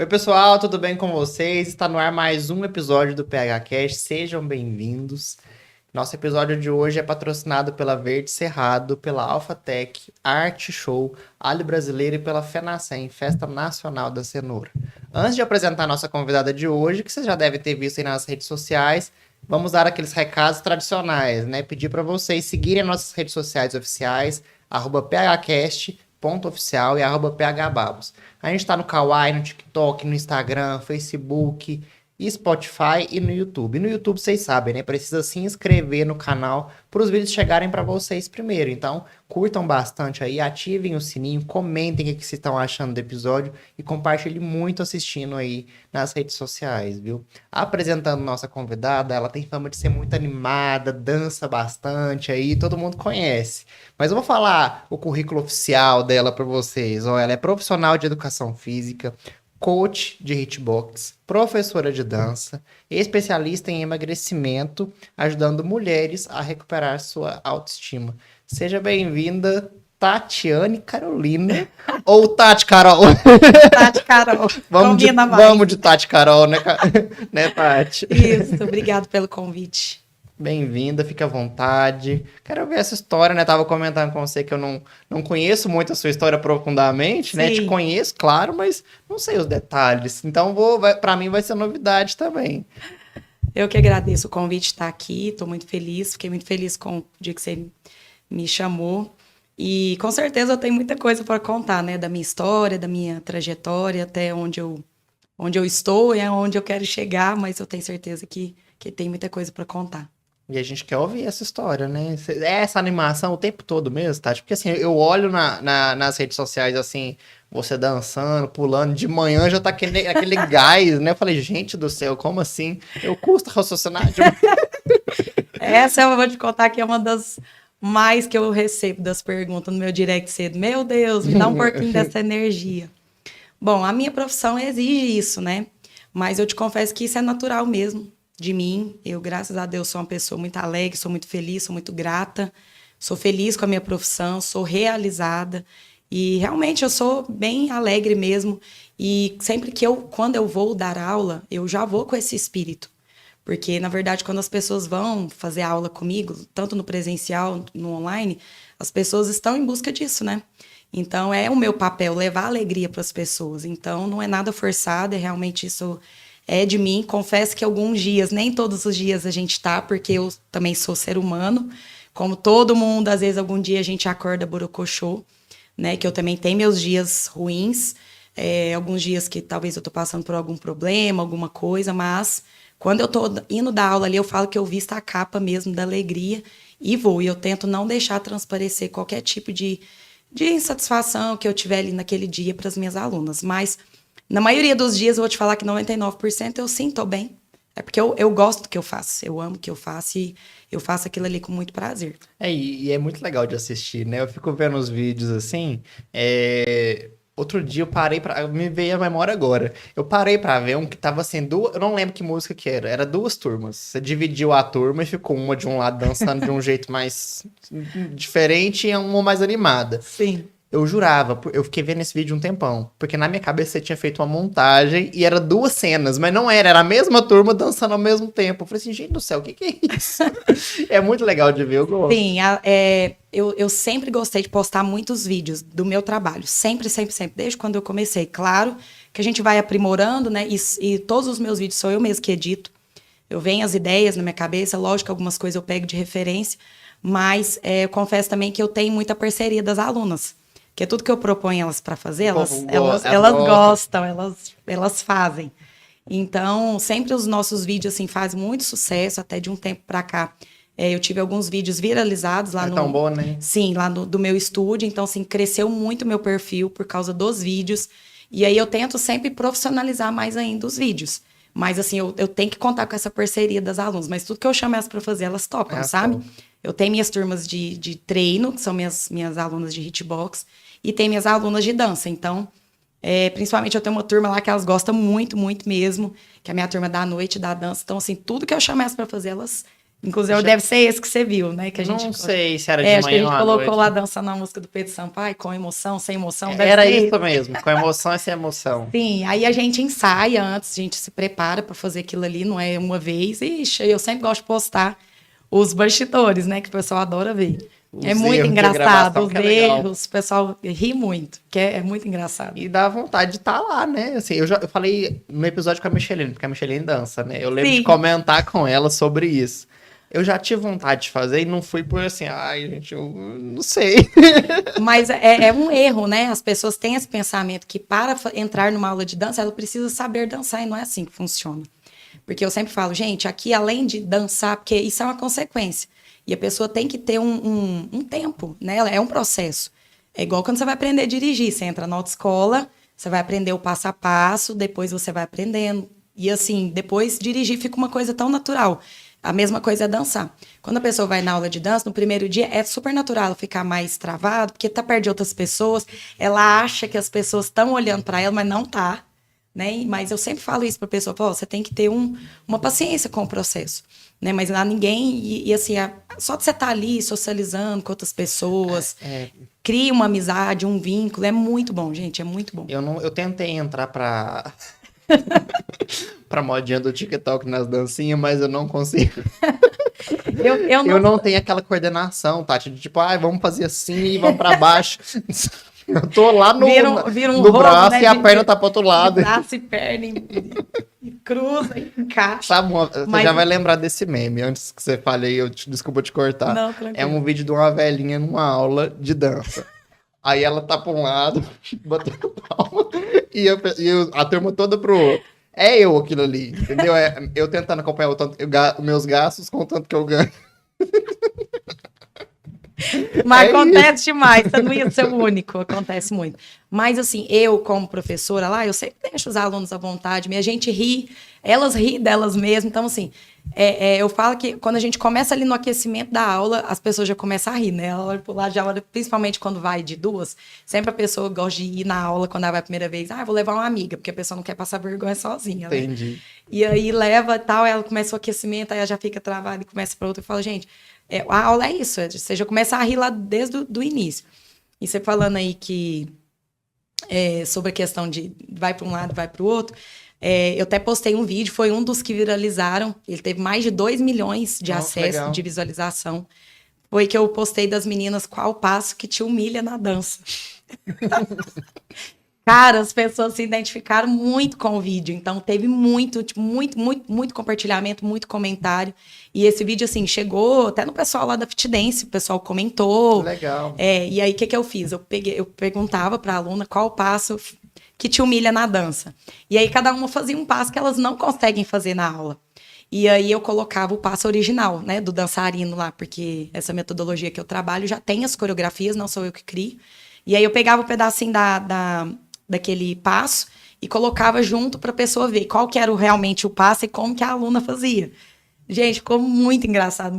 Oi, pessoal, tudo bem com vocês? Está no ar mais um episódio do PHcast. Sejam bem-vindos. Nosso episódio de hoje é patrocinado pela Verde Cerrado, pela Alphatec, Arte Show, Alho Brasileiro e pela FENACEM, Festa Nacional da Cenoura. Antes de apresentar a nossa convidada de hoje, que vocês já devem ter visto aí nas redes sociais, vamos dar aqueles recados tradicionais, né? Pedir para vocês seguirem nossas redes sociais oficiais, @phcast.oficial e @phbabos. A gente tá no Kawaii, no TikTok, no Instagram, Facebook, e Spotify e no YouTube. E no YouTube vocês sabem, né? Precisa se inscrever no canal para os vídeos chegarem para vocês primeiro. Então, curtam bastante aí, ativem o sininho, comentem o que vocês estão achando do episódio e compartilhem muito assistindo aí nas redes sociais, viu? Apresentando nossa convidada, ela tem fama de ser muito animada, dança bastante aí, todo mundo conhece. Mas eu vou falar o currículo oficial dela para vocês. Ó, ela é profissional de educação física, coach de hitbox, professora de dança, especialista em emagrecimento, ajudando mulheres a recuperar sua autoestima. Seja bem-vinda, Tatiane Carolina, ou Tati Carol. Tati Carol, combina mais. Vamos de Tati Carol, né, né, Tati? Isso, obrigado pelo convite. Bem-vinda, fica à vontade. Quero ver essa história, né? Tava comentando com você que eu não conheço muito a sua história profundamente, né? Te conheço, claro, mas não sei os detalhes. Então, para mim vai ser novidade também. Eu que agradeço o convite de estar aqui, estou muito feliz, fiquei muito feliz com o dia que você me chamou. E com certeza eu tenho muita coisa para contar, né? Da minha história, da minha trajetória, até onde eu estou e aonde eu quero chegar, mas eu tenho certeza que tem muita coisa para contar. E a gente quer ouvir essa história, né? É essa animação o tempo todo mesmo, Tati? Porque assim, eu olho nas redes sociais, assim, você dançando, pulando, de manhã já tá aquele gás, né? Eu falei, gente do céu, como assim? Eu custo raciocinar de... Essa eu vou te contar que é uma das mais que eu recebo das perguntas no meu direct cedo. Meu Deus, me dá um pouquinho dessa energia. Bom, a minha profissão exige isso, né? Mas eu te confesso que isso é natural mesmo de mim. Eu, graças a Deus, sou uma pessoa muito alegre, sou muito feliz, sou muito grata. Sou feliz com a minha profissão, sou realizada. E realmente eu sou bem alegre mesmo. E sempre quando eu vou dar aula, eu já vou com esse espírito. Porque, na verdade, quando as pessoas vão fazer aula comigo, tanto no presencial, no online, as pessoas estão em busca disso, né? Então, é o meu papel levar alegria para as pessoas. Então, não é nada forçado, é realmente isso é de mim. Confesso que alguns dias, nem todos os dias a gente tá, porque eu também sou ser humano. Como todo mundo, às vezes, algum dia a gente acorda borocochô, né? Que eu também tenho meus dias ruins. Alguns dias que talvez eu tô passando por algum problema, alguma coisa, mas quando eu tô indo dar aula ali, eu falo que eu visto a capa mesmo da alegria e vou. E eu tento não deixar transparecer qualquer tipo de insatisfação que eu tiver ali naquele dia para as minhas alunas. Mas, na maioria dos dias, eu vou te falar que 99% eu sim tô bem. É porque eu gosto do que eu faço. Eu amo o que eu faço e eu faço aquilo ali com muito prazer. E é muito legal de assistir, né? Eu fico vendo os vídeos assim. Outro dia eu parei pra... Me veio a memória agora. Eu parei pra ver um que tava assim, eu não lembro que música que era. Era duas turmas. Você dividiu a turma e ficou uma de um lado dançando de um jeito mais diferente e uma mais animada. Sim. Eu jurava, eu fiquei vendo esse vídeo um tempão, porque na minha cabeça você tinha feito uma montagem e era duas cenas, mas não era a mesma turma dançando ao mesmo tempo. Eu falei assim, gente do céu, o que é isso? É muito legal de ver, eu gosto. Sim, eu sempre gostei de postar muitos vídeos do meu trabalho, sempre, sempre, sempre, desde quando eu comecei. Claro que a gente vai aprimorando, né, e todos os meus vídeos sou eu mesmo que edito. Eu venho as ideias na minha cabeça, lógico que algumas coisas eu pego de referência, mas eu confesso também que eu tenho muita parceria das alunas. Porque tudo que eu proponho elas para fazer, elas gostam, elas fazem. Então, sempre os nossos vídeos assim, fazem muito sucesso, até de um tempo para cá. Eu tive alguns vídeos viralizados lá tão bom, né? Sim, lá do meu estúdio. Então, assim, cresceu muito o meu perfil por causa dos vídeos. E aí eu tento sempre profissionalizar mais ainda os vídeos. Mas, assim, eu tenho que contar com essa parceria das alunas. Mas tudo que eu chamo elas para fazer, elas topam, sabe? Top. Eu tenho minhas turmas de treino, que são minhas alunas de hitbox. E tem minhas alunas de dança. Então, principalmente eu tenho uma turma lá que elas gostam muito, muito mesmo. Que é a minha turma da noite, da dança. Então, assim, tudo que eu chamo elas para fazer, Inclusive, deve ser esse que você viu, né? Que a gente Não sei se era de acho que a manhã gente ou à colocou noite. lá dançando a música do Pedro Sampaio, com emoção, sem emoção. Deve Era ser isso esse. mesmo, com emoção e sem emoção. Sim, aí a gente ensaia antes, a gente se prepara para fazer aquilo ali, não é uma vez. Ixi, eu sempre gosto de postar os bastidores, né? Que o pessoal adora ver. É Os muito erros de engraçado, gravação, os que é legal. erros, o pessoal ri muito, que é muito engraçado. E dá vontade de estar lá, né? Assim, eu falei no episódio com a Micheline, porque a Micheline dança, né? Eu lembro de Sim. comentar com ela sobre isso. Eu já tive vontade de fazer e não fui por assim, ai, gente, eu não sei. Mas é um erro, né? As pessoas têm esse pensamento que para entrar numa aula de dança, ela precisa saber dançar, e não é assim que funciona. Porque eu sempre falo, gente, aqui além de dançar, porque isso é uma consequência, e a pessoa tem que ter um tempo, né? É um processo. É igual quando você vai aprender a dirigir, você entra na autoescola, você vai aprender o passo a passo, depois você vai aprendendo. E assim, depois dirigir fica uma coisa tão natural. A mesma coisa é dançar. Quando a pessoa vai na aula de dança, no primeiro dia é super natural ela ficar mais travada, porque tá perto de outras pessoas, ela acha que as pessoas estão olhando para ela, mas não tá, né? Mas eu sempre falo isso para a pessoa, pô, você tem que ter uma paciência com o processo, né? Mas não há ninguém e assim, só de você estar ali socializando com outras pessoas, cria uma amizade, um vínculo, é muito bom, gente, é muito bom. Eu tentei entrar pra pra modinha do TikTok nas dancinhas, mas eu não consigo. Eu não tenho aquela coordenação, Tati, de tipo, vamos fazer assim e vamos pra baixo. Eu tô lá vira um no rolo, braço, né, e a perna tá pro outro lado. Braço e perna e cruza e encaixa. Sabe, você já vai lembrar desse meme. Antes que você fale aí, desculpa te cortar. Não, É tranquilo. um vídeo de uma velhinha numa aula de dança. Aí ela tá pra um lado, batendo palma, e a turma toda pro outro. É eu aquilo ali, entendeu? Eu tentando acompanhar os meus gastos com o tanto que eu ganho. Mas acontece demais, você não ia ser o único, acontece muito. Mas assim, eu como professora lá, eu sempre deixo os alunos à vontade, minha gente ri, elas riem delas mesmas, então assim, eu falo que quando a gente começa ali no aquecimento da aula, as pessoas já começam a rir, né? Ela olha pro lado, já olha, principalmente quando vai de duas, sempre a pessoa gosta de ir na aula quando ela vai a primeira vez, eu vou levar uma amiga, porque a pessoa não quer passar vergonha sozinha, né? Entendi. E aí leva e tal, ela começa o aquecimento, aí ela já fica travada e começa para outra e fala, gente, a aula é isso, você já começa a rir lá desde o início. E você falando aí que sobre a questão de vai para um lado, vai para o outro, eu até postei um vídeo, foi um dos que viralizaram, ele teve mais de 2 milhões de acessos, de visualização. Foi que eu postei das meninas qual passo que te humilha na dança. Cara, as pessoas se identificaram muito com o vídeo, então teve muito compartilhamento, muito comentário. E esse vídeo, assim, chegou até no pessoal lá da Fit Dance, o pessoal comentou. Legal. E aí, o que eu fiz? Eu perguntava para a aluna qual o passo que te humilha na dança. E aí, cada uma fazia um passo que elas não conseguem fazer na aula. E aí, eu colocava o passo original, né, do dançarino lá, porque essa metodologia que eu trabalho já tem as coreografias, não sou eu que crio. E aí, eu pegava um pedacinho daquele passo e colocava junto para a pessoa ver qual que era realmente o passo e como que a aluna fazia. Gente, ficou muito engraçado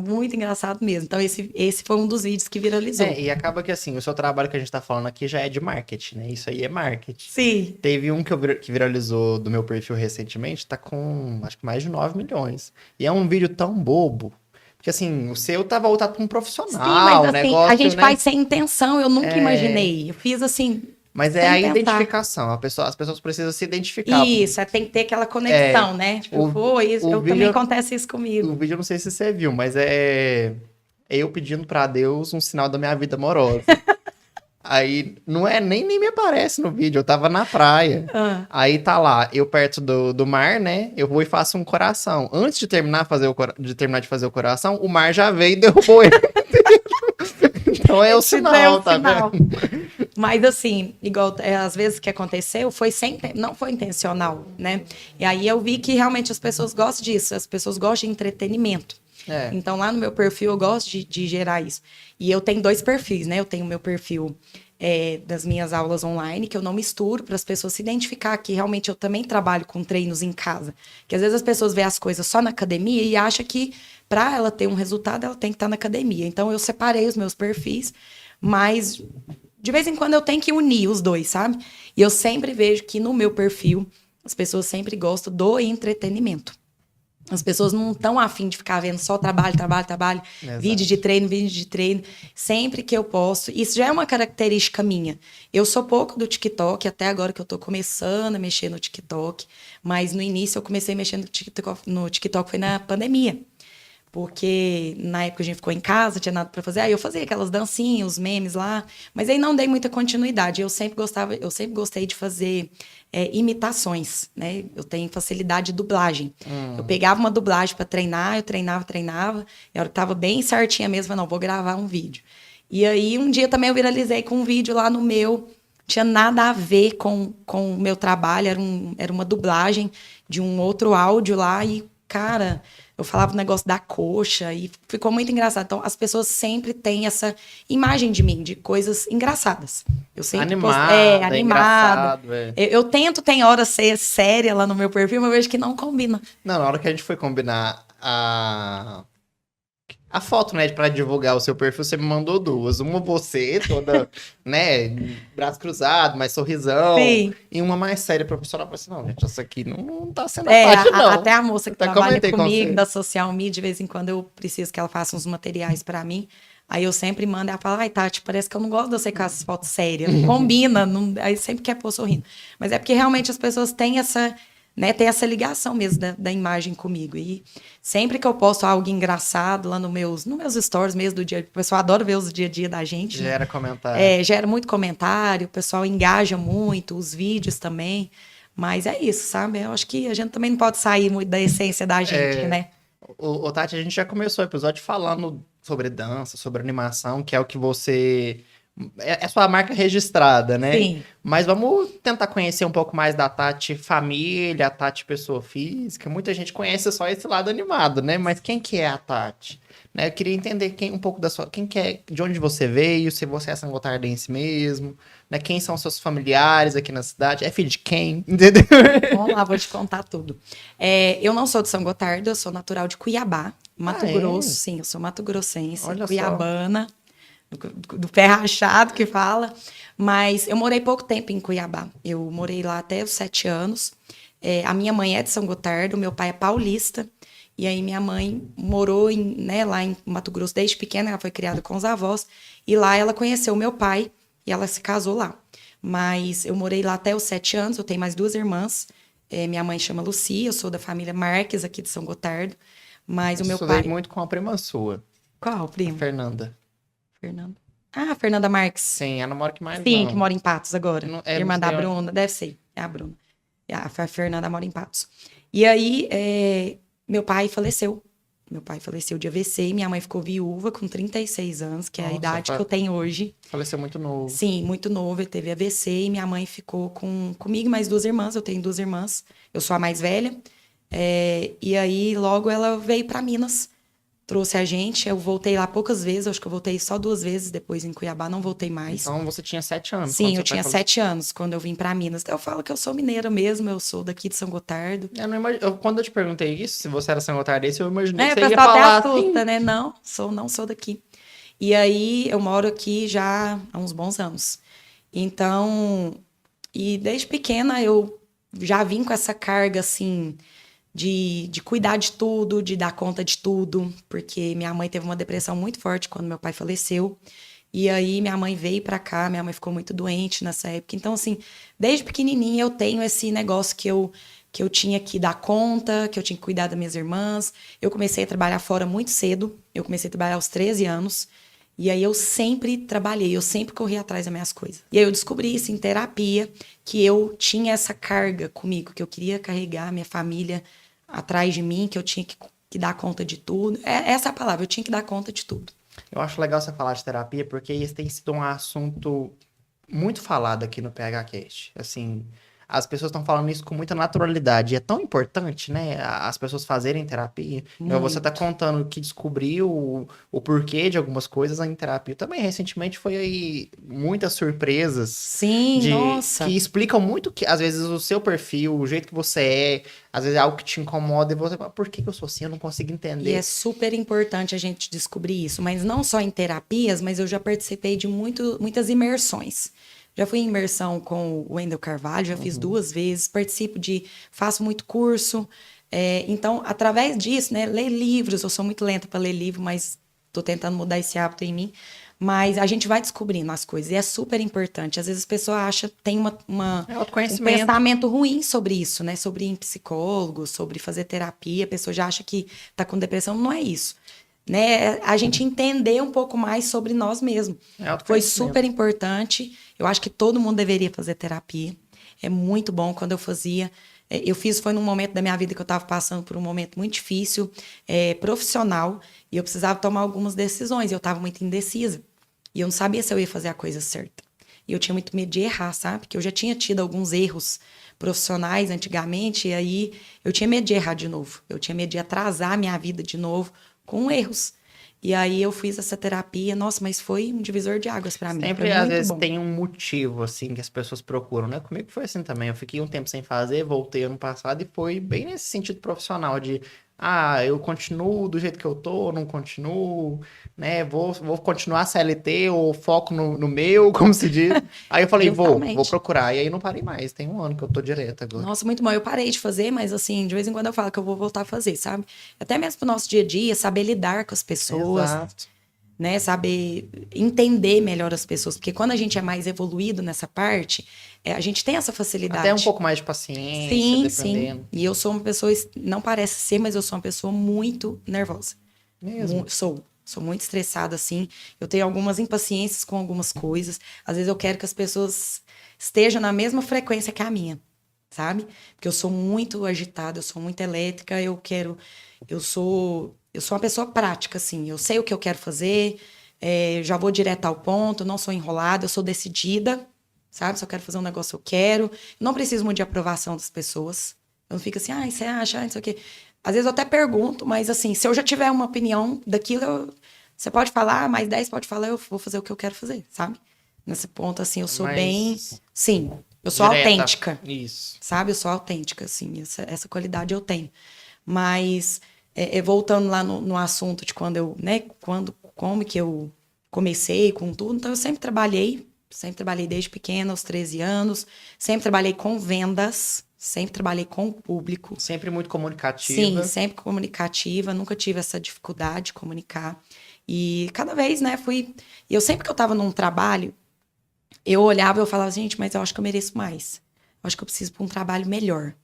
mesmo. Então, esse foi um dos vídeos que viralizou. E acaba que assim, o seu trabalho que a gente tá falando aqui já é de marketing, né? Isso aí é marketing. Sim. Teve um que viralizou do meu perfil recentemente, tá com acho que mais de 9 milhões. E é um vídeo tão bobo. Porque assim, o seu tá voltado para um profissional. Sim, mas assim, negócio, a gente né? faz sem intenção, eu nunca imaginei. Eu fiz assim. Mas é a identificação, as pessoas precisam se identificar. Isso, tem que ter aquela conexão, né? Tipo, também acontece isso comigo. O vídeo, eu não sei se você viu, mas é eu pedindo pra Deus um sinal da minha vida amorosa. Aí, não é, nem me aparece no vídeo, eu tava na praia. Aí tá lá, eu perto do mar, né? Eu vou e faço um coração. Antes de terminar de fazer o coração, o mar já veio e derrubou ele. Então é o sinal, tá vendo? Mas assim, igual às vezes que aconteceu, não foi intencional, né? E aí eu vi que realmente as pessoas gostam disso, as pessoas gostam de entretenimento. Então lá no meu perfil eu gosto de gerar isso. E eu tenho 2 perfis, né? Eu tenho o meu perfil das minhas aulas online, que eu não misturo, para as pessoas se identificar que realmente eu também trabalho com treinos em casa. Que às vezes as pessoas veem as coisas só na academia e acham que para ela ter um resultado, ela tem que estar na academia. Então eu separei os meus perfis, mas de vez em quando eu tenho que unir os dois, sabe? E eu sempre vejo que no meu perfil as pessoas sempre gostam do entretenimento. As pessoas não estão afim de ficar vendo só trabalho, trabalho, trabalho, Exato. vídeo de treino, vídeo de treino. Sempre que eu posto, isso já é uma característica minha. Eu sou pouco do TikTok, até agora que eu tô começando a mexer no TikTok, mas no início eu comecei a mexer no TikTok foi na pandemia. Porque na época a gente ficou em casa, tinha nada para fazer. Aí eu fazia aquelas dancinhas, os memes lá, mas aí não dei muita continuidade. Eu sempre gostei de fazer imitações, né? Eu tenho facilidade de dublagem. Eu pegava uma dublagem para treinar, eu treinava, e a hora que tava bem certinha mesmo, eu não vou gravar um vídeo. E aí um dia também eu viralizei com um vídeo lá no meu, tinha nada a ver com o meu trabalho, era uma dublagem de um outro áudio lá e, cara, eu falava o negócio da coxa e ficou muito engraçado. Então, as pessoas sempre têm essa imagem de mim, de coisas engraçadas. Eu sempre Animada, animada. engraçado, é. Eu tento, tem hora, ser séria lá no meu perfil, mas eu vejo que não combina. Não, na hora que a gente foi combinar a foto, né, pra divulgar o seu perfil, você me mandou duas. Uma você, toda, né, braço cruzado, mais sorrisão. Sim. E uma mais séria, profissional. Eu falei assim, não, gente, essa aqui não tá sendo a Tati, não. Até a moça que Até trabalha comentei com comigo você. da social media, de vez em quando eu preciso que ela faça uns materiais pra mim. Aí eu sempre mando, ela fala, ai, Tati, parece que eu não gosto de você com as fotos sérias, não combina, não... Aí sempre quer pôr sorrindo. Mas é porque realmente as pessoas têm essa, né, tem essa ligação mesmo da imagem comigo. E sempre que eu posto algo engraçado lá nos meus stories mesmo do dia, o pessoal adora ver os dia a dia da gente, né? Gera comentário. Gera muito comentário, o pessoal engaja muito, os vídeos também. Mas é isso, sabe? Eu acho que a gente também não pode sair muito da essência da gente, né? Ô, Tati, a gente já começou o episódio falando sobre dança, sobre animação, que é o que você... É sua marca registrada, né? Sim. Mas vamos tentar conhecer um pouco mais da Tati família, a Tati pessoa física. Muita gente conhece só esse lado animado, né? Mas quem que é a Tati? Né? Eu queria entender um pouco da sua... Quem que é, de onde você veio, se você é sangotardense mesmo, né? Quem são seus familiares aqui na cidade, é filho de quem, entendeu? Vamos lá, vou te contar tudo. Eu não sou de São Gotardo, eu sou natural de Cuiabá, Mato Ah, é? Grosso. Sim, eu sou mato-grossense, Olha só. cuiabana, do pé rachado que fala. Mas eu morei pouco tempo em Cuiabá. Eu morei lá até os 7 anos. A minha mãe é de São Gotardo, meu pai é paulista. E aí minha mãe morou lá em Mato Grosso desde pequena, ela foi criada com os avós. E lá ela conheceu meu pai e ela se casou lá. Mas eu morei lá até os 7 anos, eu tenho mais 2 irmãs. Minha mãe chama Lucia, eu sou da família Marques aqui de São Gotardo. Mas o meu Estudei pai... muito com a prima sua, Qual, a primo? Fernanda. Fernanda. Ah, Fernanda Marques. Sim, ela não mora aqui mais, Sim, não. que mora em Patos agora. Irmã não da sei onde. Bruna, deve ser. É a Bruna. A Fernanda mora em Patos. E aí, meu pai faleceu. Meu pai faleceu de AVC e minha mãe ficou viúva com 36 anos, que é a Nossa, idade que eu tenho hoje. Faleceu muito novo. Sim, muito novo. Ele teve AVC e minha mãe ficou comigo e mais 2 irmãs. Eu tenho 2 irmãs. Eu sou a mais velha. E aí, logo, ela veio para Minas. Trouxe a gente. Eu voltei lá poucas vezes. Acho que eu voltei só 2 vezes depois em Cuiabá. Não voltei mais. Então você tinha 7 anos. Sim, quando eu seu pai tinha faleceu. 7 anos quando eu vim para Minas. Eu falo que eu sou mineira mesmo. Eu sou daqui de São Gotardo. Eu não quando eu te perguntei isso, se você era sangotardense, eu imaginei que O você ia pessoal até falar assusta, assim. né? Não sou daqui. E aí, eu moro aqui já há uns bons anos. Então, e desde pequena eu já vim com essa carga, assim, de cuidar de tudo, de dar conta de tudo, porque minha mãe teve uma depressão muito forte quando meu pai faleceu. E aí, minha mãe veio pra cá, minha mãe ficou muito doente nessa época. Então, assim, desde pequenininha eu tenho esse negócio que eu tinha que dar conta, que eu tinha que cuidar das minhas irmãs. Eu comecei a trabalhar fora muito cedo. Eu comecei a trabalhar aos 13 anos. E aí eu sempre trabalhei, eu sempre corri atrás das minhas coisas. E aí eu descobri isso em terapia, que eu tinha essa carga comigo, que eu queria carregar a minha família atrás de mim, que eu tinha que dar conta de tudo. Essa é a palavra, eu tinha que dar conta de tudo. Eu acho legal você falar de terapia, porque esse tem sido um assunto muito falado aqui no PHCast. Assim, as pessoas estão falando isso com muita naturalidade. E é tão importante, né, as pessoas fazerem terapia. Então, você tá contando que descobriu o porquê de algumas coisas em terapia. Também, recentemente, foi aí muitas surpresas Sim, nossa. que explicam muito que, às vezes, o seu perfil, o jeito que você é, às vezes é algo que te incomoda e você fala, por que eu sou assim? Eu não consigo entender. E é super importante a gente descobrir isso, mas não só em terapias, mas eu já participei de muitas imersões. Já fui em imersão com o Wendel Carvalho, já fiz 2 vezes, faço muito curso, Então, através disso, né, ler livros, eu sou muito lenta para ler livro, mas tô tentando mudar esse hábito em mim. Mas a gente vai descobrindo as coisas e é super importante. Às vezes as pessoas acham, tem É um autoconhecimento. pensamento ruim sobre isso, né? Sobre ir em psicólogo, sobre fazer terapia. A pessoa já acha que tá com depressão. Não é isso. Né? A gente entender um pouco mais sobre nós mesmos. É Foi autoconhecimento. super importante. Eu acho que todo mundo deveria fazer terapia. É muito bom. Quando eu fazia, eu fiz, foi num momento da minha vida que eu estava passando por um momento muito difícil, profissional, e eu precisava tomar algumas decisões. Eu estava muito indecisa. E eu não sabia se eu ia fazer a coisa certa. E eu tinha muito medo de errar, sabe? Porque eu já tinha tido alguns erros profissionais antigamente, e aí eu tinha medo de errar de novo. Eu tinha medo de atrasar a minha vida de novo com erros. E aí eu fiz essa terapia, nossa, mas foi um divisor de águas para mim. Sempre, Foi às muito vezes, bom. tem um motivo, assim, que as pessoas procuram, né? Comigo foi assim também. Eu fiquei um tempo sem fazer, voltei ano passado e foi bem nesse sentido profissional de, eu continuo do jeito que eu tô, não continuo, né? Vou continuar CLT ou foco no meu, como se diz. Aí eu falei, vou Justamente. procurar. E aí não parei mais. Tem um ano que eu tô direto agora. Nossa, muito bom. Eu parei de fazer, mas assim, de vez em quando eu falo que eu vou voltar a fazer, sabe? Até mesmo pro nosso dia a dia, saber lidar com as pessoas, Exato. né? Saber entender melhor as pessoas. Porque quando a gente é mais evoluído nessa parte, a gente tem essa facilidade. Até um pouco mais de paciência, Sim, dependendo. sim. E eu sou uma pessoa, não parece ser, mas eu sou uma pessoa muito nervosa. Mesmo. Sou muito estressada, assim. Eu tenho algumas impaciências com algumas coisas. Às vezes eu quero que as pessoas estejam na mesma frequência que a minha, sabe? Porque eu sou muito agitada, eu sou muito elétrica, eu sou uma pessoa prática, assim. Eu sei o que eu quero fazer, já vou direto ao ponto, não sou enrolada, eu sou decidida, sabe? Se eu quero fazer um negócio, eu quero. Eu não preciso muito de aprovação das pessoas. Eu não fico assim, você acha, não sei o quê. Às vezes eu até pergunto, mas assim, se eu já tiver uma opinião daquilo, você pode falar, mais 10 pode falar, eu vou fazer o que eu quero fazer, sabe? Nesse ponto, assim, eu sou bem. Mas Sim, eu sou direta. autêntica, Isso. sabe? Eu sou autêntica, assim, essa qualidade eu tenho. Mas, voltando lá no assunto de quando eu, né, como que eu comecei com tudo, então eu sempre trabalhei desde pequena, aos 13 anos, sempre trabalhei com vendas, sempre trabalhei com o público. Sempre muito comunicativa. Sim, sempre comunicativa, nunca tive essa dificuldade de comunicar. E cada vez, né, eu sempre que eu tava num trabalho, eu olhava e eu falava, gente, mas eu acho que eu mereço mais. Eu acho que eu preciso para um trabalho melhor.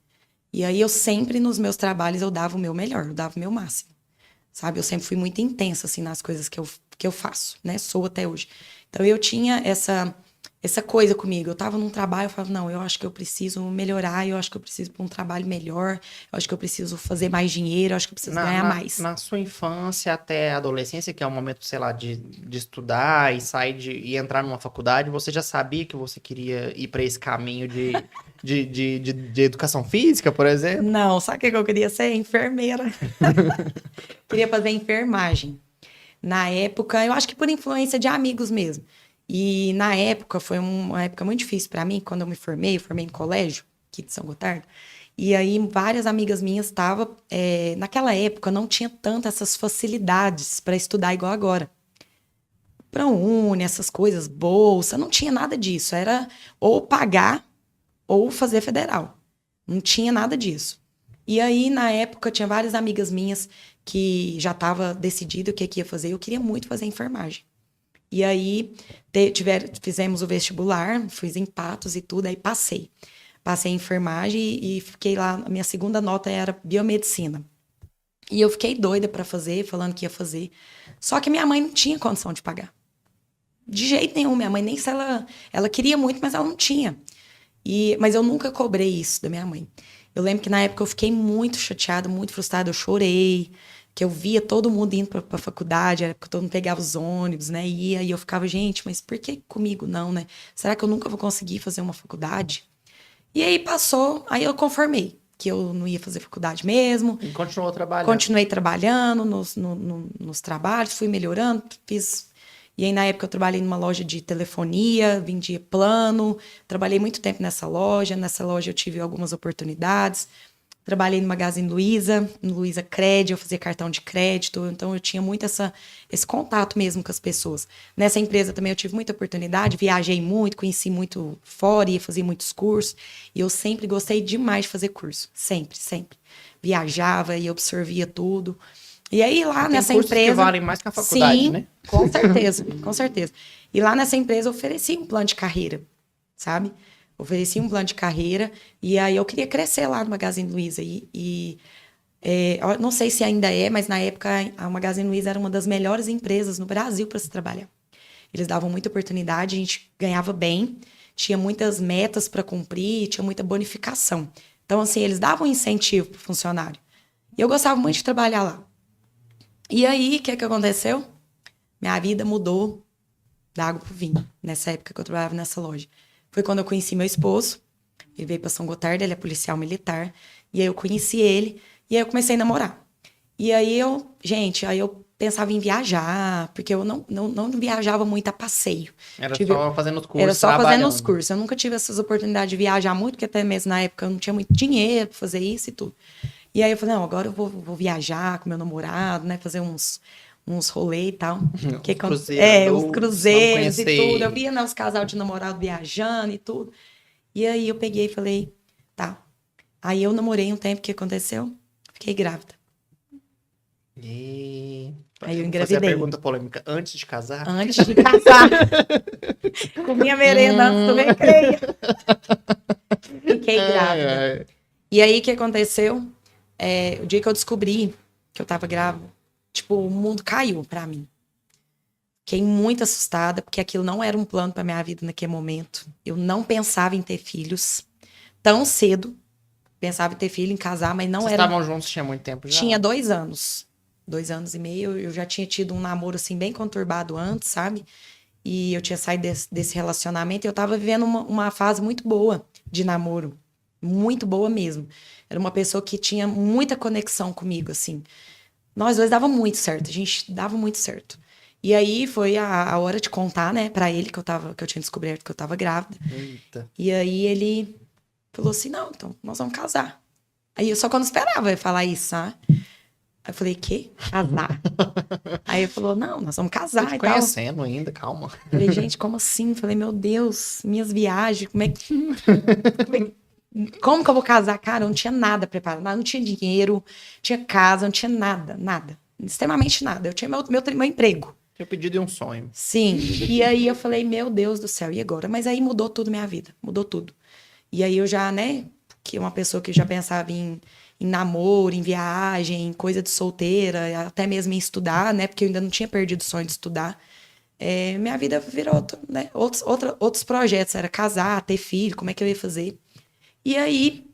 E aí eu sempre, nos meus trabalhos, eu dava o meu melhor, eu dava o meu máximo. Sabe? Eu sempre fui muito intensa, assim, nas coisas que eu faço, né? Sou até hoje. Então eu tinha essa coisa comigo. Eu tava num trabalho, eu falava, não, eu acho que eu preciso melhorar, eu acho que eu preciso para um trabalho melhor, eu acho que eu preciso fazer mais dinheiro, eu acho que eu preciso ganhar mais. Na sua infância até a adolescência, que é o momento, sei lá, de estudar e e entrar numa faculdade, você já sabia que você queria ir para esse caminho de educação física, por exemplo? Não, sabe o que eu queria ser? Enfermeira. Queria fazer enfermagem. Na época, eu acho que por influência de amigos mesmo. E na época, foi uma época muito difícil para mim, quando eu formei em colégio, aqui de São Gotardo. E aí, várias amigas minhas estavam. Naquela época, não tinha tanto essas facilidades para estudar igual agora. ProUni, essas coisas, bolsa, não tinha nada disso. Era ou pagar ou fazer federal. Não tinha nada disso. E aí, na época, tinha várias amigas minhas que já estava decidido o que ia fazer. Eu queria muito fazer enfermagem. E aí, fizemos o vestibular, fiz em Patos e tudo, aí passei. Passei em enfermagem e fiquei lá, a minha segunda nota era biomedicina. E eu fiquei doida para fazer, falando que ia fazer. Só que minha mãe não tinha condição de pagar. De jeito nenhum, minha mãe nem se ela queria muito, mas ela não tinha. Mas eu nunca cobrei isso da minha mãe. Eu lembro que na época eu fiquei muito chateada, muito frustrada, eu chorei, que eu via todo mundo indo pra faculdade, era que todo mundo pegava os ônibus, né, ia, e eu ficava, gente, mas por que comigo não, né? Será que eu nunca vou conseguir fazer uma faculdade? E aí passou, aí eu conformei que eu não ia fazer faculdade mesmo. E continuou trabalhando. Continuei trabalhando nos trabalhos, fui melhorando, fiz... E aí, na época, eu trabalhei numa loja de telefonia, vendia plano. Trabalhei muito tempo nessa loja. Nessa loja, eu tive algumas oportunidades. Trabalhei no Magazine Luiza, no Luiza Cred, eu fazia cartão de crédito, então eu tinha muito esse contato mesmo com as pessoas. Nessa empresa também eu tive muita oportunidade, viajei muito, conheci muito fora, ia fazer muitos cursos, e eu sempre gostei demais de fazer curso, sempre, sempre. Viajava e absorvia tudo. E aí lá Tem nessa cursos empresa... que valem mais que a faculdade, sim, né? com certeza, com certeza. E lá nessa empresa eu oferecia um plano de carreira, sabe? Oferecia um plano de carreira e aí eu queria crescer lá no Magazine Luiza. Eu não sei se ainda é, mas na época a Magazine Luiza era uma das melhores empresas no Brasil para se trabalhar. Eles davam muita oportunidade, a gente ganhava bem, tinha muitas metas para cumprir, tinha muita bonificação. Então, assim, eles davam incentivo para o funcionário. E eu gostava muito de trabalhar lá. E aí, o que aconteceu? Minha vida mudou da água pro vinho, nessa época que eu trabalhava nessa loja. Foi quando eu conheci meu esposo. Ele veio para São Gotardo, ele é policial militar. E aí eu conheci ele, e aí eu comecei a namorar. E aí eu pensava em viajar, porque eu não viajava muito a passeio. Era só fazendo os cursos, Era só fazendo os trabalhando. cursos. Eu nunca tive essas oportunidades de viajar muito, porque até mesmo na época eu não tinha muito dinheiro para fazer isso e tudo. E aí eu falei, não, agora eu vou viajar com meu namorado, né? Fazer uns rolê e tal. Os cruzeiros e tudo. Eu via, né, os casal de namorado viajando e tudo. E aí eu peguei e falei, tá. Aí eu namorei um tempo, o que aconteceu? Fiquei grávida. E... Aí eu Vou fazer a engravidei. pergunta polêmica. Antes de casar? Antes de casar. Comia merenda antes do recreio. Fiquei grávida. E aí o que aconteceu? O dia que eu descobri que eu tava grávida, tipo, o mundo caiu pra mim. Fiquei muito assustada, porque aquilo não era um plano pra minha vida naquele momento. Eu não pensava em ter filhos tão cedo. Pensava em ter filho, em casar, mas não Vocês era... estavam juntos tinha muito tempo já? Tinha 2 anos. 2 anos e meio. Eu já tinha tido um namoro, assim, bem conturbado antes, sabe? E eu tinha saído desse relacionamento e eu tava vivendo uma fase muito boa de namoro. Muito boa mesmo. Era uma pessoa que tinha muita conexão comigo, assim. Nós dois dava muito certo. A gente dava muito certo. E aí foi a hora de contar, né, pra ele que eu tinha descoberto que eu tava grávida. Eita. E aí ele falou assim, não, então nós vamos casar. Aí eu só quando esperava ele falar isso, sabe? Aí eu falei, quê? Casar? Aí ele falou, não, nós vamos casar Tô te e tal. conhecendo ainda, calma. Falei, gente, como assim? Falei, meu Deus, minhas viagens, como que eu vou casar? Cara, eu não tinha nada preparado, não tinha dinheiro, tinha casa, não tinha nada, nada. Extremamente nada. Eu tinha meu emprego. Tinha pedido e um sonho. Sim. E aí eu falei, meu Deus do céu, e agora? Mas aí mudou tudo minha vida, mudou tudo. E aí eu já, né, que uma pessoa que já pensava em namoro, em viagem, em coisa de solteira, até mesmo em estudar, né, porque eu ainda não tinha perdido o sonho de estudar. Minha vida virou, né, outros projetos, era casar, ter filho, como é que eu ia fazer? E aí,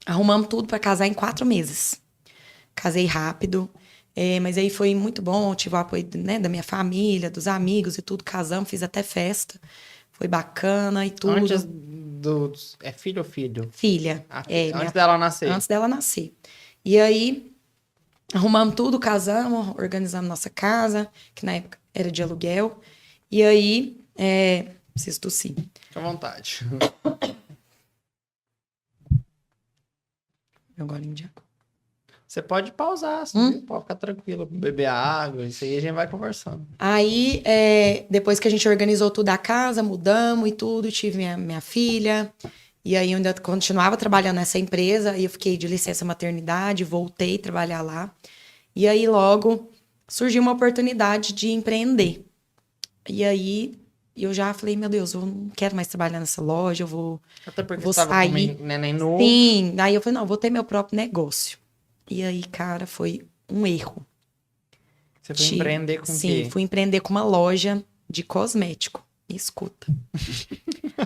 arrumamos tudo para casar em 4 meses. Casei rápido, mas aí foi muito bom, tive o apoio, né, da minha família, dos amigos e tudo, casamos, fiz até festa, foi bacana e tudo. Antes É filho ou filho? Filha. Antes dela nascer. Antes dela nascer. E aí, arrumamos tudo, casamos, organizamos nossa casa, que na época era de aluguel. E aí, preciso tossir. Fica à vontade. Meu golinho de água. Você pode pausar, assim, pode ficar tranquilo, beber água, isso aí a gente vai conversando. Aí, depois que a gente organizou tudo a casa, mudamos e tudo, tive minha filha. E aí eu ainda continuava trabalhando nessa empresa, e eu fiquei de licença maternidade, voltei a trabalhar lá. E aí logo surgiu uma oportunidade de empreender. E aí eu já falei, meu Deus, eu não quero mais trabalhar nessa loja, eu vou Até porque vou você tava sair. com um neném novo. Sim, aí eu falei, não, vou ter meu próprio negócio. E aí, cara, foi um erro. Você foi empreender com o quê? Sim, fui empreender com uma loja de cosmético. Me escuta.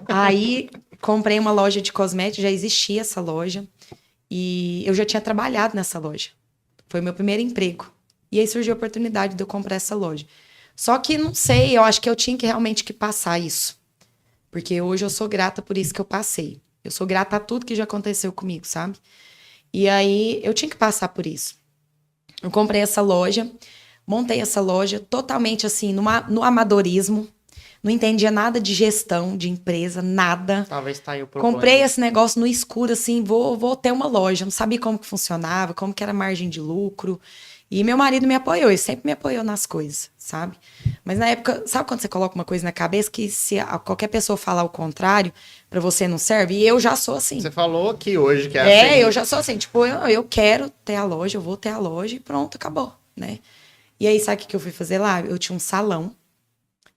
Aí, comprei uma loja de cosmético, já existia essa loja. E eu já tinha trabalhado nessa loja. Foi o meu primeiro emprego. E aí surgiu a oportunidade de eu comprar essa loja. Só que, não sei, eu acho que eu tinha que realmente que passar isso. Porque hoje eu sou grata por isso que eu passei. Eu sou grata a tudo que já aconteceu comigo, sabe? E aí, eu tinha que passar por isso. Eu comprei essa loja, montei essa loja totalmente assim, no amadorismo. não entendia nada de gestão, de empresa, nada. Talvez tá aí o problema. Comprei esse negócio no escuro, assim, vou ter uma loja. Não sabia como que funcionava, como que era a margem de lucro. E meu marido me apoiou, ele sempre me apoiou nas coisas, sabe? Mas na época, sabe quando você coloca uma coisa na cabeça que se qualquer pessoa falar o contrário, pra você não serve? E eu já sou assim. Você falou aqui hoje que é assim. Eu já sou assim, tipo, eu quero ter a loja, eu vou ter a loja e pronto, acabou, né? E aí, sabe o que eu fui fazer lá? Eu tinha um salão,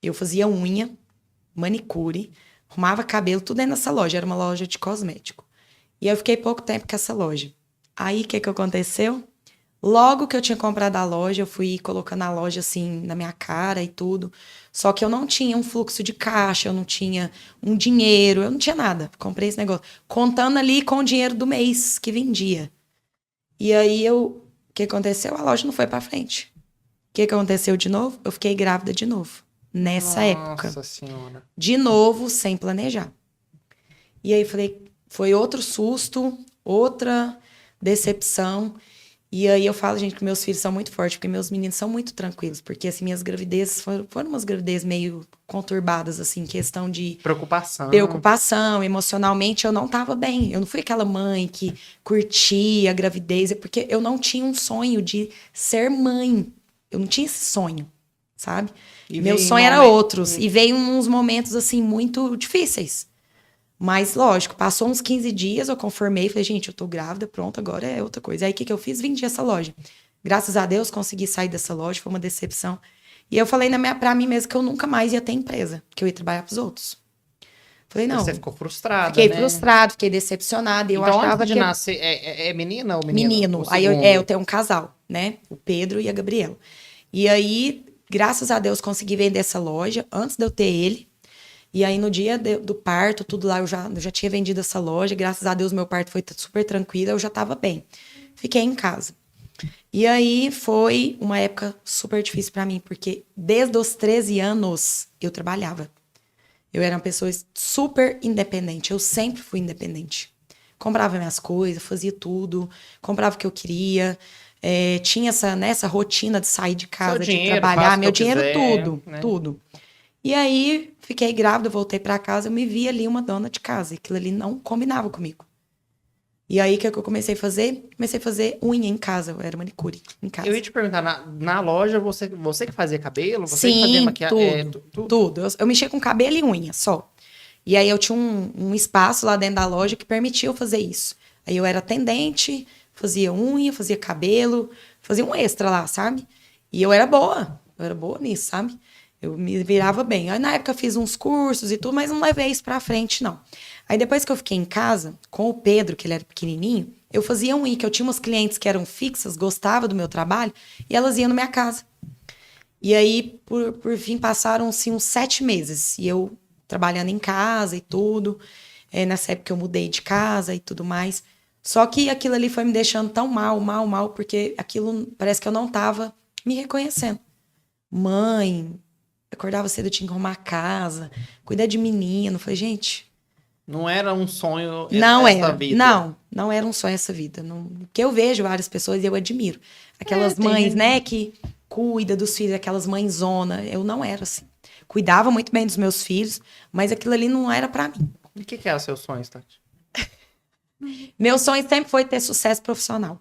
eu fazia unha, manicure, arrumava cabelo, tudo aí nessa loja. Era uma loja de cosmético. E eu fiquei pouco tempo com essa loja. Aí, o que aconteceu? Logo que eu tinha comprado a loja, eu fui colocando a loja assim na minha cara e tudo. Só que eu não tinha um fluxo de caixa, eu não tinha um dinheiro, eu não tinha nada. Comprei esse negócio. Contando ali com o dinheiro do mês que vendia. E aí, o que aconteceu? A loja não foi pra frente. O que aconteceu de novo? Eu fiquei grávida de novo. Nessa época. Nossa senhora. De novo, sem planejar. E aí falei, foi outro susto, outra decepção. E aí eu falo, gente, que meus filhos são muito fortes, porque meus meninos são muito tranquilos. Porque, assim, minhas gravidezes foram umas gravidezes meio conturbadas, assim, questão de preocupação. Emocionalmente, eu não tava bem. Eu não fui aquela mãe que curtia a gravidez, porque eu não tinha um sonho de ser mãe. Eu não tinha esse sonho, sabe? E meu veio sonho era outros. E veio uns momentos, assim, muito difíceis. Mas, lógico, passou uns 15 dias, eu conformei, falei, gente, eu tô grávida, pronto, agora é outra coisa. Aí, o que eu fiz? Vendi essa loja. Graças a Deus, consegui sair dessa loja, foi uma decepção. E eu falei pra mim mesmo que eu nunca mais ia ter empresa, que eu ia trabalhar pros outros. Falei, não. Você ficou frustrada, Fiquei né? frustrada, fiquei decepcionada. E eu então, achava antes de que... nascer, é menina ou menino? Menino. Aí, eu tenho um casal, né? O Pedro e a Gabriela. E aí, graças a Deus, consegui vender essa loja antes de eu ter ele. E aí, no dia do parto, tudo lá, eu já tinha vendido essa loja. Graças a Deus, meu parto foi super tranquilo, eu já tava bem. Fiquei em casa. E aí, foi uma época super difícil pra mim, porque desde os 13 anos, eu trabalhava. Eu era uma pessoa super independente, eu sempre fui independente. Comprava minhas coisas, fazia tudo, comprava o que eu queria. Tinha essa rotina de sair de casa, de trabalhar, meu dinheiro, tudo, né? Tudo. E aí, fiquei grávida, voltei pra casa, eu me vi ali uma dona de casa. E aquilo ali não combinava comigo. E aí, o que eu comecei a fazer? Comecei a fazer unha em casa. Eu era manicure em casa. Eu ia te perguntar, na loja, você que fazia cabelo? Você Sim, que fazia maquiagem? Tudo. Eu mexia com cabelo e unha, só. E aí, eu tinha um espaço lá dentro da loja que permitia eu fazer isso. Aí, eu era atendente, fazia unha, fazia cabelo, fazia um extra lá, sabe? E eu era boa nisso, sabe? Eu me virava bem. Aí, na época, eu fiz uns cursos e tudo, mas não levei isso pra frente, não. Aí, depois que eu fiquei em casa, com o Pedro, que ele era pequenininho, eu fazia unha, que eu tinha umas clientes que eram fixas, gostavam do meu trabalho, e elas iam na minha casa. E aí, por fim, passaram-se uns 7 meses. E eu trabalhando em casa e tudo. Nessa época, eu mudei de casa e tudo mais. Só que aquilo ali foi me deixando tão mal, porque aquilo parece que eu não tava me reconhecendo. Mãe... Acordava cedo, eu tinha que arrumar a casa, cuidar de menino. Falei, gente... Não era um sonho essa vida? Não era um sonho essa vida. Não, porque eu vejo várias pessoas e eu admiro. Aquelas mães, né, que cuidam dos filhos, aquelas mãezona. Eu não era assim. Cuidava muito bem dos meus filhos, mas aquilo ali não era pra mim. E o que é o seu sonho, Tati? Meu sonho sempre foi ter sucesso profissional.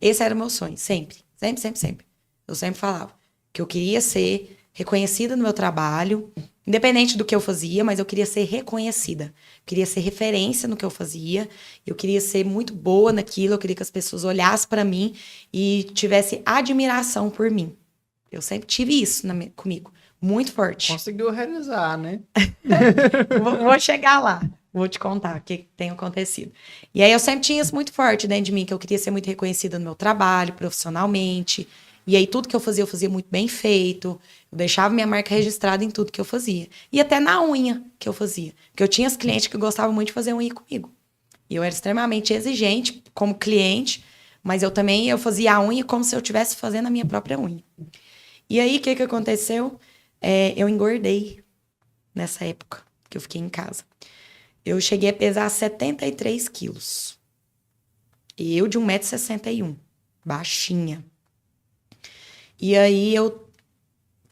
Esse era o meu sonho, sempre. Sempre. Eu sempre falava que eu queria ser... reconhecida no meu trabalho, independente do que eu fazia, mas eu queria ser reconhecida. Eu queria ser referência no que eu fazia, eu queria ser muito boa naquilo, eu queria que as pessoas olhassem para mim e tivessem admiração por mim. Eu sempre tive isso comigo, muito forte. Conseguiu realizar, né? Vou chegar lá, vou te contar o que tem acontecido. E aí eu sempre tinha isso muito forte dentro de mim, que eu queria ser muito reconhecida no meu trabalho, profissionalmente. E aí, tudo que eu fazia muito bem feito. Eu deixava minha marca registrada em tudo que eu fazia. E até na unha que eu fazia. Porque eu tinha as clientes que gostavam muito de fazer unha comigo. E eu era extremamente exigente como cliente, mas eu fazia a unha como se eu estivesse fazendo a minha própria unha. E aí, o que aconteceu? Eu engordei nessa época que eu fiquei em casa. Eu cheguei a pesar 73 quilos. E eu de 1,61 m, baixinha. E aí, eu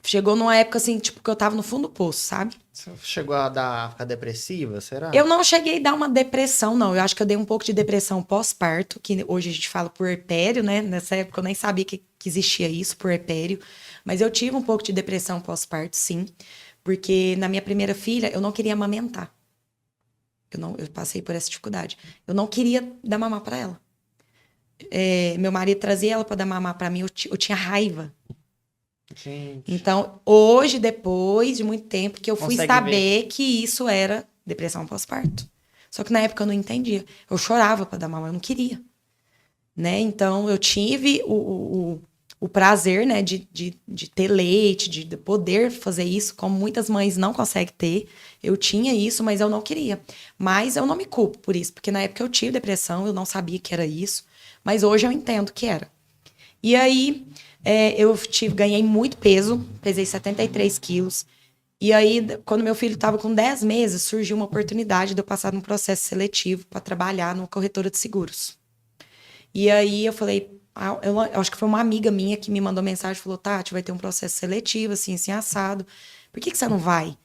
Chegou numa época, assim, tipo, que eu tava no fundo do poço, sabe? Você chegou a ficar depressiva, será? Eu não cheguei a dar uma depressão, não. Eu acho que eu dei um pouco de depressão pós-parto, que hoje a gente fala puerpério, né? Nessa época eu nem sabia que existia isso, puerpério. Mas eu tive um pouco de depressão pós-parto, sim. Porque na minha primeira filha, eu não queria amamentar. Eu passei por essa dificuldade. Eu não queria dar mamar pra ela. Meu marido trazia ela pra dar mamar pra mim, eu tinha raiva. Gente. Então, hoje, depois de muito tempo, que eu fui Consegue saber que isso era depressão pós-parto. Só que na época eu não entendia. Eu chorava pra dar mamar, eu não queria. Né? Então, eu tive o prazer, né, de ter leite, de poder fazer isso, como muitas mães não conseguem ter. Eu tinha isso, mas eu não queria. Mas eu não me culpo por isso, porque na época eu tive depressão, eu não sabia que era isso. Mas hoje eu entendo que era. E aí, ganhei muito peso, pesei 73 quilos. E aí, quando meu filho estava com 10 meses, surgiu uma oportunidade de eu passar num processo seletivo para trabalhar numa corretora de seguros. E aí eu falei, eu acho que foi uma amiga minha que me mandou mensagem, falou, Tati, vai ter um processo seletivo, assim, assim, assado. Por que você não vai?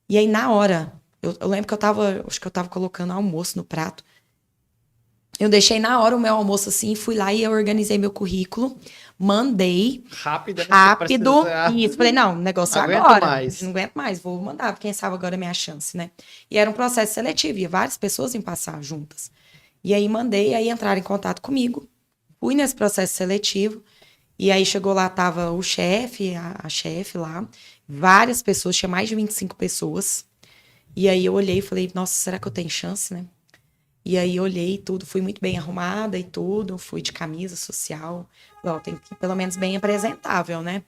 E aí, na hora, eu lembro que acho que eu tava colocando almoço no prato. Eu deixei na hora o meu almoço assim, fui lá e eu organizei meu currículo, mandei Rápido. Isso, falei, não, negócio Não aguento agora. mais. Não aguento mais, vou mandar, quem sabe agora é minha chance, né? E era um processo seletivo, e várias pessoas iam passar juntas. E aí mandei, aí entraram em contato comigo, fui nesse processo seletivo, e aí chegou lá, tava o chefe, a chefe lá, várias pessoas, tinha mais de 25 pessoas. E aí eu olhei e falei, nossa, será que eu tenho chance, né? E aí olhei tudo, fui muito bem arrumada e tudo, fui de camisa social. Ó, tem que ir pelo menos bem apresentável, né?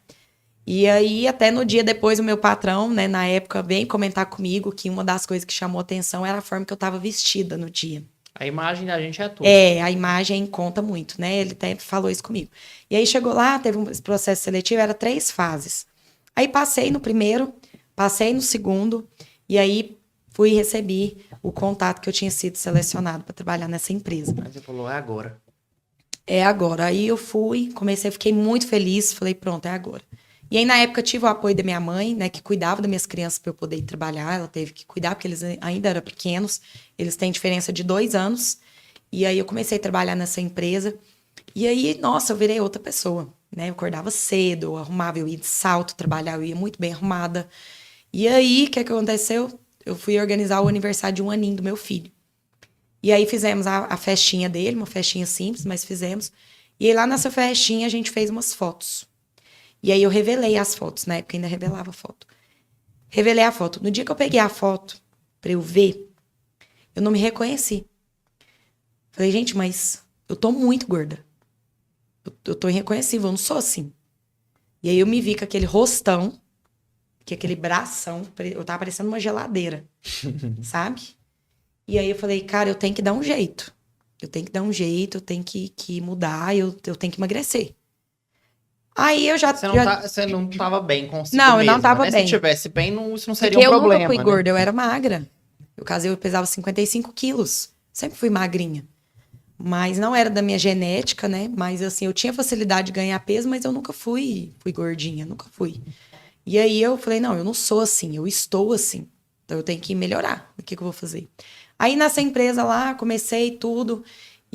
E aí, até no dia depois, o meu patrão, né, na época, veio comentar comigo que uma das coisas que chamou atenção era a forma que eu tava vestida no dia. A imagem da gente é tudo. A imagem conta muito, né? Ele até falou isso comigo. E aí chegou lá, teve esse processo seletivo, era 3 fases. Aí passei no primeiro, passei no segundo, e aí fui e recebi o contato que eu tinha sido selecionado para trabalhar nessa empresa. Mas você falou, é agora. É agora. Aí eu fui, fiquei muito feliz, falei, pronto, é agora. E aí, na época, eu tive o apoio da minha mãe, né, que cuidava das minhas crianças para eu poder ir trabalhar. Ela teve que cuidar, porque eles ainda eram pequenos. Eles têm diferença de 2 anos. E aí, eu comecei a trabalhar nessa empresa. E aí, nossa, eu virei outra pessoa, né? Eu acordava cedo, eu arrumava, eu ia de salto trabalhar, eu ia muito bem arrumada. E aí, o que aconteceu? Eu fui organizar o aniversário de 1 aninho do meu filho. E aí, fizemos a festinha dele, uma festinha simples, mas fizemos. E aí, lá nessa festinha, a gente fez umas fotos. E aí, eu revelei as fotos, na época ainda revelava a foto. Revelei a foto. No dia que eu peguei a foto pra eu ver, eu não me reconheci. Falei, gente, mas eu tô muito gorda. Eu tô irreconhecível, eu não sou assim. E aí, eu me vi com aquele rostão, que aquele bração, eu tava parecendo uma geladeira, sabe? E aí, eu falei, cara, eu tenho que dar um jeito. Eu tenho que dar um jeito, eu tenho que mudar, eu tenho que emagrecer. Aí eu já... Você não tava bem consigo Não, eu não mesma, tava né? bem. Se tivesse bem, isso não seria Porque um eu problema, nunca fui né? gorda, eu era magra. Eu casei, eu pesava 55 quilos. Sempre fui magrinha. Mas não era da minha genética, né? Mas assim, eu tinha facilidade de ganhar peso, mas eu nunca fui gordinha, nunca fui. E aí eu falei, não, eu não sou assim, eu estou assim. Então eu tenho que melhorar. O que eu vou fazer? Aí nessa empresa lá, comecei tudo.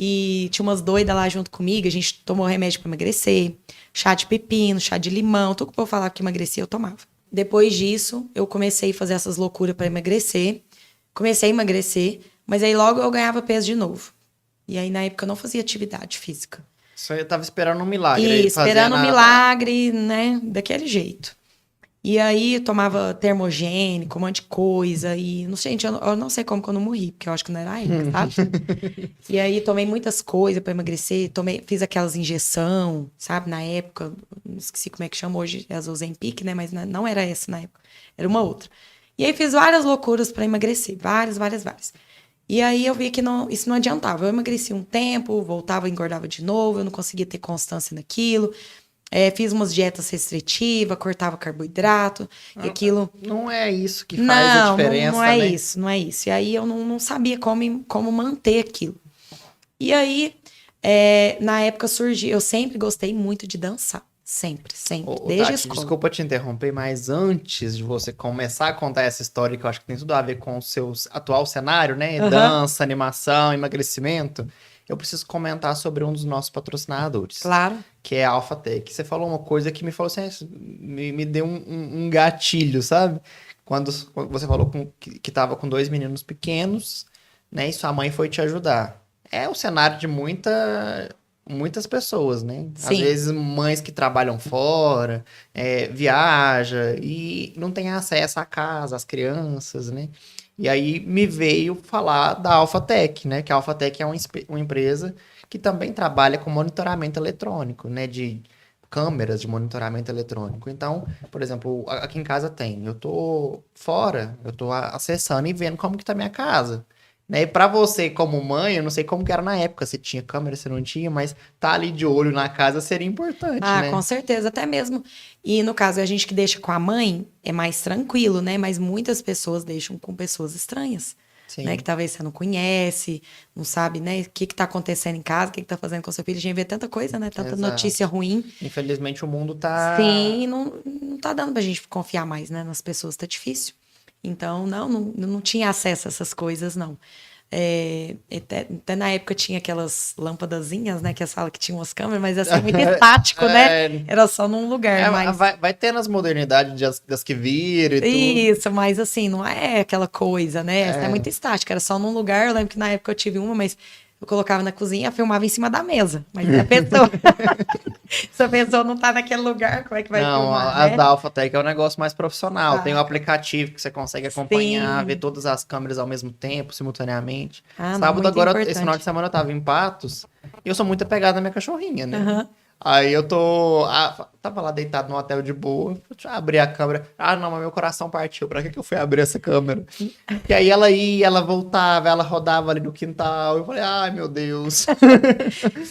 E tinha umas doidas lá junto comigo, a gente tomou remédio para emagrecer, chá de pepino, chá de limão, tudo que o povo falava que emagrecia, eu tomava. Depois disso, eu comecei a fazer essas loucuras para emagrecer. Comecei a emagrecer, mas aí logo eu ganhava peso de novo. E aí, na época, eu não fazia atividade física. Você tava esperando um milagre. E esperando um milagre, né? Daquele jeito. E aí, eu tomava termogênico, um monte de coisa. E, não sei, gente, eu não sei como que eu não morri, porque eu acho que não era ainda, sabe? E aí, tomei muitas coisas para emagrecer. Fiz aquelas injeção, sabe? Na época, não esqueci como é que chama hoje, é a Ozempic, né? Mas não era essa na época, era uma outra. E aí, fiz várias loucuras para emagrecer. Várias. E aí, eu vi que isso não adiantava. Eu emagreci um tempo, voltava, engordava de novo. Eu não conseguia ter constância naquilo. Fiz umas dietas restritivas, cortava carboidrato, e aquilo... Não é isso que faz a diferença, não é né? isso, não é isso. E aí eu não sabia como manter aquilo. E aí, na época surgiu... Eu sempre gostei muito de dançar. Sempre, sempre. Ô, Desde a Tati, escola. desculpa te interromper, mas antes de você começar a contar essa história, que eu acho que tem tudo a ver com o seu atual cenário, né? Aham, Dança, animação, emagrecimento, eu preciso comentar sobre um dos nossos patrocinadores, claro. que é a AlphaTech. Você falou uma coisa que me falou assim, me deu um gatilho, sabe? Quando você falou que tava com dois meninos pequenos, né? E sua mãe foi te ajudar. É o cenário de muitas pessoas, né? Às Sim, vezes mães que trabalham fora, viaja e não tem acesso à casa, às crianças, né? E aí me veio falar da AlphaTech, né? Que a AlphaTech é uma empresa que também trabalha com monitoramento eletrônico, né? De câmeras de monitoramento eletrônico. Então, por exemplo, aqui em casa tem. Eu tô fora, eu tô acessando e vendo como que tá minha casa. Né? E pra você, como mãe, eu não sei como que era na época, se tinha câmera, se não tinha, mas tá ali de olho na casa seria importante, ah, com né? certeza, até mesmo. E no caso, a gente que deixa com a mãe é mais tranquilo, né? Mas muitas pessoas deixam com pessoas estranhas, né? Que Sim, talvez você não conhece, não sabe, né? O que que tá acontecendo em casa, o que que tá fazendo com seu filho. A gente vê tanta coisa, né? Tanta notícia exato. ruim. Infelizmente o mundo tá. Sim, não tá dando pra gente confiar mais, né? Nas pessoas, tá difícil. Então, não tinha acesso a essas coisas, não. Até na época tinha aquelas lâmpadazinhas, né? Que as salas que tinham as câmeras, mas assim, muito estático, né? É, Era só num lugar, mas. vai ter nas modernidades das que viram e tudo. Isso, mas assim, não é aquela coisa, né? Essa é muito É, estática, era só num lugar. Eu lembro que na época eu tive uma, mas eu colocava na cozinha, filmava em cima da mesa. Mas a pessoa, se a pessoa não tá naquele lugar, como é que vai não, filmar, as né? da AlphaTech é um negócio mais profissional. Tem um Ah, aplicativo que você consegue acompanhar, ver sim. todas as câmeras ao mesmo tempo, simultaneamente. Ah, não, Sábado muito agora, esse final de importante. semana eu tava em Patos e eu sou muito apegado na minha cachorrinha, né? Aham. Aí eu tô. Tava lá deitado no hotel de boa. Deixa eu abrir a câmera. Ah, não, mas meu coração partiu. Pra que eu fui abrir essa câmera? E aí ela ia, ela voltava, ela rodava ali no quintal. Eu falei, ai meu Deus.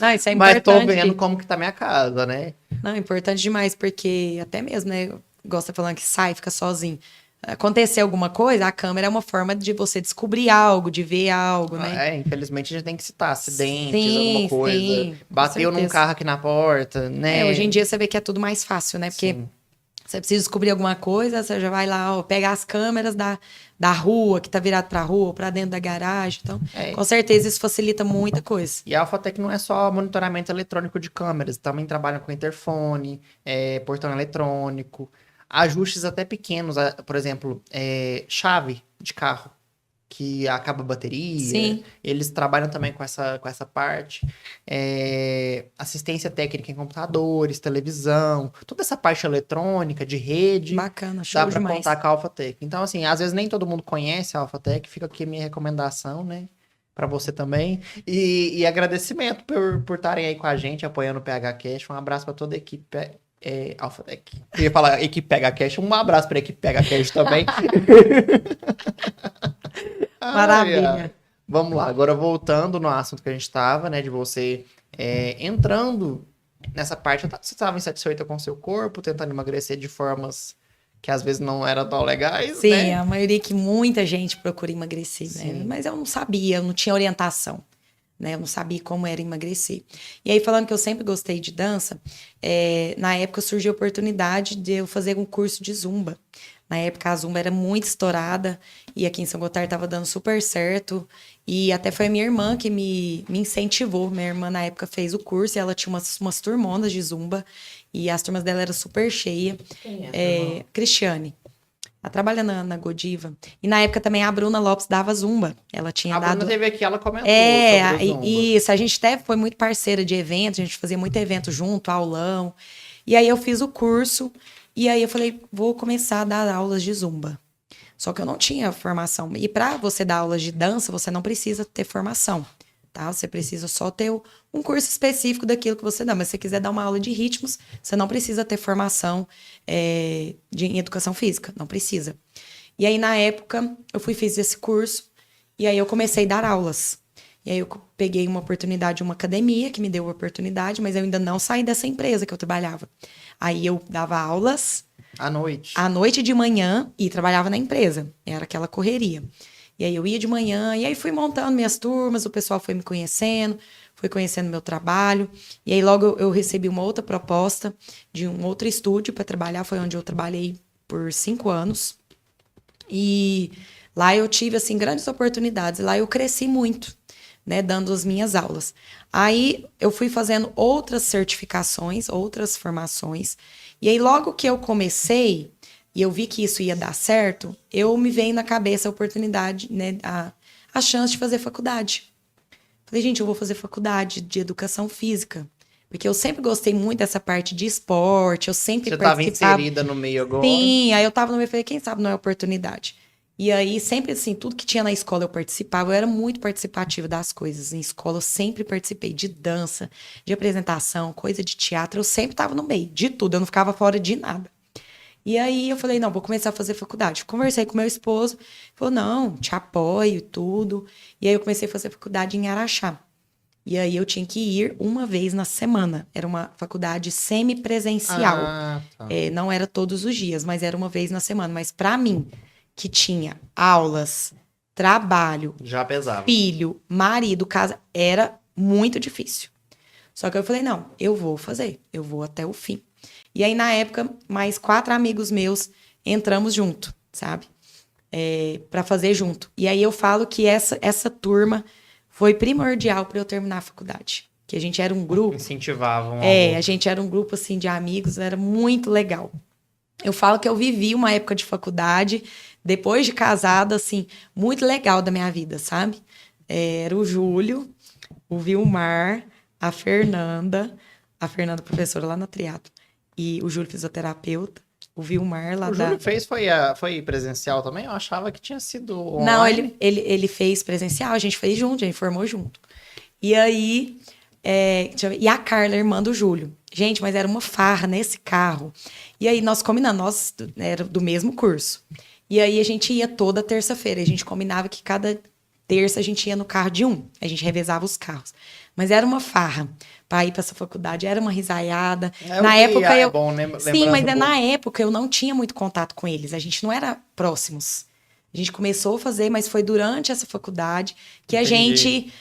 Não, isso é Mas tô importante. vendo como que tá minha casa, né? Não, é importante demais, porque até mesmo, né? Gosta falando que sai, fica sozinho. Acontecer alguma coisa, a câmera é uma forma de você descobrir algo, de ver algo, né? Infelizmente a gente tem que citar acidentes, alguma Sim, coisa. sim, com Bateu num certeza. carro aqui na porta, Hoje em né? dia você vê que é tudo mais fácil, né? Porque Sim. você precisa descobrir alguma coisa, você já vai lá, ó, pega as câmeras da rua, que tá virado pra rua, pra dentro da garagem. Então, É. com certeza isso facilita muita coisa. E a Alphatec não é só monitoramento eletrônico de câmeras, também trabalha com interfone, portão eletrônico, ajustes até pequenos, por exemplo, chave de carro que acaba a bateria, Sim, eles trabalham também com essa parte, assistência técnica em computadores, televisão, toda essa parte eletrônica de rede, bacana, dá show para demais. contar com a Alphatec. Então, assim, às vezes nem todo mundo conhece a Alphatec, fica aqui a minha recomendação, né? Para você também. E agradecimento por estarem aí com a gente, apoiando o PH Cash. Um abraço para toda a equipe Alphatec. Eu ia falar equipe PH Cash, um abraço para a equipe PH Cash também. Ai, ai. Maravilha. Vamos lá, agora voltando no assunto que a gente estava, né? De você entrando nessa parte, você estava insatisfeita com o seu corpo, tentando emagrecer de formas que às vezes não eram tão legais, Sim, né? a maioria que muita gente procura emagrecer, né? Sim. Mas eu não sabia, eu não tinha orientação, né? Eu não sabia como era emagrecer. E aí, falando que eu sempre gostei de dança, na época surgiu a oportunidade de eu fazer um curso de zumba. Na época a zumba era muito estourada e aqui em São Gotardo estava dando super certo. E até foi a minha irmã que me incentivou. Minha irmã na época fez o curso e ela tinha umas turmonas de zumba e as turmas dela eram super cheias. Quem é, seu irmão? Cristiane. Ela trabalha na Godiva. E na época também a Bruna Lopes dava zumba. Ela tinha A Bruna dado. teve aqui, ela comentou sobre o Zumba. Isso. A gente até foi muito parceira de eventos, a gente fazia muito evento junto, aulão. E aí eu fiz o curso, e aí eu falei, vou começar a dar aulas de zumba. Só que eu não tinha formação. E para você dar aulas de dança, você não precisa ter formação, tá? Você precisa só ter um curso específico daquilo que você dá. Mas se você quiser dar uma aula de ritmos, você não precisa ter formação em educação física. Não precisa. E aí, na época, fiz esse curso e aí eu comecei a dar aulas. E aí eu peguei uma oportunidade, uma academia que me deu a oportunidade, mas eu ainda não saí dessa empresa que eu trabalhava. Aí eu dava aulas À noite. à noite e de manhã e trabalhava na empresa. Era aquela correria. E aí eu ia de manhã, e aí fui montando minhas turmas, o pessoal foi me conhecendo, foi conhecendo meu trabalho. E aí logo eu recebi uma outra proposta de um outro estúdio para trabalhar, foi onde eu trabalhei por 5 anos. E lá eu tive, assim, grandes oportunidades. Lá eu cresci muito, né, dando as minhas aulas. Aí eu fui fazendo outras certificações, outras formações. E aí logo que eu comecei e eu vi que isso ia dar certo, eu me veio na cabeça a oportunidade, né, a chance de fazer faculdade. Falei, gente, eu vou fazer faculdade de educação física. Porque eu sempre gostei muito dessa parte de esporte, eu sempre Você estava participava. inserida no meio agora? Sim, aí eu tava no meio e falei, quem sabe não é oportunidade. E aí, sempre assim, tudo que tinha na escola eu participava, eu era muito participativa das coisas. Em escola eu sempre participei de dança, de apresentação, coisa de teatro, eu sempre tava no meio, de tudo, eu não ficava fora de nada. E aí eu falei, não, vou começar a fazer faculdade. Conversei com meu esposo, ele falou, não, te apoio e tudo. E aí eu comecei a fazer faculdade em Araxá. E aí eu tinha que ir uma vez na semana. Era uma faculdade semipresencial. Ah, tá. Não era todos os dias, mas era uma vez na semana. Mas para mim, que tinha aulas, trabalho, Já pesava. filho, marido, casa, era muito difícil. Só que eu falei, não, eu vou fazer, eu vou até o fim. E aí, na época, mais 4 amigos meus entramos junto, sabe? Para fazer junto. E aí eu falo que essa turma foi primordial para eu terminar a faculdade. Que a gente era um grupo. Incentivavam. A gente era um grupo assim de amigos, era muito legal. Eu falo que eu vivi uma época de faculdade, depois de casada, assim, muito legal da minha vida, sabe? Era o Júlio, o Vilmar, a Fernanda professora lá na Triatlo, e o Júlio fisioterapeuta, o Vilmar lá O Júlio fez, foi presencial também? Eu achava que tinha sido online. Não, ele fez presencial, a gente fez junto, a gente formou junto. E aí, deixa eu ver, e a Carla, irmã do Júlio. Gente, mas era uma farra nesse carro. E aí, nós combinamos, nós era do mesmo curso. E aí, a gente ia toda terça-feira. A gente combinava que cada terça a gente ia no carro de um. A gente revezava os carros. Mas era uma farra para ir para essa faculdade. Era uma risaiada. Na época eu... bom, Sim, mas na época eu não tinha muito contato com eles. A gente não era próximos. A gente começou a fazer, mas foi durante essa faculdade que a gente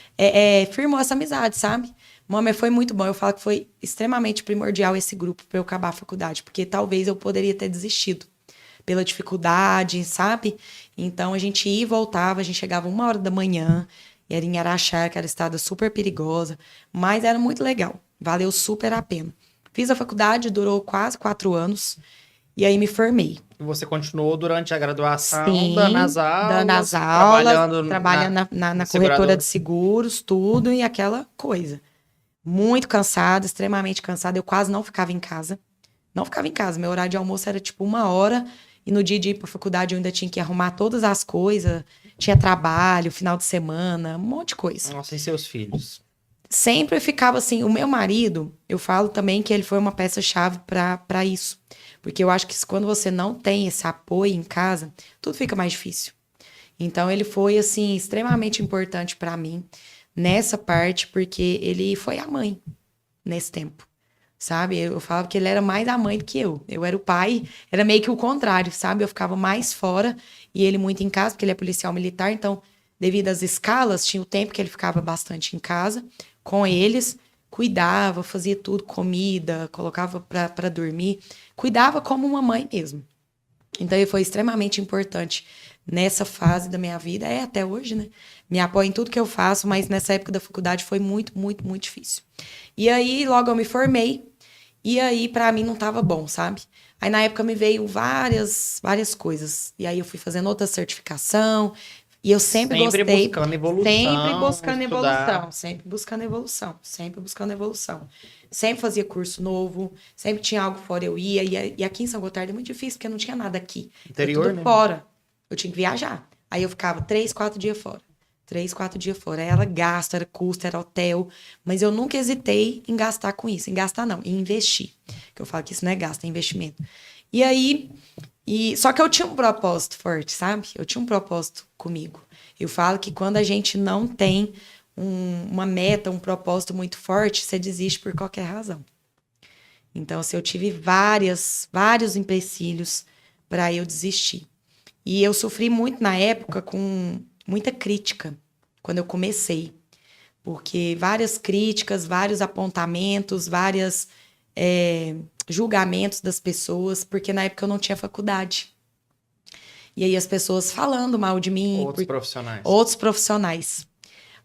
firmou essa amizade, sabe? Mami, foi muito bom. Eu falo que foi extremamente primordial esse grupo para eu acabar a faculdade, porque talvez eu poderia ter desistido pela dificuldade, sabe? Então a gente ia e voltava, a gente chegava 1h da manhã, e era em Araxá, que era estrada super perigosa, mas era muito legal, valeu super a pena. Fiz a faculdade, durou quase 4 anos, e aí me formei. Você continuou durante a graduação, Sim, dando as aulas, trabalhando na corretora de seguros, tudo, e aquela coisa. Muito cansada, extremamente cansada. Eu quase não ficava em casa. Não ficava em casa. Meu horário de almoço era tipo 1h. E no dia de ir para a faculdade eu ainda tinha que arrumar todas as coisas. Tinha trabalho, final de semana, um monte de coisa. Nossa, e seus filhos? Sempre ficava assim. O meu marido, eu falo também que ele foi uma peça-chave para isso. Porque eu acho que quando você não tem esse apoio em casa, tudo fica mais difícil. Então ele foi assim extremamente importante para mim nessa parte, porque ele foi a mãe nesse tempo, sabe? Eu falava que ele era mais a mãe do que eu. Eu era o pai, era meio que o contrário, sabe? Eu ficava mais fora e ele muito em casa, porque ele é policial militar, então, devido às escalas, tinha o tempo que ele ficava bastante em casa com eles, cuidava, fazia tudo, comida, colocava para dormir, cuidava como uma mãe mesmo. Então, ele foi extremamente importante nessa fase da minha vida, até hoje, né? Me apoia em tudo que eu faço, mas nessa época da faculdade foi muito, muito, muito difícil. E aí, logo eu me formei, e aí pra mim não tava bom, sabe? Aí na época me veio várias coisas. E aí eu fui fazendo outra certificação, e eu sempre gostei. Buscando evolução. Sempre buscando estudar. evolução, sempre buscando evolução, sempre buscando evolução. Sempre fazia curso novo, sempre tinha algo fora, eu ia. E aqui em São Gotardo é muito difícil, porque não tinha nada aqui. Interior, tudo né? fora. Eu tinha que viajar. Aí eu ficava 3, 4 dias fora. 3, 4 dias fora. Era gasto, era custo, era hotel. Mas eu nunca hesitei em gastar com isso. Em gastar, não. Em investir. Que eu falo que isso não é gasto, é investimento. E aí... Só que eu tinha um propósito forte, sabe? Eu tinha um propósito comigo. Eu falo que quando a gente não tem uma meta, um propósito muito forte, você desiste por qualquer razão. Então, assim, eu tive vários empecilhos para eu desistir. E eu sofri muito na época com muita crítica, quando eu comecei. Porque várias críticas, vários apontamentos, vários julgamentos das pessoas, porque na época eu não tinha faculdade. E aí as pessoas falando mal de mim. Outros profissionais.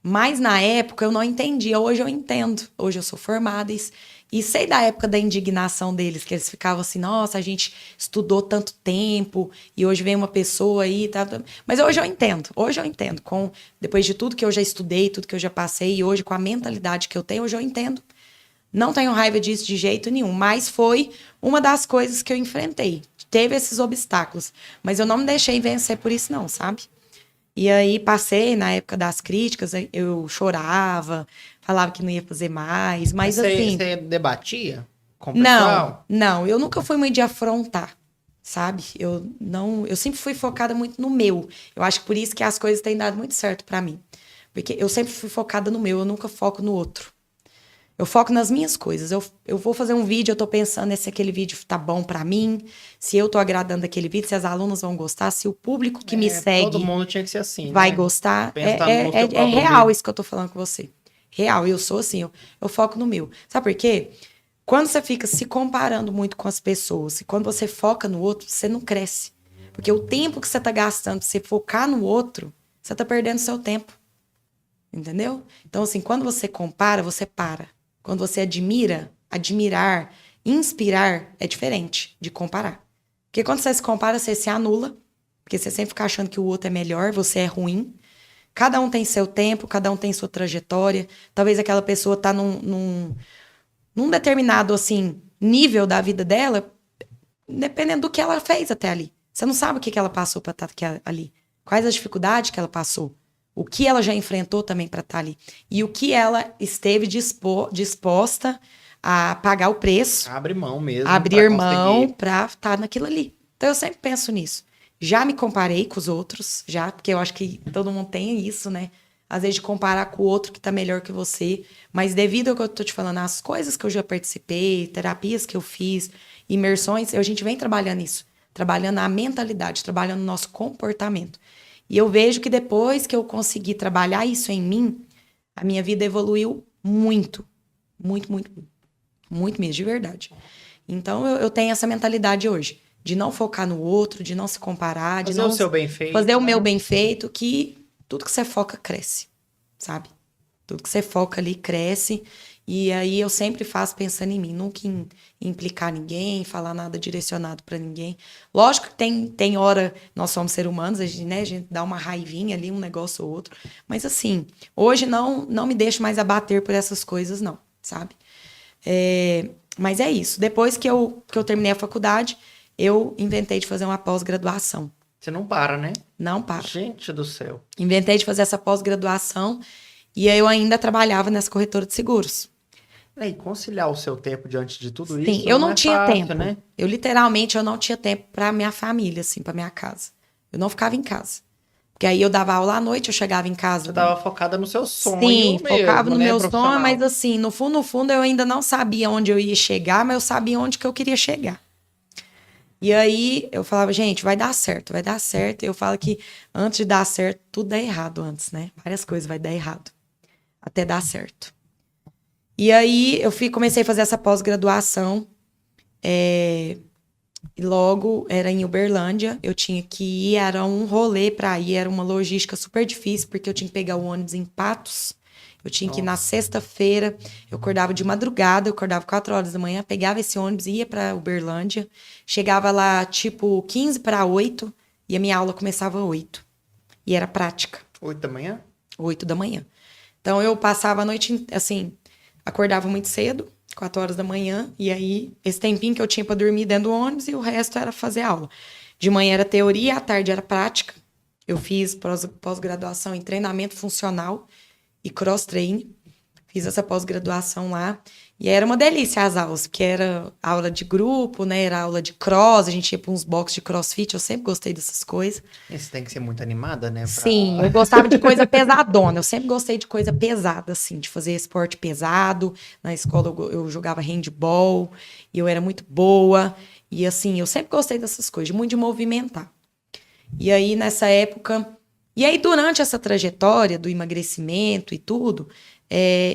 Mas na época eu não entendia, hoje eu entendo. Hoje eu sou formada e sei da época da indignação deles, que eles ficavam assim, nossa, a gente estudou tanto tempo e hoje vem uma pessoa aí, mas hoje eu entendo, depois de tudo que eu já estudei, tudo que eu já passei, e hoje com a mentalidade que eu tenho, hoje eu entendo. Não tenho raiva disso de jeito nenhum, mas foi uma das coisas que eu enfrentei. Teve esses obstáculos, mas eu não me deixei vencer por isso não, sabe? E aí passei, na época das críticas, eu chorava, falava que não ia fazer mais, mas assim... Você debatia com o pessoal? Não, eu nunca fui muito de afrontar, sabe? Eu sempre fui focada muito no meu. Eu acho que por isso que as coisas têm dado muito certo pra mim. Porque eu sempre fui focada no meu, eu nunca foco no outro. Eu foco nas minhas coisas. Eu vou fazer um vídeo, eu tô pensando se aquele vídeo tá bom pra mim, se eu tô agradando aquele vídeo, se as alunas vão gostar, se o público que me segue... Todo mundo tinha que ser assim, vai né? Gostar. É real isso que eu tô falando com você. Real, eu sou assim, eu foco no meu. Sabe por quê? Quando você fica se comparando muito com as pessoas, e quando você foca no outro, você não cresce. Porque o tempo que você tá gastando pra você focar no outro, você tá perdendo seu tempo. Entendeu? Então, assim, quando você compara, você para. Quando você admirar, inspirar, é diferente de comparar. Porque quando você se compara, você se anula, porque você sempre fica achando que o outro é melhor, você é ruim. Cada um tem seu tempo, cada um tem sua trajetória. Talvez aquela pessoa tá num determinado, assim, nível da vida dela, dependendo do que ela fez até ali. Você não sabe o que ela passou para estar ali. Quais as dificuldades que ela passou. O que ela já enfrentou também para estar ali. E o que ela esteve disposta a pagar o preço. Abrir mão mesmo. Abrir mão para estar naquilo ali. Então eu sempre penso nisso. Já me comparei com os outros, porque eu acho que todo mundo tem isso, né? Às vezes de comparar com o outro que tá melhor que você. Mas devido ao que eu tô te falando, as coisas que eu já participei, terapias que eu fiz, imersões, a gente vem trabalhando isso. Trabalhando a mentalidade, trabalhando o nosso comportamento. E eu vejo que depois que eu consegui trabalhar isso em mim, a minha vida evoluiu muito. Muito, muito, muito mesmo, de verdade. Então, eu tenho essa mentalidade hoje. De não focar no outro, de não se comparar. Fazer o seu bem feito. Fazer o meu bem feito, que tudo que você foca cresce, sabe? Tudo que você foca ali cresce. E aí eu sempre faço pensando em mim, nunca em implicar ninguém, falar nada direcionado pra ninguém. Lógico que tem hora, nós somos seres humanos, a gente dá uma raivinha ali, um negócio ou outro. Mas assim, hoje não me deixo mais abater por essas coisas, não, sabe? Mas é isso. Depois que eu terminei a faculdade, eu inventei de fazer uma pós-graduação. Você não para, né? Não para. Gente do céu. Inventei de fazer essa pós-graduação e aí eu ainda trabalhava nessa corretora de seguros. E conciliar o seu tempo diante de tudo isso. Sim, eu não tinha fácil, tempo. Né? Eu literalmente não tinha tempo para minha família, assim, para minha casa. Eu não ficava em casa. Porque aí eu dava aula à noite, eu chegava em casa. Você tava focada no seu sonho. Sim, mesmo, focava no né, meu sonho, mas assim, no fundo, eu ainda não sabia onde eu ia chegar, mas eu sabia onde que eu queria chegar. E aí eu falava, gente, vai dar certo, vai dar certo. E eu falo que antes de dar certo, tudo dá errado antes, né? Várias coisas vai dar errado. Até dar certo. E aí eu comecei a fazer essa pós-graduação. E logo era em Uberlândia. Eu tinha que ir, era um rolê pra ir, era uma logística super difícil, porque eu tinha que pegar o ônibus em Patos. Eu tinha que ir na sexta-feira, eu acordava de madrugada, eu acordava 4 horas da manhã, pegava esse ônibus, ia pra Uberlândia, chegava lá tipo 15 para 8 e a minha aula começava às 8. E era prática. 8 da manhã? 8 da manhã. Então eu passava a noite, assim, acordava muito cedo, 4 horas da manhã, e aí esse tempinho que eu tinha pra dormir dentro do ônibus e o resto era fazer aula. De manhã era teoria, à tarde era prática. Eu fiz pós-graduação em treinamento funcional e cross-training. Fiz essa pós-graduação lá. E era uma delícia as aulas, porque era aula de grupo, né? Era aula de cross, a gente ia para uns boxes de crossfit. Eu sempre gostei dessas coisas. E você tem que ser muito animada, né? Sim, eu gostava de coisa pesadona. Eu sempre gostei de coisa pesada, assim, de fazer esporte pesado. Na escola eu jogava handball e eu era muito boa. E assim, eu sempre gostei dessas coisas, muito de movimentar. E aí, nessa época... E aí, durante essa trajetória do emagrecimento e tudo,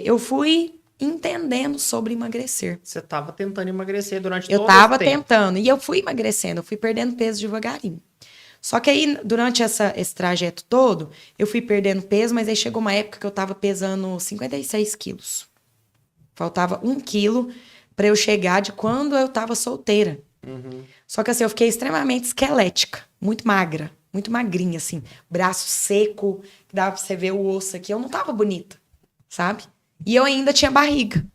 eu fui entendendo sobre emagrecer. Você tava tentando emagrecer durante Eu todo esse tava tempo. tentando, e eu fui emagrecendo, eu fui perdendo peso devagarinho. Só que aí, durante esse trajeto todo, eu fui perdendo peso, mas aí chegou uma época que eu tava pesando 56 quilos. Faltava 1 quilo pra eu chegar de quando eu tava solteira. Só que assim, eu fiquei extremamente esquelética, muito magra, muito magrinha, assim. Braço seco, que dava pra você ver o osso aqui. Eu não tava bonita, sabe? E eu ainda tinha barriga.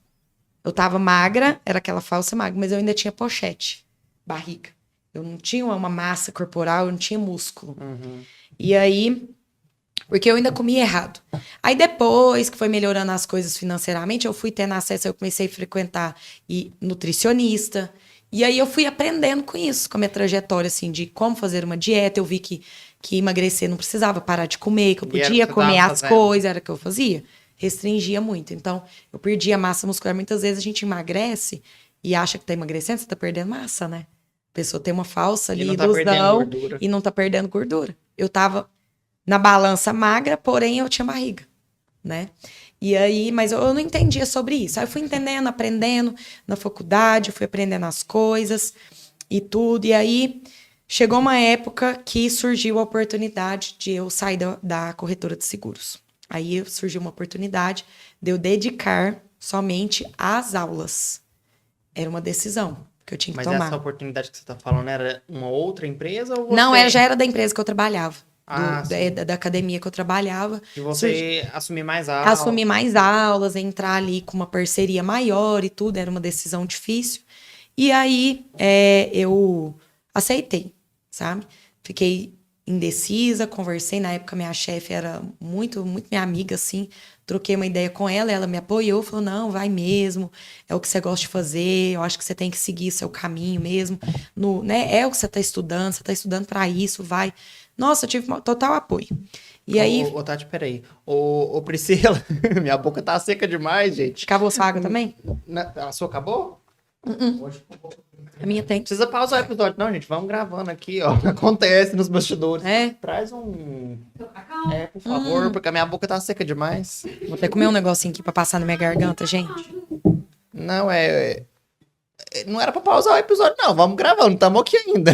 Eu tava magra, era aquela falsa magra, mas eu ainda tinha pochete, barriga. Eu não tinha uma massa corporal, eu não tinha músculo. E aí, porque eu ainda comia errado. Aí depois que foi melhorando as coisas financeiramente, eu fui tendo acesso, eu comecei a frequentar nutricionista. E aí eu fui aprendendo com isso, com a minha trajetória, assim, de como fazer uma dieta. Eu vi que emagrecer não precisava parar de comer, que eu E era o podia que você comer tava as fazendo. coisas, era o que eu fazia. Restringia muito. Então, eu perdia massa muscular. Muitas vezes a gente emagrece e acha que tá emagrecendo, você tá perdendo massa, né? A pessoa tem uma falsa E ali, não tá perdendo ilusão, gordura. e não tá perdendo gordura. Eu tava na balança magra, porém eu tinha barriga, né? E aí, mas eu não entendia sobre isso. Aí eu fui entendendo, aprendendo na faculdade, eu fui aprendendo as coisas e tudo. E aí chegou uma época que surgiu a oportunidade de eu sair da corretora de seguros. Aí surgiu uma oportunidade de eu dedicar somente às aulas. Era uma decisão que eu tinha que Mas tomar. essa oportunidade que você tá falando era uma outra empresa ou você... Não, já era da empresa que eu trabalhava. Ah, sim. Da academia que eu trabalhava. De você assumir mais aulas. Assumir mais aulas, entrar ali com uma parceria maior e tudo, era uma decisão difícil. E aí eu aceitei, sabe? Fiquei indecisa, conversei. Na época, minha chefe era muito, muito minha amiga, assim. Troquei uma ideia com ela me apoiou, falou: não, vai mesmo, é o que você gosta de fazer, eu acho que você tem que seguir seu caminho mesmo. Né? É o que você está estudando para isso, vai. Nossa, eu tive total apoio. E aí. Ô, Tati, peraí. Ô, Priscila, minha boca tá seca demais, gente. Acabou sua água também? A sua acabou? A minha tem. Não precisa pausar o episódio, não, gente. Vamos gravando aqui, ó. Acontece nos bastidores. É? Traz um. Por favor, porque a minha boca tá seca demais. Vou até comer um negocinho aqui pra passar na minha garganta, gente. Não, não era pra pausar o episódio, não. Vamos gravando, estamos aqui ainda.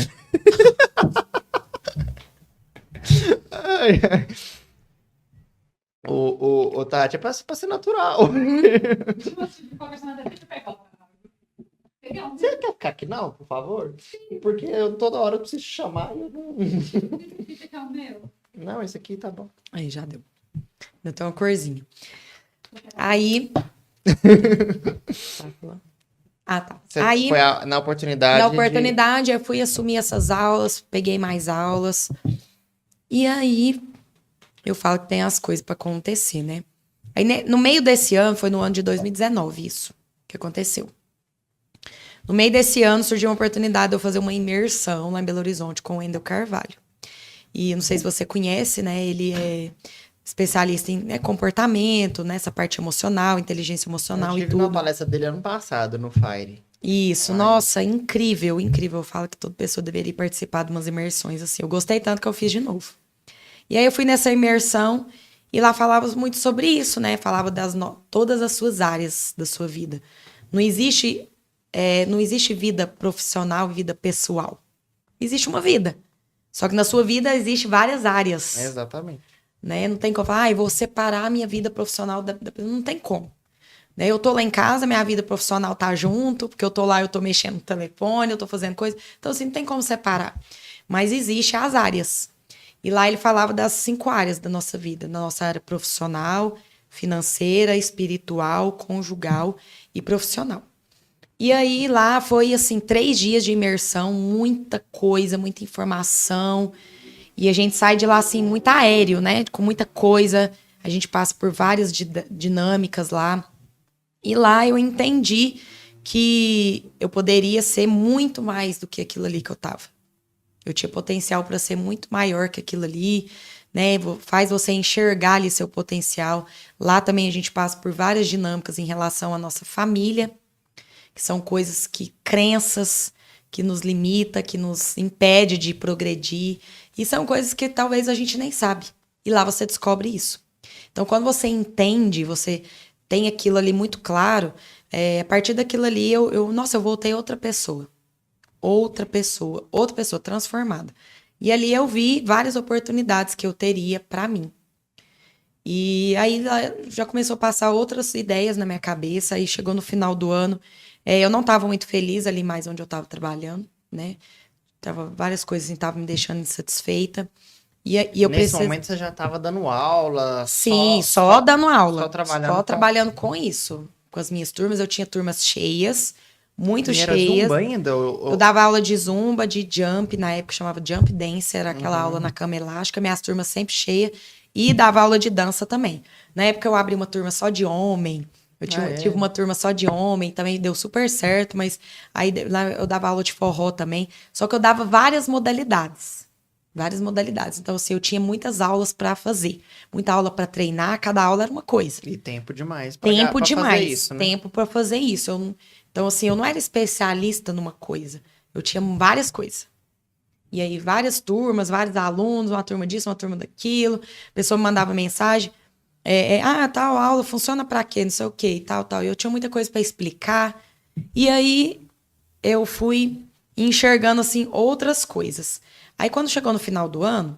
Ai, ai. O Tati, é pra ser natural. Você quer ficar aqui, não, por favor? Porque toda hora eu preciso te chamar e eu não. Não, esse aqui tá bom. Aí, já deu. Ainda tem uma corzinha. Aí. Ah, tá. Você Aí, foi na oportunidade. na oportunidade, eu fui assumir essas aulas, peguei mais aulas. E aí, eu falo que tem as coisas pra acontecer, né? Aí, no meio desse ano, foi no ano de 2019 isso que aconteceu. No meio desse ano, surgiu uma oportunidade de eu fazer uma imersão lá em Belo Horizonte com o Wendel Carvalho. E não sei se você conhece, né? Ele é especialista em comportamento, nessa parte emocional, inteligência emocional Eu e tive tudo. uma palestra dele ano passado, no Fire. Isso, nossa, incrível, incrível. Eu falo que toda pessoa deveria participar de umas imersões assim. Eu gostei tanto que eu fiz de novo. E aí eu fui nessa imersão e lá falava muito sobre isso, né? Falava todas as suas áreas da sua vida. Não existe vida profissional e vida pessoal. Existe uma vida. Só que na sua vida existe várias áreas. Exatamente. Né? Não tem como falar, eu vou separar a minha vida profissional da... Não tem como. Né? Eu tô lá em casa, minha vida profissional tá junto, porque eu tô lá, eu tô mexendo no telefone, eu tô fazendo coisa. Então, assim, não tem como separar. Mas existe as áreas. E lá ele falava das 5 áreas da nossa vida. Da nossa área profissional, financeira, espiritual, conjugal e profissional. E aí lá foi, assim, 3 dias de imersão, muita coisa, muita informação. E a gente sai de lá, assim, muito aéreo, né? Com muita coisa. A gente passa por várias dinâmicas lá. E lá eu entendi que eu poderia ser muito mais do que aquilo ali que eu tava. Eu tinha potencial para ser muito maior que aquilo ali, né? Faz você enxergar ali seu potencial. Lá também a gente passa por várias dinâmicas em relação à nossa família, que são coisas crenças que nos limita, que nos impede de progredir. E são coisas que talvez a gente nem sabe. E lá você descobre isso. Então, quando você entende, você tem aquilo ali muito claro, a partir daquilo ali, nossa, eu voltei outra pessoa. Outra pessoa transformada. E ali eu vi várias oportunidades que eu teria para mim. E aí já começou a passar outras ideias na minha cabeça. Aí chegou no final do ano, eu não estava muito feliz ali mais onde eu estava trabalhando, né? Várias coisas estavam me deixando insatisfeita. E eu Nesse momento você já estava dando aula? Sim, só dando aula. Só trabalhando Só trabalhando com isso. Com as minhas turmas, eu tinha turmas cheias, muito E cheias. era zumba ainda? Eu dava aula de zumba, de jump, na época chamava jump dance, era aquela aula na cama elástica, minhas turmas sempre cheias. E dava aula de dança também. Na época eu abri uma turma só de homem. Tive uma turma só de homem, também deu super certo, mas aí lá eu dava aula de forró também. Só que eu dava várias modalidades. Várias modalidades. Então, assim, eu tinha muitas aulas para fazer. Muita aula para treinar, cada aula era uma coisa. E tempo demais Tempo pra demais. fazer isso, né? Tempo para fazer isso. Então, assim, eu não era especialista numa coisa. Eu tinha várias coisas. E aí, várias turmas, vários alunos, uma turma disso, uma turma daquilo. A pessoa me mandava mensagem. Tal aula funciona para quê? Não sei o quê, tal. E eu tinha muita coisa para explicar. E aí, eu fui enxergando, assim, outras coisas. Aí, quando chegou no final do ano,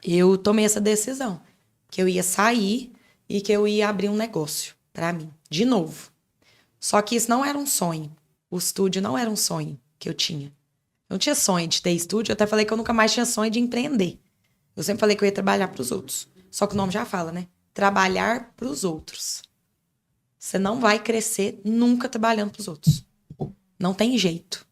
eu tomei essa decisão. Que eu ia sair e que eu ia abrir um negócio para mim, de novo. Só que isso não era um sonho. O estúdio não era um sonho que eu tinha. Eu não tinha sonho de ter estúdio. Eu até falei que eu nunca mais tinha sonho de empreender. Eu sempre falei que eu ia trabalhar para os outros. Só que o nome já fala, né? Trabalhar para os outros. Você não vai crescer nunca trabalhando para os outros. Não tem jeito.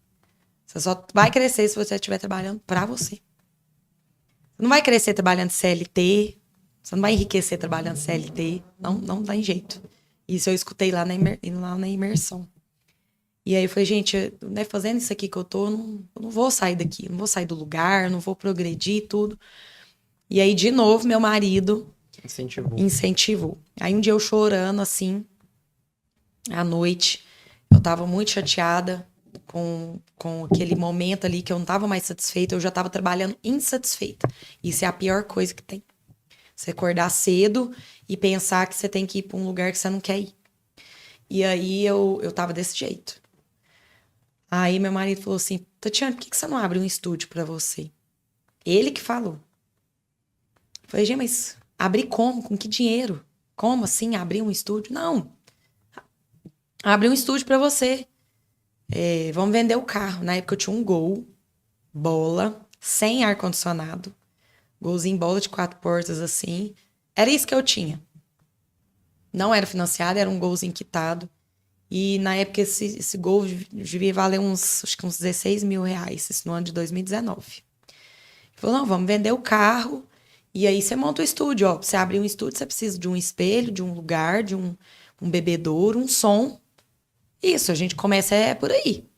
Você só vai crescer se você estiver trabalhando para você. Você não vai crescer trabalhando CLT. Você não vai enriquecer trabalhando CLT. Não tem jeito. Isso eu escutei lá na imersão. E aí eu falei, gente, né, fazendo isso aqui que eu tô, eu não vou sair daqui. Não vou sair do lugar, não vou progredir tudo. E aí, de novo, meu marido incentivou. Aí um dia eu chorando, assim, à noite. Eu tava muito chateada com aquele momento ali que eu não tava mais satisfeita. Eu já tava trabalhando insatisfeita. Isso é a pior coisa que tem. Você acordar cedo e pensar que você tem que ir pra um lugar que você não quer ir. E aí eu tava desse jeito. Aí meu marido falou assim, Tatiana, por que você não abre um estúdio pra você? Ele que falou. Eu falei, gente, mas abrir como? Com que dinheiro? Como assim abrir um estúdio? Não. Abrir um estúdio pra você. Vamos vender o carro. Na época eu tinha um Gol, bola, sem ar-condicionado. Golzinho bola de 4 portas, assim. Era isso que eu tinha. Não era financiado, era um Golzinho quitado. E na época esse Gol devia valer acho que uns 16 mil reais, isso no ano de 2019. Ele falou, não, vamos vender o carro e aí você monta o estúdio. Ó, pra você abrir um estúdio, você precisa de um espelho, de um lugar, de um bebedouro, um som. Isso, a gente começa por aí.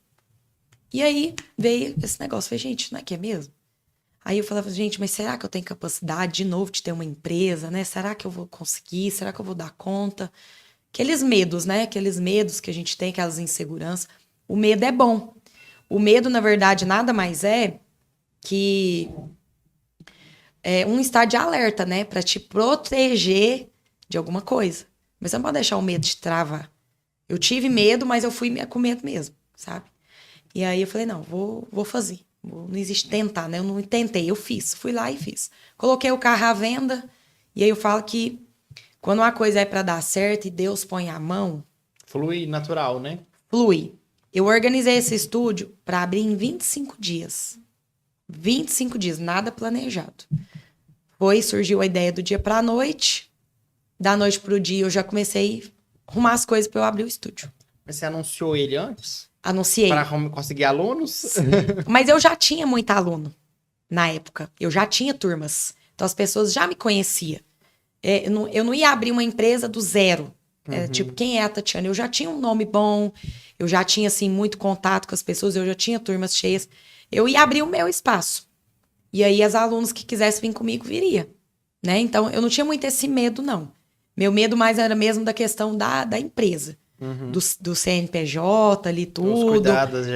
E aí veio esse negócio. Eu falei, gente, não é que é mesmo? Aí eu falava, gente, mas será que eu tenho capacidade de novo de ter uma empresa, né? Será que eu vou conseguir? Será que eu vou dar conta? Aqueles medos, né? Aqueles medos que a gente tem, aquelas inseguranças. O medo é bom. O medo, na verdade, nada mais é que um estado de alerta, né? Pra te proteger de alguma coisa. Mas você não pode deixar o medo te travar. Eu tive medo, mas eu fui com medo mesmo, sabe? E aí eu falei, não, vou fazer. Não existe tentar, né? Eu não tentei, eu fiz. Fui lá e fiz. Coloquei o carro à venda. E aí eu falo que quando uma coisa é para dar certo e Deus põe a mão... Flui natural, né? Flui. Eu organizei esse estúdio para abrir em 25 dias. 25 dias, nada planejado. Surgiu a ideia do dia para a noite. Da noite para o dia eu já comecei a arrumar as coisas para eu abrir o estúdio. Mas você anunciou ele antes? Anunciei. Para conseguir alunos? Sim. Mas eu já tinha muito aluno na época. Eu já tinha turmas. Então as pessoas já me conheciam. Eu não ia abrir uma empresa do zero. Tipo, quem é a Tatiana? Eu já tinha um nome bom, eu já tinha, assim, muito contato com as pessoas, eu já tinha turmas cheias. Eu ia abrir o meu espaço. E aí, as alunos que quisessem vir comigo, viria. Né? Então, eu não tinha muito esse medo, não. Meu medo mais era mesmo da questão da empresa. Do CNPJ ali, tudo.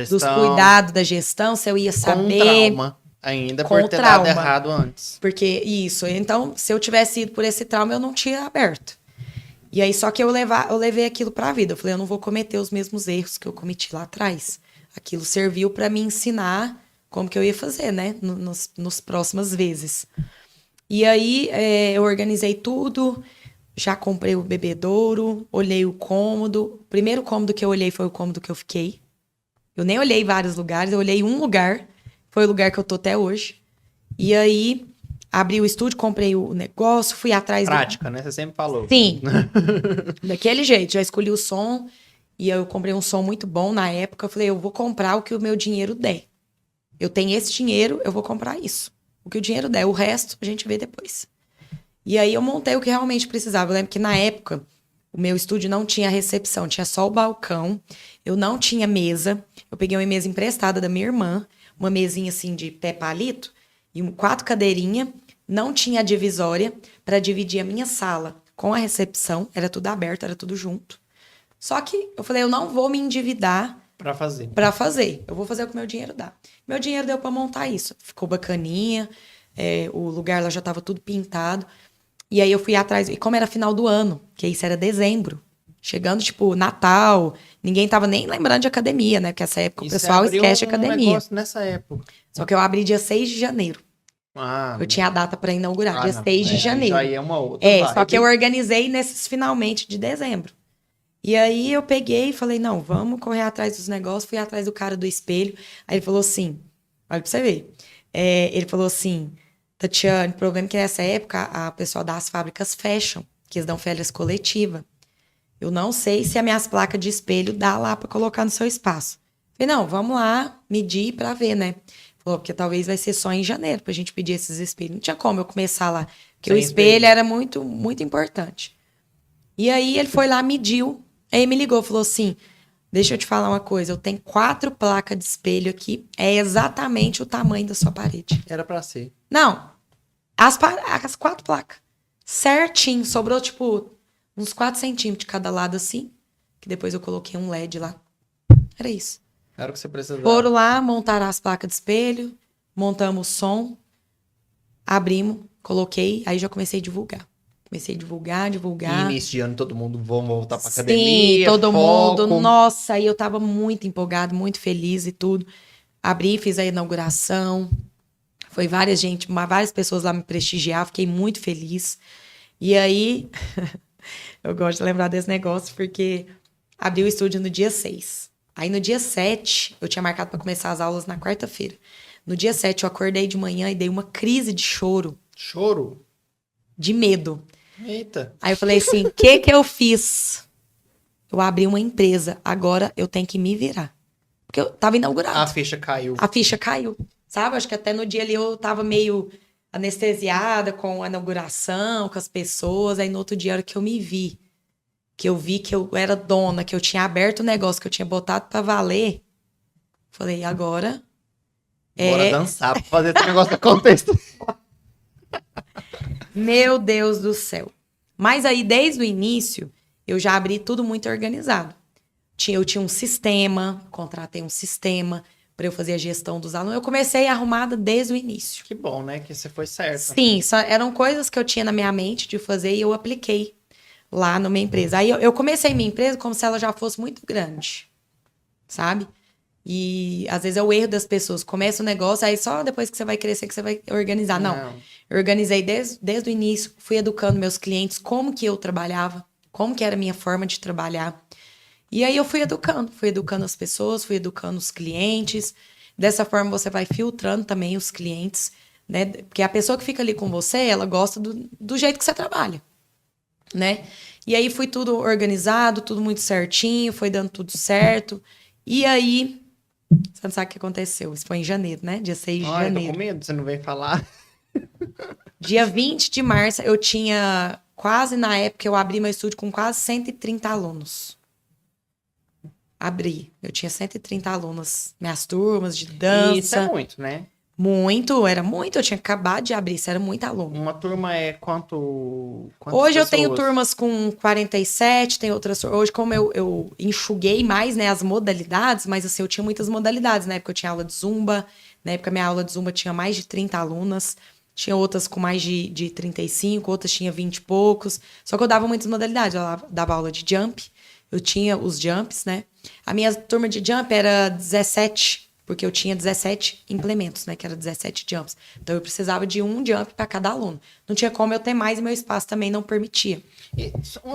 Dos cuidados da gestão, se eu ia saber... Com trauma. Ainda por ter dado errado antes. Porque isso. Então, se eu tivesse ido por esse trauma, eu não tinha aberto. E aí, só que eu levei aquilo pra vida. Eu falei, eu não vou cometer os mesmos erros que eu cometi lá atrás. Aquilo serviu pra me ensinar como que eu ia fazer, né? Nos próximas vezes. E aí, eu organizei tudo, já comprei o bebedouro, olhei o cômodo. O primeiro cômodo que eu olhei foi o cômodo que eu fiquei. Eu nem olhei vários lugares, eu olhei um lugar. Foi o lugar que eu tô até hoje. E aí, abri o estúdio, comprei o negócio, fui atrás... Prática, né? Você sempre falou. Sim. Daquele jeito, já escolhi o som. E eu comprei um som muito bom na época. Eu falei, eu vou comprar o que o meu dinheiro der. Eu tenho esse dinheiro, eu vou comprar isso. O que o dinheiro der, o resto a gente vê depois. E aí eu montei o que realmente precisava. Eu lembro que na época, o meu estúdio não tinha recepção, tinha só o balcão. Eu não tinha mesa. Eu peguei uma mesa emprestada da minha irmã, uma mesinha assim de pé palito, e 4 cadeirinhas. Não tinha divisória para dividir a minha sala com a recepção. Era tudo aberto, era tudo junto. Só que eu falei, eu não vou me endividar Pra fazer. pra fazer. Eu vou fazer o que meu dinheiro dá. Meu dinheiro deu pra montar isso. Ficou bacaninha. O lugar lá já tava tudo pintado. E aí eu fui atrás. E como era final do ano, que isso era dezembro. Chegando, tipo, Natal. Ninguém tava nem lembrando de academia, né? Porque essa época o pessoal esquece de academia. Negócio nessa época. Só que eu abri dia 6 de janeiro. Ah, Eu tinha a data pra inaugurar, dia não. 6 de janeiro. Já é uma outra Só vibe. que eu organizei nesses finalmente de dezembro. E aí eu peguei e falei, não, vamos correr atrás dos negócios. Fui atrás do cara do espelho. Aí ele falou assim, olha pra você ver. Ele falou assim, Tatiane, o problema é que nessa época a pessoal das fábricas fecham, que eles dão férias coletivas. Eu não sei se as minhas placas de espelho dá lá pra colocar no seu espaço. Falei, não, vamos lá medir pra ver, né? Falou, porque talvez vai ser só em janeiro pra gente pedir esses espelhos. Não tinha como eu começar lá, porque o espelho era muito, muito importante. E aí ele foi lá, mediu. Aí me ligou, falou assim, deixa eu te falar uma coisa, eu tenho 4 placas de espelho aqui, é exatamente o tamanho da sua parede. Era pra ser. Não, as 4 placas, certinho, sobrou tipo uns 4 centímetros de cada lado assim, que depois eu coloquei um LED lá. Era isso. Era o que você precisava. Foram lá, montaram as placas de espelho, montamos o som, abrimos, coloquei, aí já comecei a divulgar. Comecei a divulgar. E início de ano todo mundo vão voltar pra Sim, academia. todo foco. mundo. Nossa, aí eu tava muito empolgado, muito feliz e tudo. Abri, fiz a inauguração. Foi várias pessoas lá me prestigiar, fiquei muito feliz. E aí, eu gosto de lembrar desse negócio, porque abri o estúdio no dia 6. Aí no dia 7, eu tinha marcado para começar as aulas na quarta-feira. No dia 7, eu acordei de manhã e dei uma crise de choro. Choro? De medo. Eita. Aí eu falei assim, o que eu fiz? Eu abri uma empresa, agora eu tenho que me virar. Porque eu tava inaugurado. A ficha caiu. A ficha caiu, sabe? Acho que até no dia ali eu tava meio anestesiada com a inauguração, com as pessoas. Aí no outro dia, a hora que eu me vi, que eu vi que eu era dona, que eu tinha aberto o negócio, que eu tinha botado pra valer, falei, agora... Bora dançar pra fazer esse negócio acontecer. Meu Deus do céu. Mas aí, desde o início, eu já abri tudo muito organizado. Eu tinha um sistema, contratei um sistema para eu fazer a gestão dos alunos. Eu comecei arrumada desde o início. Que bom, né? Que você foi certa. Sim, eram coisas que eu tinha na minha mente de fazer e eu apliquei lá na minha empresa. Aí eu comecei minha empresa como se ela já fosse muito grande, sabe? E às vezes é o erro das pessoas. Começa o negócio, aí só depois que você vai crescer que você vai organizar. Não. Eu organizei desde o início, fui educando meus clientes como que eu trabalhava, como que era a minha forma de trabalhar. E aí eu fui educando as pessoas, fui educando os clientes. Dessa forma você vai filtrando também os clientes, né? Porque a pessoa que fica ali com você, ela gosta do jeito que você trabalha, né? E aí foi tudo organizado, tudo muito certinho, foi dando tudo certo. E aí, você não sabe o que aconteceu. Isso foi em janeiro, né? Dia 6 de janeiro. Eu tô com medo, você não vem falar. Dia 20 de março, eu tinha quase, na época, eu abri meu estúdio com quase 130 alunos. Abri. Eu tinha 130 alunas. Minhas turmas de dança. Isso é muito, né? Era muito. Eu tinha acabado de abrir, isso era muito aluno. Uma turma é quantas Hoje eu tenho pessoas? turmas com 47, tem outras... Hoje, como eu enxuguei mais, né, as modalidades, mas assim, eu tinha muitas modalidades. Na época eu tinha aula de Zumba, na época minha aula de Zumba tinha mais de 30 alunas. Tinha outras com mais de 35, outras tinha 20 e poucos. Só que eu dava muitas modalidades. Eu dava aula de jump, eu tinha os jumps, né? A minha turma de jump era 17, porque eu tinha 17 implementos, né? Que era 17 jumps. Então eu precisava de um jump para cada aluno. Não tinha como eu ter mais e meu espaço também não permitia.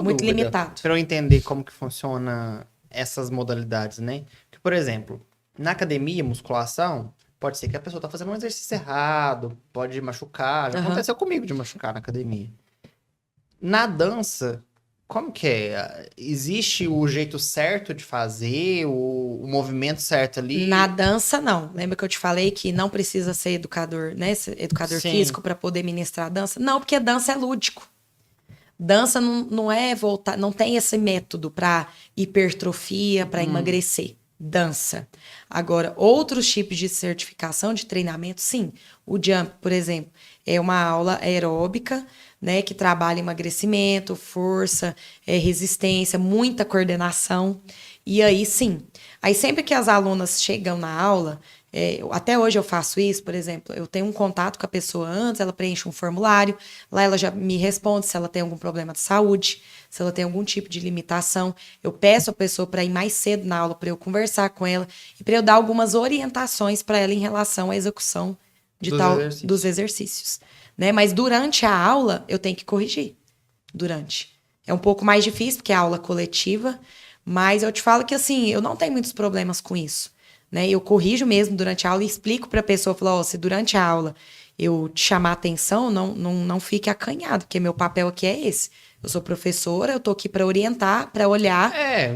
Muito limitado. Para eu entender como que funciona essas modalidades, né? Porque, por exemplo, na academia, musculação, pode ser que a pessoa tá fazendo um exercício errado, pode machucar. Já aconteceu comigo de machucar na academia. Na dança, como que é? Existe o jeito certo de fazer, o movimento certo ali? Na dança, não. Lembra que eu te falei que não precisa ser educador, né? Educador Sim. físico para poder ministrar a dança? Não, porque dança é lúdico. Dança não é voltar, não tem esse método para hipertrofia, para emagrecer. Dança. Agora, outros tipos de certificação de treinamento, sim. O jump, por exemplo, é uma aula aeróbica, né, que trabalha emagrecimento, força, resistência, muita coordenação. E aí, sim. Aí, sempre que as alunas chegam na aula, até hoje eu faço isso, por exemplo, eu tenho um contato com a pessoa antes, ela preenche um formulário, lá ela já me responde se ela tem algum problema de saúde, se ela tem algum tipo de limitação. Eu peço a pessoa para ir mais cedo na aula, para eu conversar com ela e para eu dar algumas orientações para ela em relação à execução dos exercícios. Né? Mas durante a aula, eu tenho que corrigir. Durante. É um pouco mais difícil, porque é aula coletiva, mas eu te falo que, assim, eu não tenho muitos problemas com isso. Né? Eu corrijo mesmo durante a aula e explico para a pessoa, falo, se durante a aula eu te chamar a atenção, não fique acanhado, porque meu papel aqui é esse. Eu sou professora, eu tô aqui para orientar, para olhar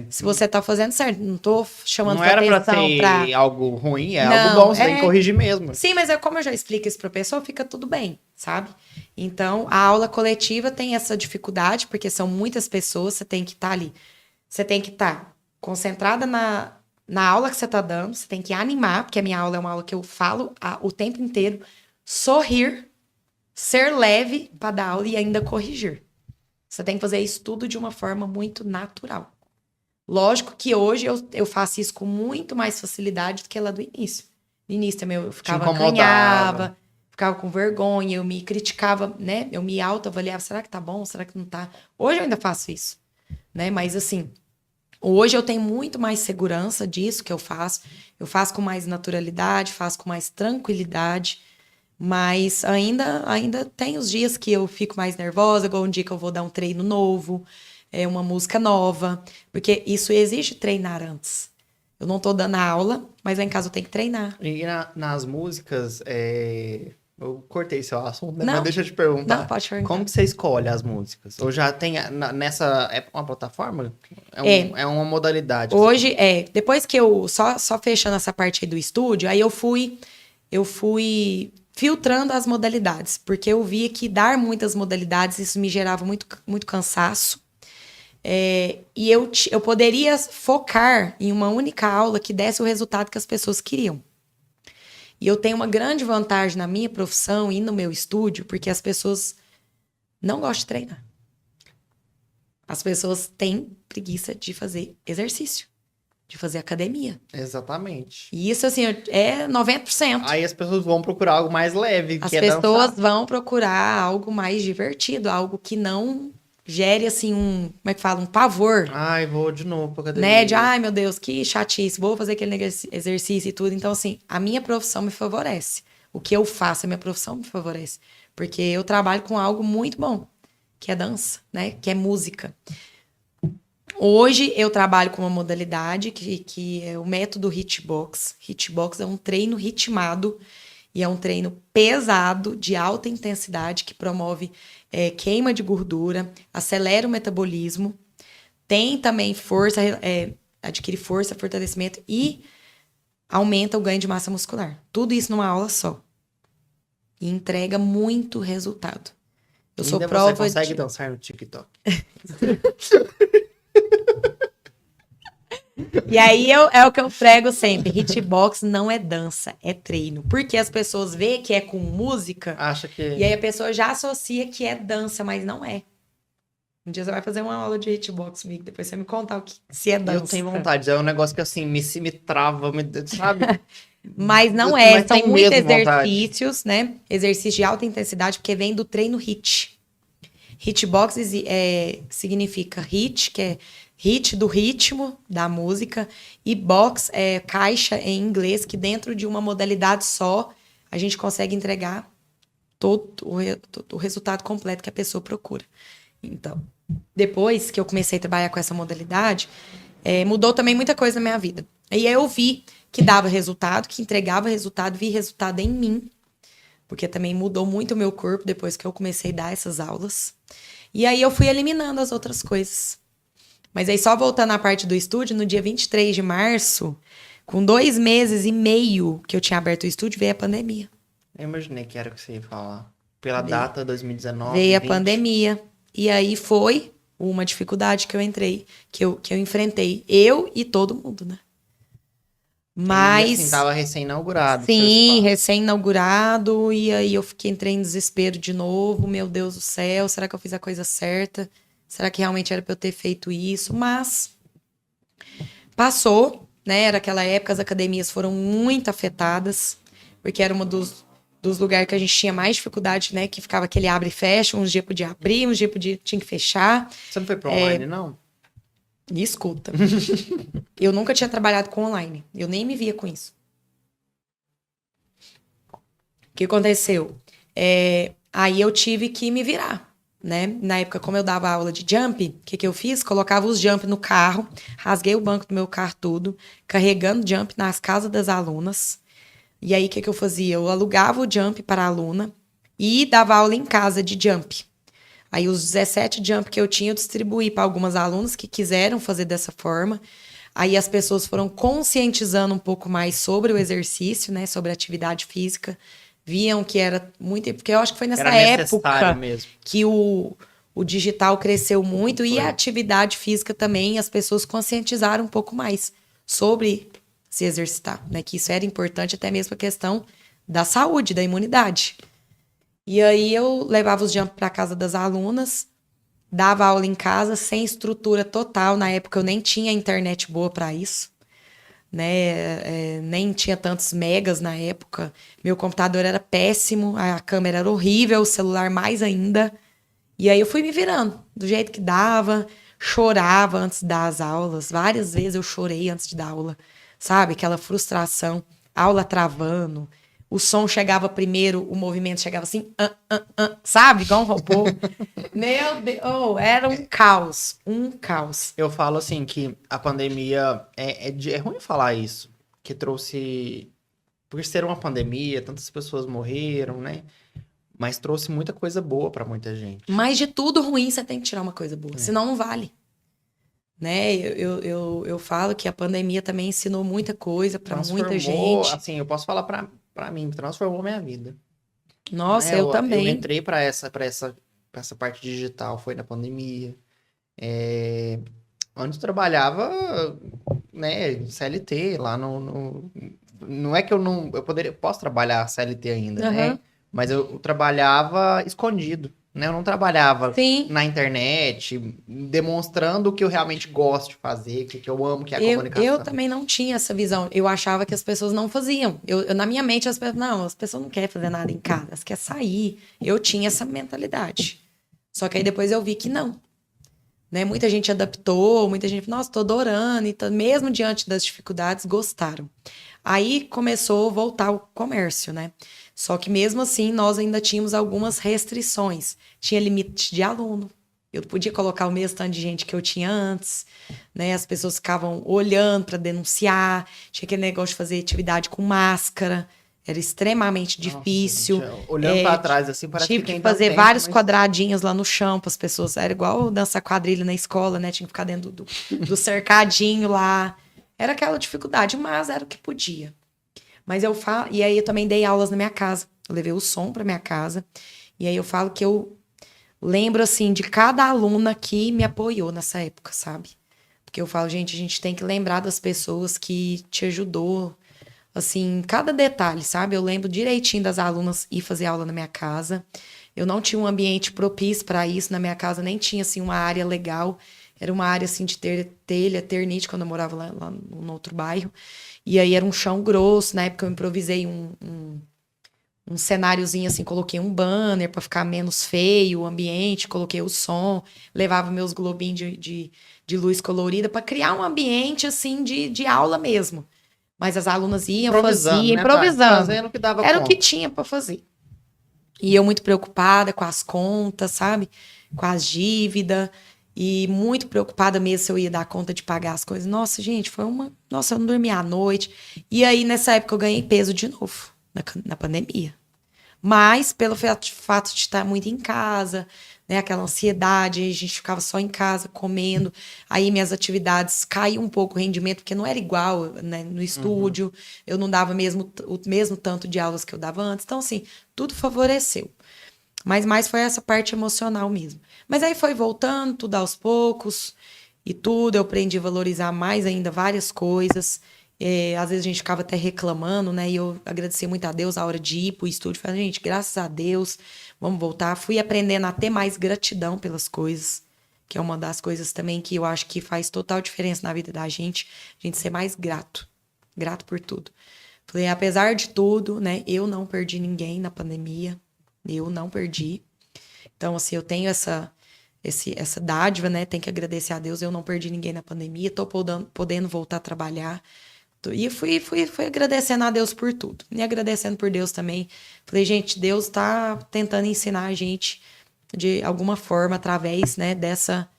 se você tá fazendo certo. Não tô chamando não era atenção pra ser algo ruim, algo bom, você tem que corrigir mesmo. Sim, mas como eu já explico isso pra pessoa, fica tudo bem, sabe? Então, a aula coletiva tem essa dificuldade, porque são muitas pessoas, você tem que estar ali. Você tem que estar concentrada na aula que você tá dando, você tem que animar, porque a minha aula é uma aula que eu falo o tempo inteiro, sorrir, ser leve para dar aula e ainda corrigir. Você tem que fazer isso tudo de uma forma muito natural. Lógico que hoje eu faço isso com muito mais facilidade do que lá do início. No início também eu ficava acanhava, ficava com vergonha, eu me criticava, né? Eu me autoavaliava, será que tá bom? Será que não tá? Hoje eu ainda faço isso, né? Mas assim, hoje eu tenho muito mais segurança disso que eu faço. Eu faço com mais naturalidade, faço com mais tranquilidade. Mas ainda tem os dias que eu fico mais nervosa, igual um dia que eu vou dar um treino novo, uma música nova. Porque isso exige treinar antes. Eu não tô dando aula, mas lá em casa eu tenho que treinar. E nas músicas, eu cortei seu assunto, né? Não, mas deixa eu te perguntar. Não, pode perguntar. Como que você escolhe as músicas? Ou já tem nessa... É uma plataforma? É uma modalidade? Hoje, depois que eu... Só fechando essa parte aí do estúdio, aí eu fui filtrando as modalidades, porque eu via que dar muitas modalidades, isso me gerava muito, muito cansaço. E eu poderia focar em uma única aula que desse o resultado que as pessoas queriam. E eu tenho uma grande vantagem na minha profissão e no meu estúdio, porque as pessoas não gostam de treinar. As pessoas têm preguiça de fazer exercício, de fazer academia. Exatamente. E isso, assim, é 90%. Aí as pessoas vão procurar algo mais leve, as pessoas vão procurar algo mais divertido, algo que não gere, assim, como é que fala? Um pavor. Ai, vou de novo pra academia. Né? Ai, meu Deus, que chatice, vou fazer aquele exercício e tudo. Então, assim, a minha profissão me favorece. O que eu faço, a minha profissão me favorece. Porque eu trabalho com algo muito bom, que é dança, né? Que é música. Hoje eu trabalho com uma modalidade que é o método Hitbox. Hitbox é um treino ritmado e é um treino pesado, de alta intensidade, que promove queima de gordura, acelera o metabolismo, tem também força, adquire força, fortalecimento e aumenta o ganho de massa muscular. Tudo isso numa aula só. E entrega muito resultado. Eu sou prova você consegue dançar no TikTok. E aí é o que eu prego sempre. Hitbox não é dança, é treino. Porque as pessoas veem que é com música. Acha que... E aí a pessoa já associa que é dança, mas não é. Um dia você vai fazer uma aula de hitbox comigo, depois você me contar se é dança. Eu tenho vontade, é um negócio que assim, me trava, sabe? Mas não Mas são tem muitos mesmo vontade. exercícios, né? Exercícios de alta intensidade, porque vem do treino HIIT. Hitbox significa hit, que é hit do ritmo da música, e box é caixa em inglês, que dentro de uma modalidade só a gente consegue entregar todo o resultado completo que a pessoa procura. Então, depois que eu comecei a trabalhar com essa modalidade, mudou também muita coisa na minha vida. E aí eu vi que dava resultado, que entregava resultado, vi resultado em mim, porque também mudou muito o meu corpo depois que eu comecei a dar essas aulas. E aí eu fui eliminando as outras coisas. Mas aí só voltando à parte do estúdio, no dia 23 de março, com 2 meses e meio que eu tinha aberto o estúdio, veio a pandemia. Eu imaginei que era o que você ia falar. Pela Veio. data 2019, Veio a 20. pandemia. E aí foi uma dificuldade que eu entrei, que eu enfrentei. Eu e todo mundo, né? Mas... E assim, tava recém-inaugurado o seu sim, espaço. recém-inaugurado. E aí entrei em desespero de novo. Meu Deus do céu, será que eu fiz a coisa certa? Será que realmente era para eu ter feito isso? Mas passou, né? Era aquela época, as academias foram muito afetadas, porque era um dos lugares que a gente tinha mais dificuldade, né? Que ficava aquele abre e fecha, uns dias podia abrir, uns dias tinha que fechar. Você não foi pro online, não? E escuta, eu nunca tinha trabalhado com online, eu nem me via com isso. O que aconteceu? Aí eu tive que me virar, né? Na época, como eu dava aula de jump, o que eu fiz? Colocava os jump no carro, rasguei o banco do meu carro tudo, carregando jump nas casas das alunas. E aí, o que eu fazia? Eu alugava o jump para a aluna e dava aula em casa de jump. Aí, os 17 jump que eu tinha, eu distribuí para algumas alunas que quiseram fazer dessa forma. Aí, as pessoas foram conscientizando um pouco mais sobre o exercício, né? Sobre a atividade física. Viam que era muito... Porque eu acho que foi nessa época mesmo. que o digital cresceu muito. Foi. E a atividade física também, as pessoas conscientizaram um pouco mais sobre se exercitar, né? Que isso era importante até mesmo a questão da saúde, da imunidade. E aí eu levava os jump para casa das alunas, dava aula em casa sem estrutura total. Na época eu nem tinha internet boa para isso, né? Nem tinha tantos megas na época. Meu computador era péssimo, a câmera era horrível, o celular mais ainda. E aí eu fui me virando do jeito que dava, chorava antes das aulas. Várias vezes eu chorei antes de dar aula, sabe? Aquela frustração, aula travando. O som chegava primeiro, o movimento chegava assim, sabe? Igual um robô. Meu Deus, era um caos, um caos. Eu falo assim que a pandemia, é ruim falar isso, que trouxe, por ser uma pandemia, tantas pessoas morreram, né? Mas trouxe muita coisa boa pra muita gente. Mas de tudo ruim você tem que tirar uma coisa boa, senão não vale. Né? Eu falo que a pandemia também ensinou muita coisa pra muita gente. Assim, eu posso falar pra mim, transformou minha vida. Nossa, né? eu também. Eu entrei pra essa parte digital, foi na pandemia. Antes eu trabalhava, né, CLT, lá não é que eu posso trabalhar CLT ainda, né? Mas eu trabalhava escondido, né? Eu não trabalhava Sim. na internet, demonstrando o que eu realmente gosto de fazer, o que eu amo, que é a comunicação. Eu também não tinha essa visão. Eu achava que as pessoas não faziam. Na minha mente, as pessoas não querem fazer nada em casa, elas querem sair. Eu tinha essa mentalidade. Só que aí depois eu vi que não. Né? Muita gente adaptou, muita gente, nossa, tô adorando. Então, mesmo diante das dificuldades, gostaram. Aí começou a voltar o comércio, né? Só que mesmo assim, nós ainda tínhamos algumas restrições. Tinha limite de aluno. Eu podia colocar o mesmo tanto de gente que eu tinha antes, né? As pessoas ficavam olhando para denunciar. Tinha aquele negócio de fazer atividade com máscara. Era extremamente difícil. Nossa, gente, olhando para trás, assim, parece tive que tem fazer tempo, vários mas... quadradinhos lá no chão para as pessoas. Era igual dançar quadrilha na escola, né? Tinha que ficar dentro do cercadinho lá. Era aquela dificuldade, mas era o que podia. Mas eu falo... E aí eu também dei aulas na minha casa. Eu levei o som para minha casa. E aí eu falo que eu lembro, assim, de cada aluna que me apoiou nessa época, sabe? Porque eu falo, gente, a gente tem que lembrar das pessoas que te ajudou, assim, cada detalhe, sabe? Eu lembro direitinho das alunas ir fazer aula na minha casa. Eu não tinha um ambiente propício para isso na minha casa, nem tinha, assim, uma área legal. Era uma área, assim, de telha, ternite, quando eu morava lá no outro bairro. E aí era um chão grosso. Na época eu improvisei um cenáriozinho, assim, coloquei um banner para ficar menos feio o ambiente, coloquei o som, levava meus globinhos de luz colorida para criar um ambiente, assim, de aula mesmo. Mas as alunas iam, Improvisando, faziam, né, Tati? improvisando. Fazendo o que dava Era o que conta. tinha para fazer. E eu muito preocupada com as contas, sabe? Com as dívidas. E muito preocupada mesmo se eu ia dar conta de pagar as coisas. Nossa, gente, foi uma. Nossa, eu não dormia à noite. E aí, nessa época, eu ganhei peso de novo, na pandemia. Mas, pelo fato de estar muito em casa, né? Aquela ansiedade, a gente ficava só em casa comendo. Aí minhas atividades caíam um pouco o rendimento, porque não era igual, né? No estúdio. Eu não dava o mesmo tanto de aulas que eu dava antes. Então, assim, tudo favoreceu. Mas mais foi essa parte emocional mesmo. Mas aí foi voltando, tudo aos poucos e tudo. Eu aprendi a valorizar mais ainda várias coisas. Às vezes a gente ficava até reclamando, né? E eu agradeci muito a Deus a hora de ir pro estúdio. Falei, gente, graças a Deus, vamos voltar. Fui aprendendo a ter mais gratidão pelas coisas, que é uma das coisas também que eu acho que faz total diferença na vida da gente. A gente ser mais grato. Grato por tudo. Falei, apesar de tudo, né? Eu não perdi ninguém na pandemia. Eu não perdi. Então, assim, eu tenho essa dádiva, né? Tenho que agradecer a Deus. Eu não perdi ninguém na pandemia. Tô podendo voltar a trabalhar. E fui agradecendo a Deus por tudo. E agradecendo por Deus também. Falei, gente, Deus tá tentando ensinar a gente de alguma forma através, né, dessa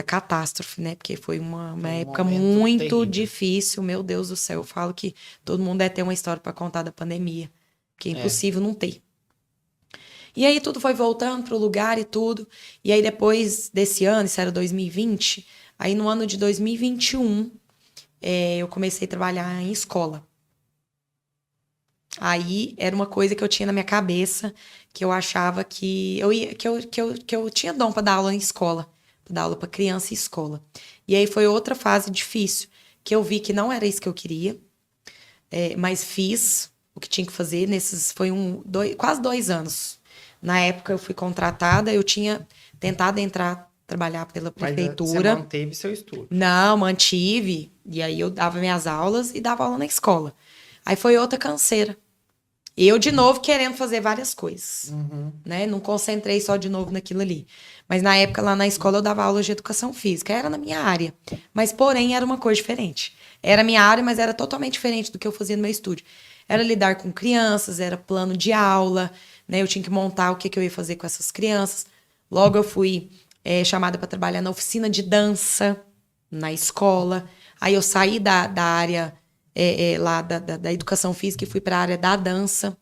catástrofe, né? Porque foi uma época muito terrível. difícil. Meu Deus do céu. Eu falo que todo mundo deve ter uma história para contar da pandemia. Que é impossível não ter. E aí tudo foi voltando pro lugar e tudo. E aí depois desse ano, isso era 2020, aí no ano de 2021, eu comecei a trabalhar em escola. Aí era uma coisa que eu tinha na minha cabeça, que eu achava que eu tinha dom para dar aula em escola, para dar aula para criança em escola. E aí foi outra fase difícil, que eu vi que não era isso que eu queria, mas fiz o que tinha que fazer. Foi quase 2 anos. Na época eu fui contratada, eu tinha tentado trabalhar pela prefeitura. Mas você manteve seu estudo? Não, mantive. E aí eu dava minhas aulas e dava aula na escola. Aí foi outra canseira. Eu, de novo, querendo fazer várias coisas. Né? Não concentrei só de novo naquilo ali. Mas na época, lá na escola, eu dava aula de educação física. Era na minha área. Mas, porém, era uma coisa diferente. Era minha área, mas era totalmente diferente do que eu fazia no meu estúdio. Era lidar com crianças, era plano de aula, né? Eu tinha que montar o que eu ia fazer com essas crianças. Logo, eu fui chamada para trabalhar na oficina de dança, na escola. Aí eu saí da área lá da educação física e fui para a área da dança.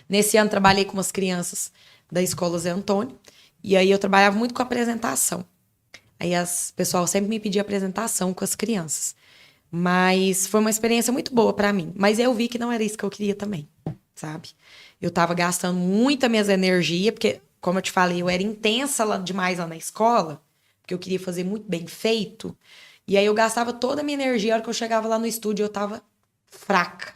Nesse ano, trabalhei com umas crianças da escola Zé Antônio. E aí eu trabalhava muito com apresentação. Aí o pessoal sempre me pedia apresentação com as crianças. Mas foi uma experiência muito boa para mim. Mas eu vi que não era isso que eu queria também, sabe? Eu tava gastando muita minhas energias, porque, como eu te falei, eu era intensa demais lá na escola, porque eu queria fazer muito bem feito. E aí eu gastava toda a minha energia. A hora que eu chegava lá no estúdio, eu tava fraca,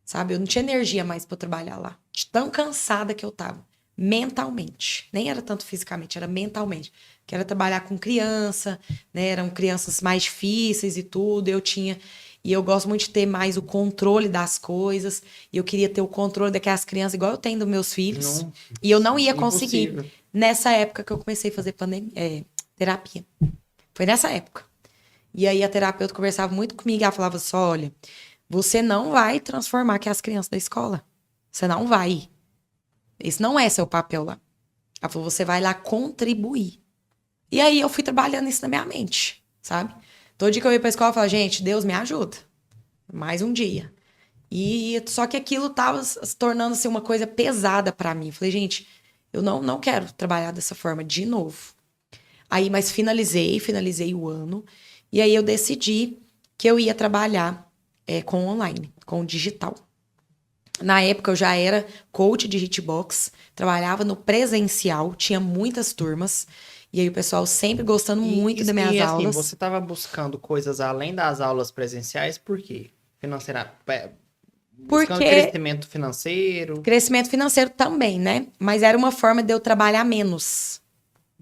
sabe? Eu não tinha energia mais para trabalhar lá. De tão cansada que eu tava. Mentalmente. Nem era tanto fisicamente, era mentalmente. Que era trabalhar com criança, né? Eram crianças mais difíceis e tudo. E eu gosto muito de ter mais o controle das coisas. E eu queria ter o controle daquelas crianças, igual eu tenho dos meus filhos. Não, e eu não ia conseguir. impossível. Nessa época que eu comecei a fazer terapia. Foi nessa época. E aí a terapeuta conversava muito comigo e ela falava só, olha, você não vai transformar aquelas crianças da escola. Você não vai. Esse não é seu papel lá. Ela falou, você vai lá contribuir. E aí eu fui trabalhando isso na minha mente, sabe? Todo dia que eu ia pra escola, eu falava, gente, Deus me ajuda. Mais um dia. E só que aquilo tava se tornando-se uma coisa pesada pra mim. Eu falei, gente, eu não quero trabalhar dessa forma de novo. Aí, mas finalizei o ano. E aí eu decidi que eu ia trabalhar com online, com digital. Na época eu já era coach de hitbox, trabalhava no presencial, tinha muitas turmas. E aí o pessoal sempre gostando muito das minhas aulas. Você estava buscando coisas além das aulas presenciais, por quê? Buscando crescimento financeiro? Crescimento financeiro também, né? Mas era uma forma de eu trabalhar menos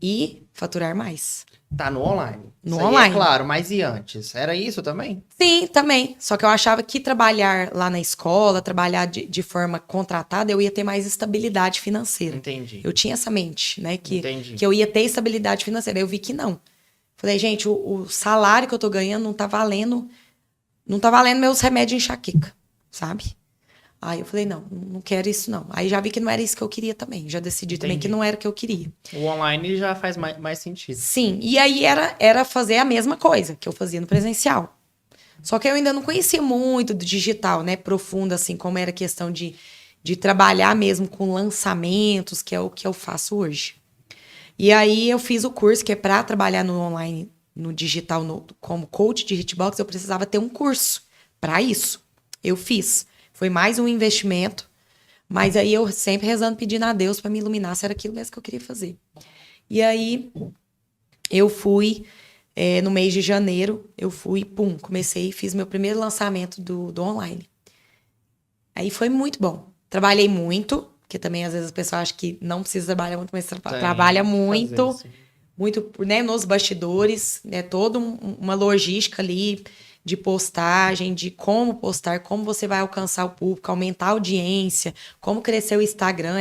e faturar mais. Tá no online. No Isso aí online. é claro, mas e antes? Era isso também? Sim, também. Só que eu achava que trabalhar lá na escola, trabalhar de forma contratada, eu ia ter mais estabilidade financeira. Entendi. Eu tinha essa mente, né? Entendi. Que eu ia ter estabilidade financeira. Eu vi que não. Falei, gente, o salário que eu tô ganhando não tá valendo meus remédios de enxaqueca, sabe? Aí eu falei, não quero isso não. Aí já vi que não era isso que eu queria também. Já decidi também que Entendi. não era o que eu queria. O online já faz mais sentido. Sim, e aí era fazer a mesma coisa que eu fazia no presencial. Só que eu ainda não conhecia muito do digital, né? Profundo, assim, como era a questão de trabalhar mesmo com lançamentos, que é o que eu faço hoje. E aí eu fiz o curso, que é para trabalhar no online, no digital, como coach de hitbox, eu precisava ter um curso para isso. Eu fiz. Foi mais um investimento, mas aí eu sempre rezando, pedindo a Deus para me iluminar se era aquilo mesmo que eu queria fazer. E aí eu fui, no mês de janeiro, comecei e fiz meu primeiro lançamento do online. Aí foi muito bom. Trabalhei muito, porque também às vezes as pessoas acham que não precisa trabalhar muito, mas trabalha muito, muito, né, nos bastidores, né, toda uma logística ali de postagem, de como postar, como você vai alcançar o público, aumentar a audiência, como crescer o Instagram,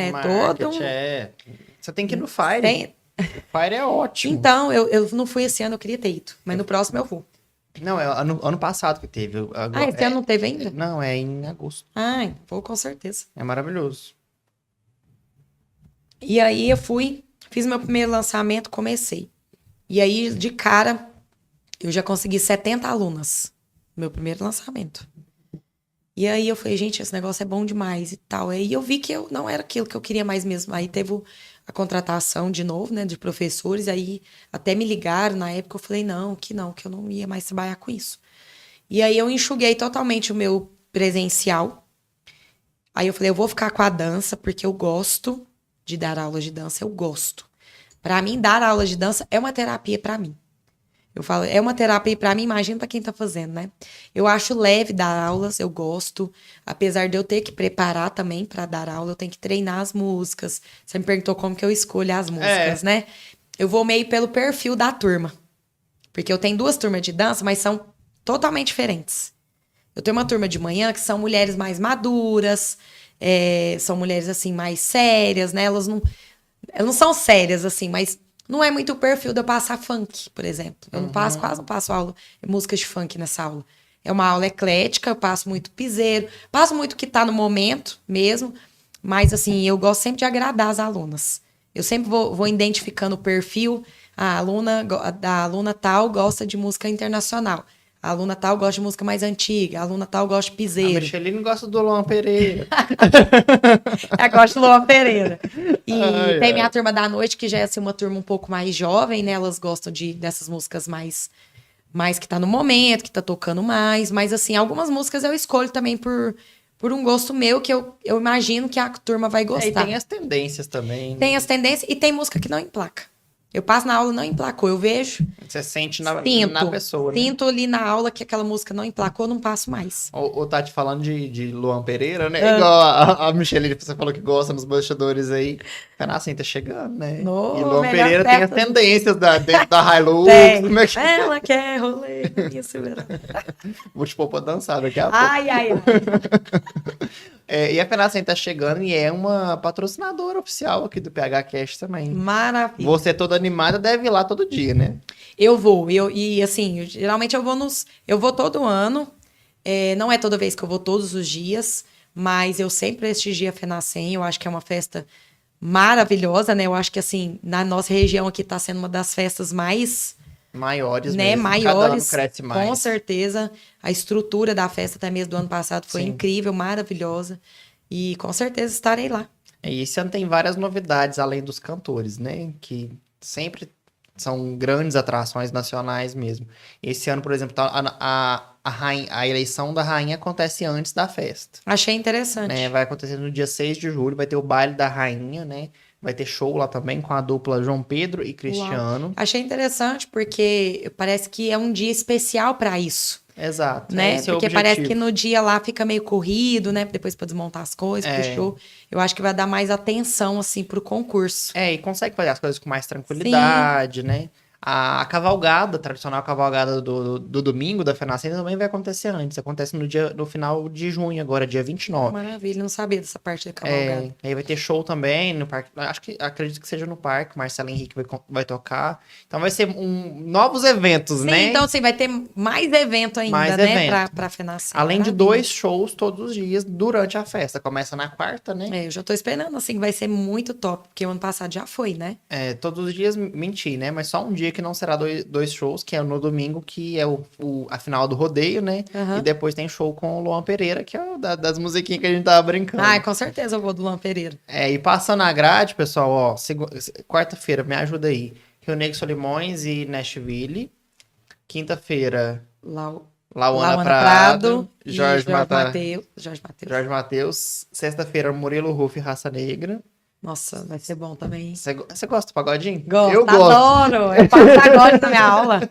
todo Você tem que ir no Fire. O Fire é ótimo. Então, eu não fui esse ano, eu queria ter ido, mas no próximo eu vou. Não, é ano passado que teve. Agora, Esse ano não teve ainda? Não, é em agosto. Vou com certeza. É maravilhoso. E aí eu fui, fiz meu primeiro lançamento, comecei. E aí, de cara, eu já consegui 70 alunas no meu primeiro lançamento. E aí eu falei, gente, esse negócio é bom demais e tal. Aí eu vi que eu não era aquilo que eu queria mais mesmo. Aí teve a contratação de novo, né, de professores. Aí até me ligaram na época, eu falei, que eu não ia mais trabalhar com isso. E aí eu enxuguei totalmente o meu presencial. Aí eu falei, eu vou ficar com a dança, porque eu gosto de dar aulas de dança, eu gosto. Para mim, dar aula de dança é uma terapia para mim. Eu falo, é uma terapia para mim, imagina para quem tá fazendo, né? Eu acho leve dar aulas, eu gosto. Apesar de eu ter que preparar também para dar aula, eu tenho que treinar as músicas. Você me perguntou como que eu escolho as músicas, né? Eu vou meio pelo perfil da turma. Porque eu tenho 2 turmas de dança, mas são totalmente diferentes. Eu tenho uma turma de manhã que são mulheres mais maduras, são mulheres, assim, mais sérias, né? Elas não são sérias, assim, mas não é muito o perfil de eu passar funk, por exemplo. Eu quase não passo aula, músicas de funk nessa aula. É uma aula eclética, eu passo muito piseiro, passo muito o que tá no momento mesmo, mas, assim, eu gosto sempre de agradar as alunas. Eu sempre vou identificando o perfil. A aluna tal gosta de música internacional. A aluna tal gosta de música mais antiga. A aluna tal gosta de piseiro. A Micheline gosta do Luan Pereira. Eu gosto do Luan Pereira. E tem minha turma da noite, que já é assim, uma turma um pouco mais jovem, né? Elas gostam dessas músicas mais que tá no momento, que tá tocando mais. Mas, assim, algumas músicas eu escolho também por um gosto meu, que eu imagino que a turma vai gostar. E tem as tendências também. Tem as tendências e tem música que não emplaca. Eu passo na aula, não emplacou. Eu vejo. Você sente na pessoa, né? Sinto ali na aula que aquela música não emplacou, não passo mais. Ou Tati falando de Luan Pereira, né? Igual a Michelle, você falou que gosta nos bastidores aí. Assim, tá chegando, né? E Luan Pereira tem as tendências dentro da Hilux. Como é que... Ela quer rolê. Isso mesmo. Vou te pôr pra dançar daqui a pouco. Ai. E a Fenacem tá chegando e é uma patrocinadora oficial aqui do PH Cast também. Maravilha. Você toda animada deve ir lá todo dia, né? Eu vou. E assim, geralmente eu vou todo ano. Não é toda vez que eu vou todos os dias, mas eu sempre prestigio a Fenacem. Eu acho que é uma festa maravilhosa, né? Eu acho que, assim, na nossa região aqui tá sendo uma das festas maiores, né? Mesmo. Maiores, cada ano cresce mais. Com certeza. A estrutura da festa, até mesmo do ano passado, foi Sim. incrível, maravilhosa. E com certeza estarei lá. E esse ano tem várias novidades, além dos cantores, né? Que sempre são grandes atrações nacionais mesmo. Esse ano, por exemplo, a eleição da rainha acontece antes da festa. Achei interessante. Né? Vai acontecer no dia 6 de julho, vai ter o baile da rainha, né? Vai ter show lá também com a dupla João Pedro e Cristiano. Uau. Achei interessante porque parece que é um dia especial para isso. Exato. Né? Esse é o porque objetivo. parece que no dia lá fica meio corrido, né? Depois para desmontar as coisas, pro show. Eu acho que vai dar mais atenção, assim, pro concurso. E consegue fazer as coisas com mais tranquilidade, né? A cavalgada, a tradicional cavalgada do domingo da Fenacenta também vai acontecer antes. Acontece no final de junho, agora, dia 29. Maravilha, não sabia dessa parte da cavalgada. Aí vai ter show também no parque. Acredito que seja no parque. Marcelo Henrique vai tocar. Então vai ser novos eventos, Sim, né? então assim, vai ter mais evento ainda, Mais né? evento. Pra Fenacenta. Além de Maravilha. 2 shows todos os dias durante a festa. Começa na quarta, né? Eu já tô esperando, assim, que vai ser muito top, porque o ano passado já foi, né? Todos os dias menti, né? Mas só um dia que não será dois shows, que é no domingo, que é a final do rodeio, né? Aham. E depois tem show com o Luan Pereira, que é das musiquinhas que a gente tava brincando. Ai, com certeza eu vou do Luan Pereira. E passando a grade, pessoal, ó, quarta-feira, me ajuda aí. Rio Negro Solimões e Nashville. Quinta-feira, Lauana Prado, Jorge Mateus. Jorge Mateus. Sexta-feira, Murilo Ruf e Raça Negra. Nossa, vai ser bom também. Você gosta do pagodinho? Gosto, Eu gosto. adoro. Eu faço pagode na minha aula.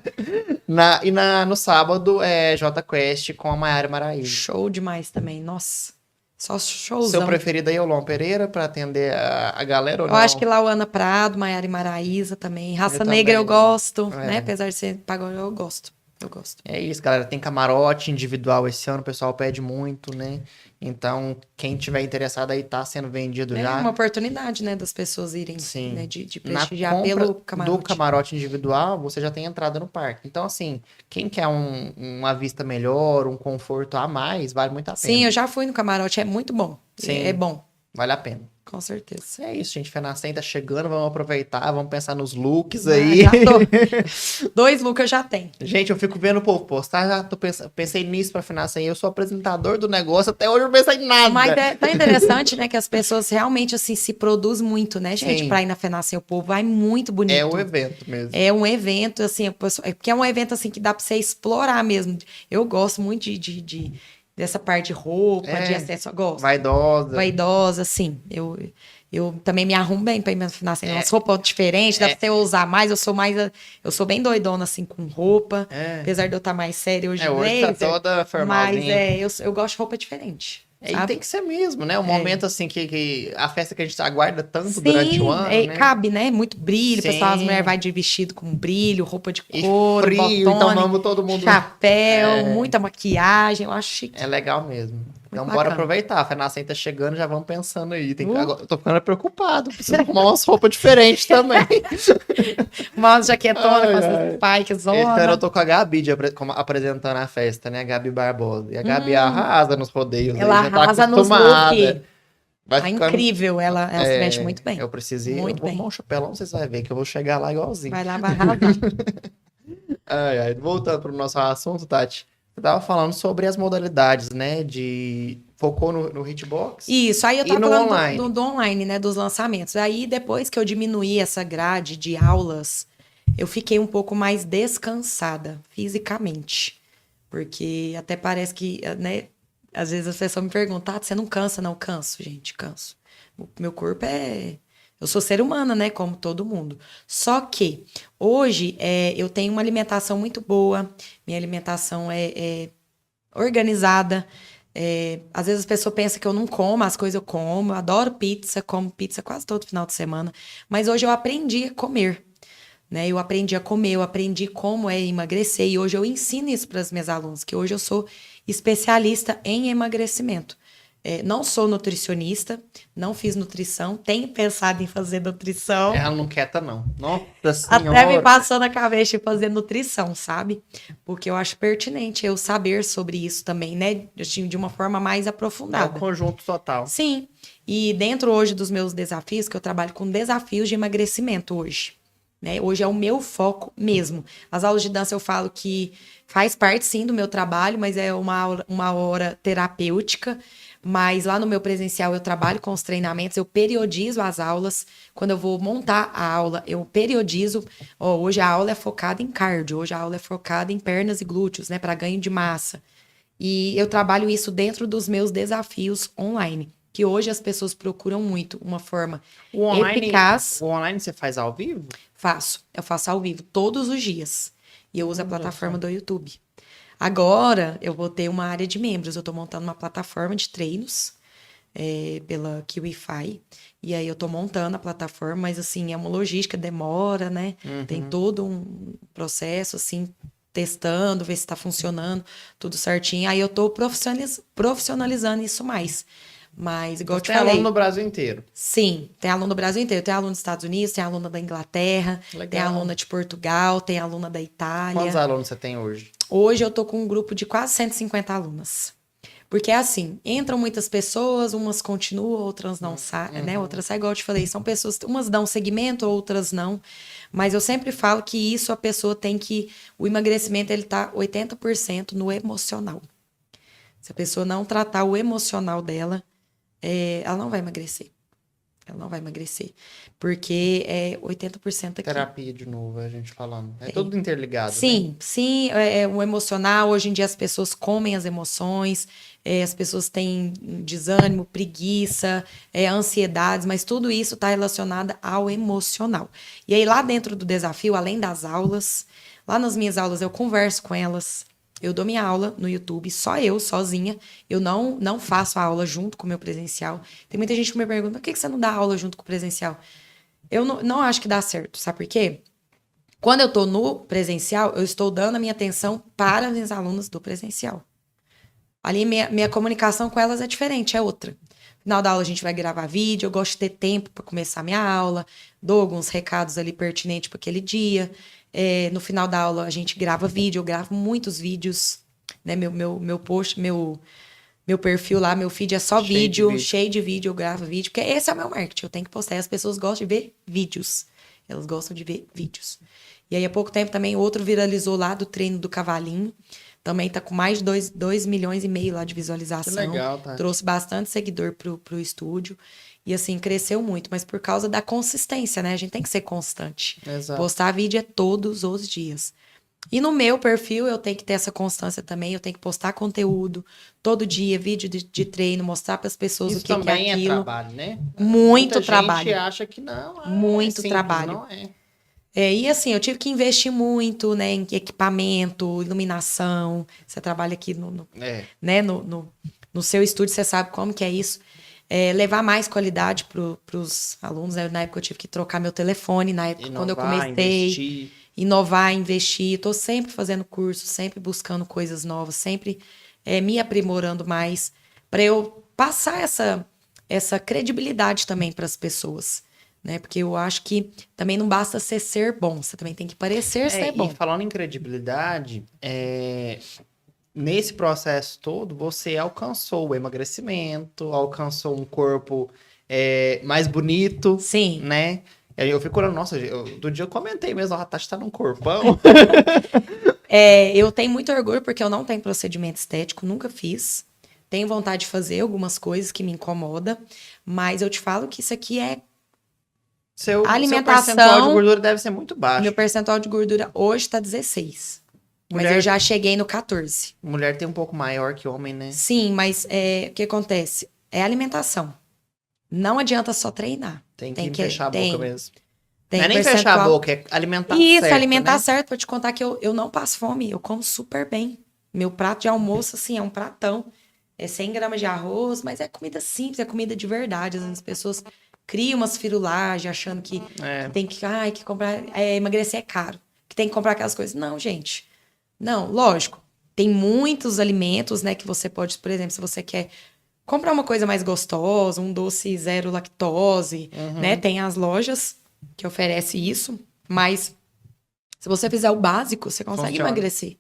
No sábado é J Quest com a Maiara Maraíza. Show demais também, nossa. Só Seu showzão. preferido aí é o Luan Pereira pra atender a galera ou Eu não? acho que Lauana Prado, Maiara e Maraíza também. Raça Eu Negra eu também. gosto, É. né? Apesar de ser pagode, eu gosto. É isso, galera. Tem camarote individual esse ano, o pessoal pede muito, né? Então, quem tiver interessado aí tá sendo vendido É já. uma oportunidade, né, das pessoas irem, Sim. né, de Na prestigiar compra pelo camarote. do camarote individual, você já tem entrada no parque. Então, assim, quem quer uma vista melhor, um conforto a mais, vale muito a pena. Sim, eu já fui no camarote, é muito bom. Sim. É bom, Vale a pena. com certeza. É isso, gente. Fenacem tá chegando, vamos aproveitar, vamos pensar nos looks Ah, aí. já tô. 2 looks eu já tenho. Gente, eu fico vendo o povo postar, já pensei nisso pra Fenacem. Eu sou apresentador do negócio, até hoje eu não pensei em nada. Mas é tão interessante, né, que as pessoas realmente, assim, se produzem muito, né, gente? Sim. Pra ir na Fenacem, o povo vai muito bonito. É o evento mesmo. É um evento, assim, porque é um evento, assim, que dá pra você explorar mesmo. Eu gosto muito dessa parte de roupa, de acesso, eu gosto. Vaidosa. Vaidosa, assim. Eu também me arrumo bem pra ir na Fenacem. Umas roupas diferentes, dá pra você usar mais. Eu sou bem doidona, assim, com roupa. Apesar de eu estar mais séria hoje, Hoje tá blazer, toda formalzinha. mas eu gosto de roupa diferente. E sabe? tem que ser mesmo, né? Um momento assim que a festa que a gente aguarda tanto Sim, durante o ano, né? cabe, né? Muito brilho. O pessoal, as Sim. mulheres vai de vestido com brilho, roupa de E couro, frio, botone, então vamos todo mundo. chapéu, muita maquilhagem. Eu acho chique. É legal mesmo. Então Muito bora bacana. aproveitar. A Fenacem tá chegando, já vamos pensando aí. Agora, eu tô ficando preocupado. Preciso arrumar umas roupas diferentes também. Uma jaquetona com Ai, essas ai. spikes, Esse ano eu zona. tô com a Gabi como apresentando a festa, né? A Gabi Barbosa. E a Gabi arrasa nos rodeios. aí, Ela já tá arrasa nos acostumada. looks. Vai Tá ficando- incrível, ela se mexe muito bem. Eu preciso ir. Muito Eu vou bem. arrumar um chapelão, vocês vão ver que eu vou chegar lá igualzinho. Vai lá, vai arrasar. Ai. Voltando pro nosso assunto, Tati. Você tava falando sobre as modalidades, né? Focou no hitbox? Isso, aí eu E tava no falando online? do online, né, dos lançamentos. Aí depois que eu diminuí essa grade de aulas, eu fiquei um pouco mais descansada fisicamente. Porque até parece que, né, às vezes as pessoas me perguntam, você não cansa? Não, canso, gente, canso. O meu corpo eu sou ser humana, né, como todo mundo. Só que hoje eu tenho uma alimentação muito boa, minha alimentação é organizada. Às vezes as pessoas pensam que eu não como, as coisas eu como. Eu adoro pizza, como pizza quase todo final de semana. Mas hoje eu aprendi a comer, né? Eu aprendi a comer, eu aprendi como é emagrecer. E hoje eu ensino isso para as minhas alunas, que hoje eu sou especialista em emagrecimento. Não sou nutricionista, não fiz nutrição, tenho pensado em fazer nutrição. Ela não quieta, não. Nossa Até me senhora. passou na cabeça de fazer nutrição, sabe? Porque eu acho pertinente eu saber sobre isso também, né? De uma forma mais É o aprofundada. conjunto total. Sim. E dentro hoje dos meus desafios, que eu trabalho com desafios de emagrecimento hoje. Né? Hoje é o meu foco mesmo. As aulas de dança eu falo que faz parte sim do meu trabalho, mas é uma hora terapêutica. Mas lá no meu presencial eu trabalho com os treinamentos, eu periodizo as aulas. Quando eu vou montar a aula, eu periodizo. Hoje a aula é focada em cardio, hoje a aula é focada em pernas e glúteos, né, para ganho de massa. E eu trabalho isso dentro dos meus desafios online, que hoje as pessoas procuram muito uma forma eficaz. O online você faz ao vivo? Eu faço ao vivo todos os dias. E eu uso a plataforma do YouTube. Agora eu vou ter uma área de membros. Eu tô montando uma plataforma de treinos, pela KiwiFi. E aí eu tô montando a plataforma, mas assim, é uma logística, demora, né? Tem todo um processo, assim, testando, ver se tá funcionando, tudo certinho. Aí eu tô profissionalizando isso mais. Mas, igual eu te Tem falei. aluno no Brasil inteiro. Sim, tem aluno do Brasil inteiro. Tem aluno dos Estados Unidos, tem aluna da Inglaterra, Legal. tem aluna de Portugal, tem aluna da Itália. Quantos alunos você tem hoje? Hoje eu tô com um grupo de quase 150 alunas. Porque é assim, entram muitas pessoas, umas continuam, outras não saem, né? Outras saem, igual eu te falei, são pessoas, umas dão segmento, outras não. Mas eu sempre falo que isso a pessoa tem que, o emagrecimento ele tá 80% no emocional. Se a pessoa não tratar o emocional dela, ela não vai emagrecer. Ela não vai emagrecer. Porque é 80% aqui. Terapia de novo, a gente falando. É tudo interligado, Sim, né? sim, o emocional. Hoje em dia as pessoas comem as emoções, as pessoas têm desânimo, preguiça, ansiedades, mas tudo isso está relacionado ao emocional. E aí lá dentro do desafio, além das aulas, lá nas minhas aulas eu converso com elas. Eu dou minha aula no YouTube, só eu, sozinha. Eu não faço a aula junto com o meu presencial. Tem muita gente que me pergunta, por que você não dá aula junto com o presencial? Eu não acho que dá certo, sabe por quê? Quando eu estou no presencial, eu estou dando a minha atenção para as minhas alunas do presencial. Ali, minha comunicação com elas é diferente, é outra. No final da aula, a gente vai gravar vídeo, eu gosto de ter tempo para começar minha aula, dou alguns recados ali pertinentes para aquele dia. No final da aula, a gente grava vídeo, eu gravo muitos vídeos, né? Meu post, meu perfil lá, meu feed é só vídeo, cheio de vídeo, eu gravo vídeo, porque esse é o meu marketing, eu tenho que postar, e as pessoas gostam de ver vídeos. Elas gostam de ver vídeos. E aí, há pouco tempo, também outro viralizou lá do treino do cavalinho. Também tá com mais de 2,5 milhões lá de visualização. Que legal, tá? Trouxe bastante seguidor pro estúdio. E assim, cresceu muito. Mas por causa da consistência, né? A gente tem que ser constante. Exato. Postar vídeo é todos os dias. E no meu perfil, eu tenho que ter essa constância também. Eu tenho que postar conteúdo todo dia, vídeo de treino, mostrar para as pessoas Isso o que é aquilo. Isso também é trabalho, né? Muito trabalho. Muita gente acha que não. Muito simples, trabalho. Não é. E assim, eu tive que investir muito, né, em equipamento, iluminação. Você trabalha aqui né, no seu estúdio, você sabe como que é isso. Levar mais qualidade para os alunos. Né? Na época eu tive que trocar meu telefone, na época quando eu comecei. Inovar, investir. Estou sempre fazendo curso, sempre buscando coisas novas, sempre me aprimorando mais para eu passar essa credibilidade também para as pessoas. Né? Porque eu acho que também não basta ser bom, você também tem que parecer ser bom. E falando em credibilidade, nesse processo todo, você alcançou o emagrecimento, alcançou um corpo mais bonito. Sim. Né? Eu fico olhando, nossa, do dia eu comentei mesmo, a Tati tá num corpão. Eu tenho muito orgulho porque eu não tenho procedimento estético, nunca fiz. Tenho vontade de fazer algumas coisas que me incomodam, mas eu te falo que isso aqui Seu alimentação, percentual de gordura deve ser muito baixo. Meu percentual de gordura hoje tá 16. Mas eu já cheguei no 14. Mulher tem um pouco maior que homem, né? Sim, mas o que acontece? É alimentação. Não adianta só treinar. Tem que fechar a boca mesmo. Não é nem fechar a boca, é alimentar certo. Isso, alimentar certo. Pra te contar que eu não passo fome. Eu como super bem. Meu prato de almoço, assim, é um pratão. É 100 gramas de arroz, mas é comida simples, é comida de verdade. Às vezes as pessoas criam umas firulagens achando que tem que comprar... emagrecer é caro. Que tem que comprar aquelas coisas. Não, gente. Não, lógico. Tem muitos alimentos, né, que você pode... Por exemplo, se você quer comprar uma coisa mais gostosa, um doce zero lactose, né? Tem as lojas que oferecem isso. Mas se você fizer o básico, você consegue emagrecer.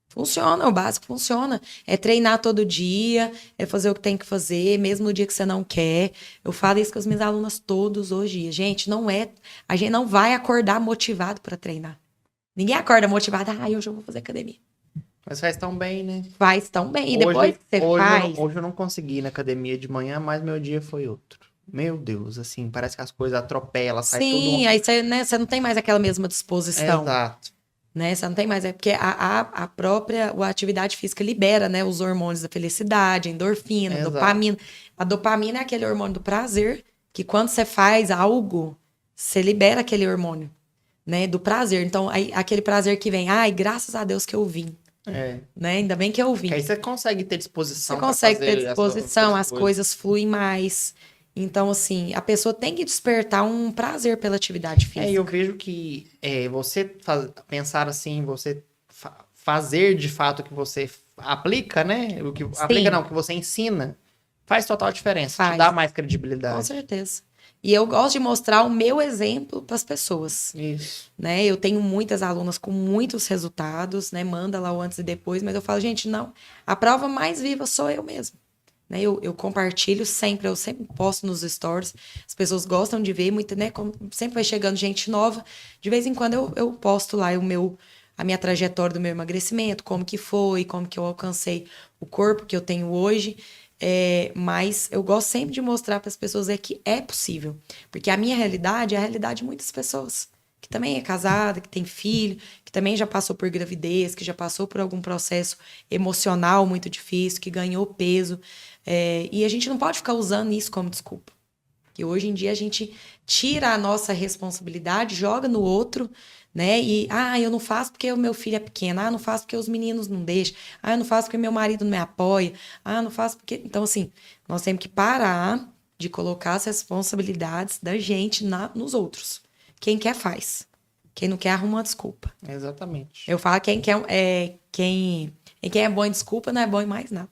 Funciona, o básico funciona. É treinar todo dia, é fazer o que tem que fazer, mesmo no dia que você não quer. Eu falo isso com as minhas alunas todos os dias. Gente, a gente não vai acordar motivado para treinar. Ninguém acorda motivado, hoje eu vou fazer academia. Mas faz tão bem, né? Faz tão bem. E depois que você faz... Hoje eu não consegui ir na academia de manhã, mas meu dia foi outro. Meu Deus, assim, parece que as coisas atropelam, sai tudo... Sim, aí você não tem mais aquela mesma disposição. Exato. Né? Você não tem mais, porque a própria atividade física libera, né, os hormônios da felicidade, endorfina, dopamina. A dopamina é aquele hormônio do prazer, que quando você faz algo, você libera aquele hormônio, né, do prazer. Então, aquele prazer que vem, graças a Deus que eu vim. né? Ainda bem que eu vim. Que aí você consegue ter disposição. Você pra consegue ter fazer disposição, essas as coisas fluem mais. Então, assim, a pessoa tem que despertar um prazer pela atividade E eu física. vejo que pensar assim, você fazer de fato o que você aplica, né? O que aplica não, Sim, o que você ensina, faz total diferença, te dá faz, mais com credibilidade. certeza. E eu gosto de mostrar o meu exemplo para as pessoas, Isso. né? Eu tenho muitas alunas com muitos resultados, né? Manda lá o antes e depois, mas eu falo, gente, não, a prova mais viva sou eu mesmo. Né? Eu compartilho sempre, eu sempre posto nos stories, as pessoas gostam de ver, muito, né? Como sempre vai chegando gente nova, de vez em quando eu posto lá a minha trajetória do meu emagrecimento, como que foi, como que eu alcancei o corpo que eu tenho hoje. Mas eu gosto sempre de mostrar para as pessoas que é possível. Porque a minha realidade é a realidade de muitas pessoas. Que também é casada, que tem filho, que também já passou por gravidez, que já passou por algum processo emocional muito difícil, que ganhou peso. E a gente não pode ficar usando isso como desculpa. Que hoje em dia a gente tira a nossa responsabilidade, joga no outro, né? E, eu não faço porque o meu filho é pequeno, eu não faço porque os meninos não deixam, eu não faço porque meu marido não me apoia, eu não faço porque. Então, assim, nós temos que parar de colocar as responsabilidades da gente nos outros. Quem quer, faz. Quem não quer, arruma uma desculpa. Exatamente. Eu falo que quem é bom em desculpa não é bom em mais nada.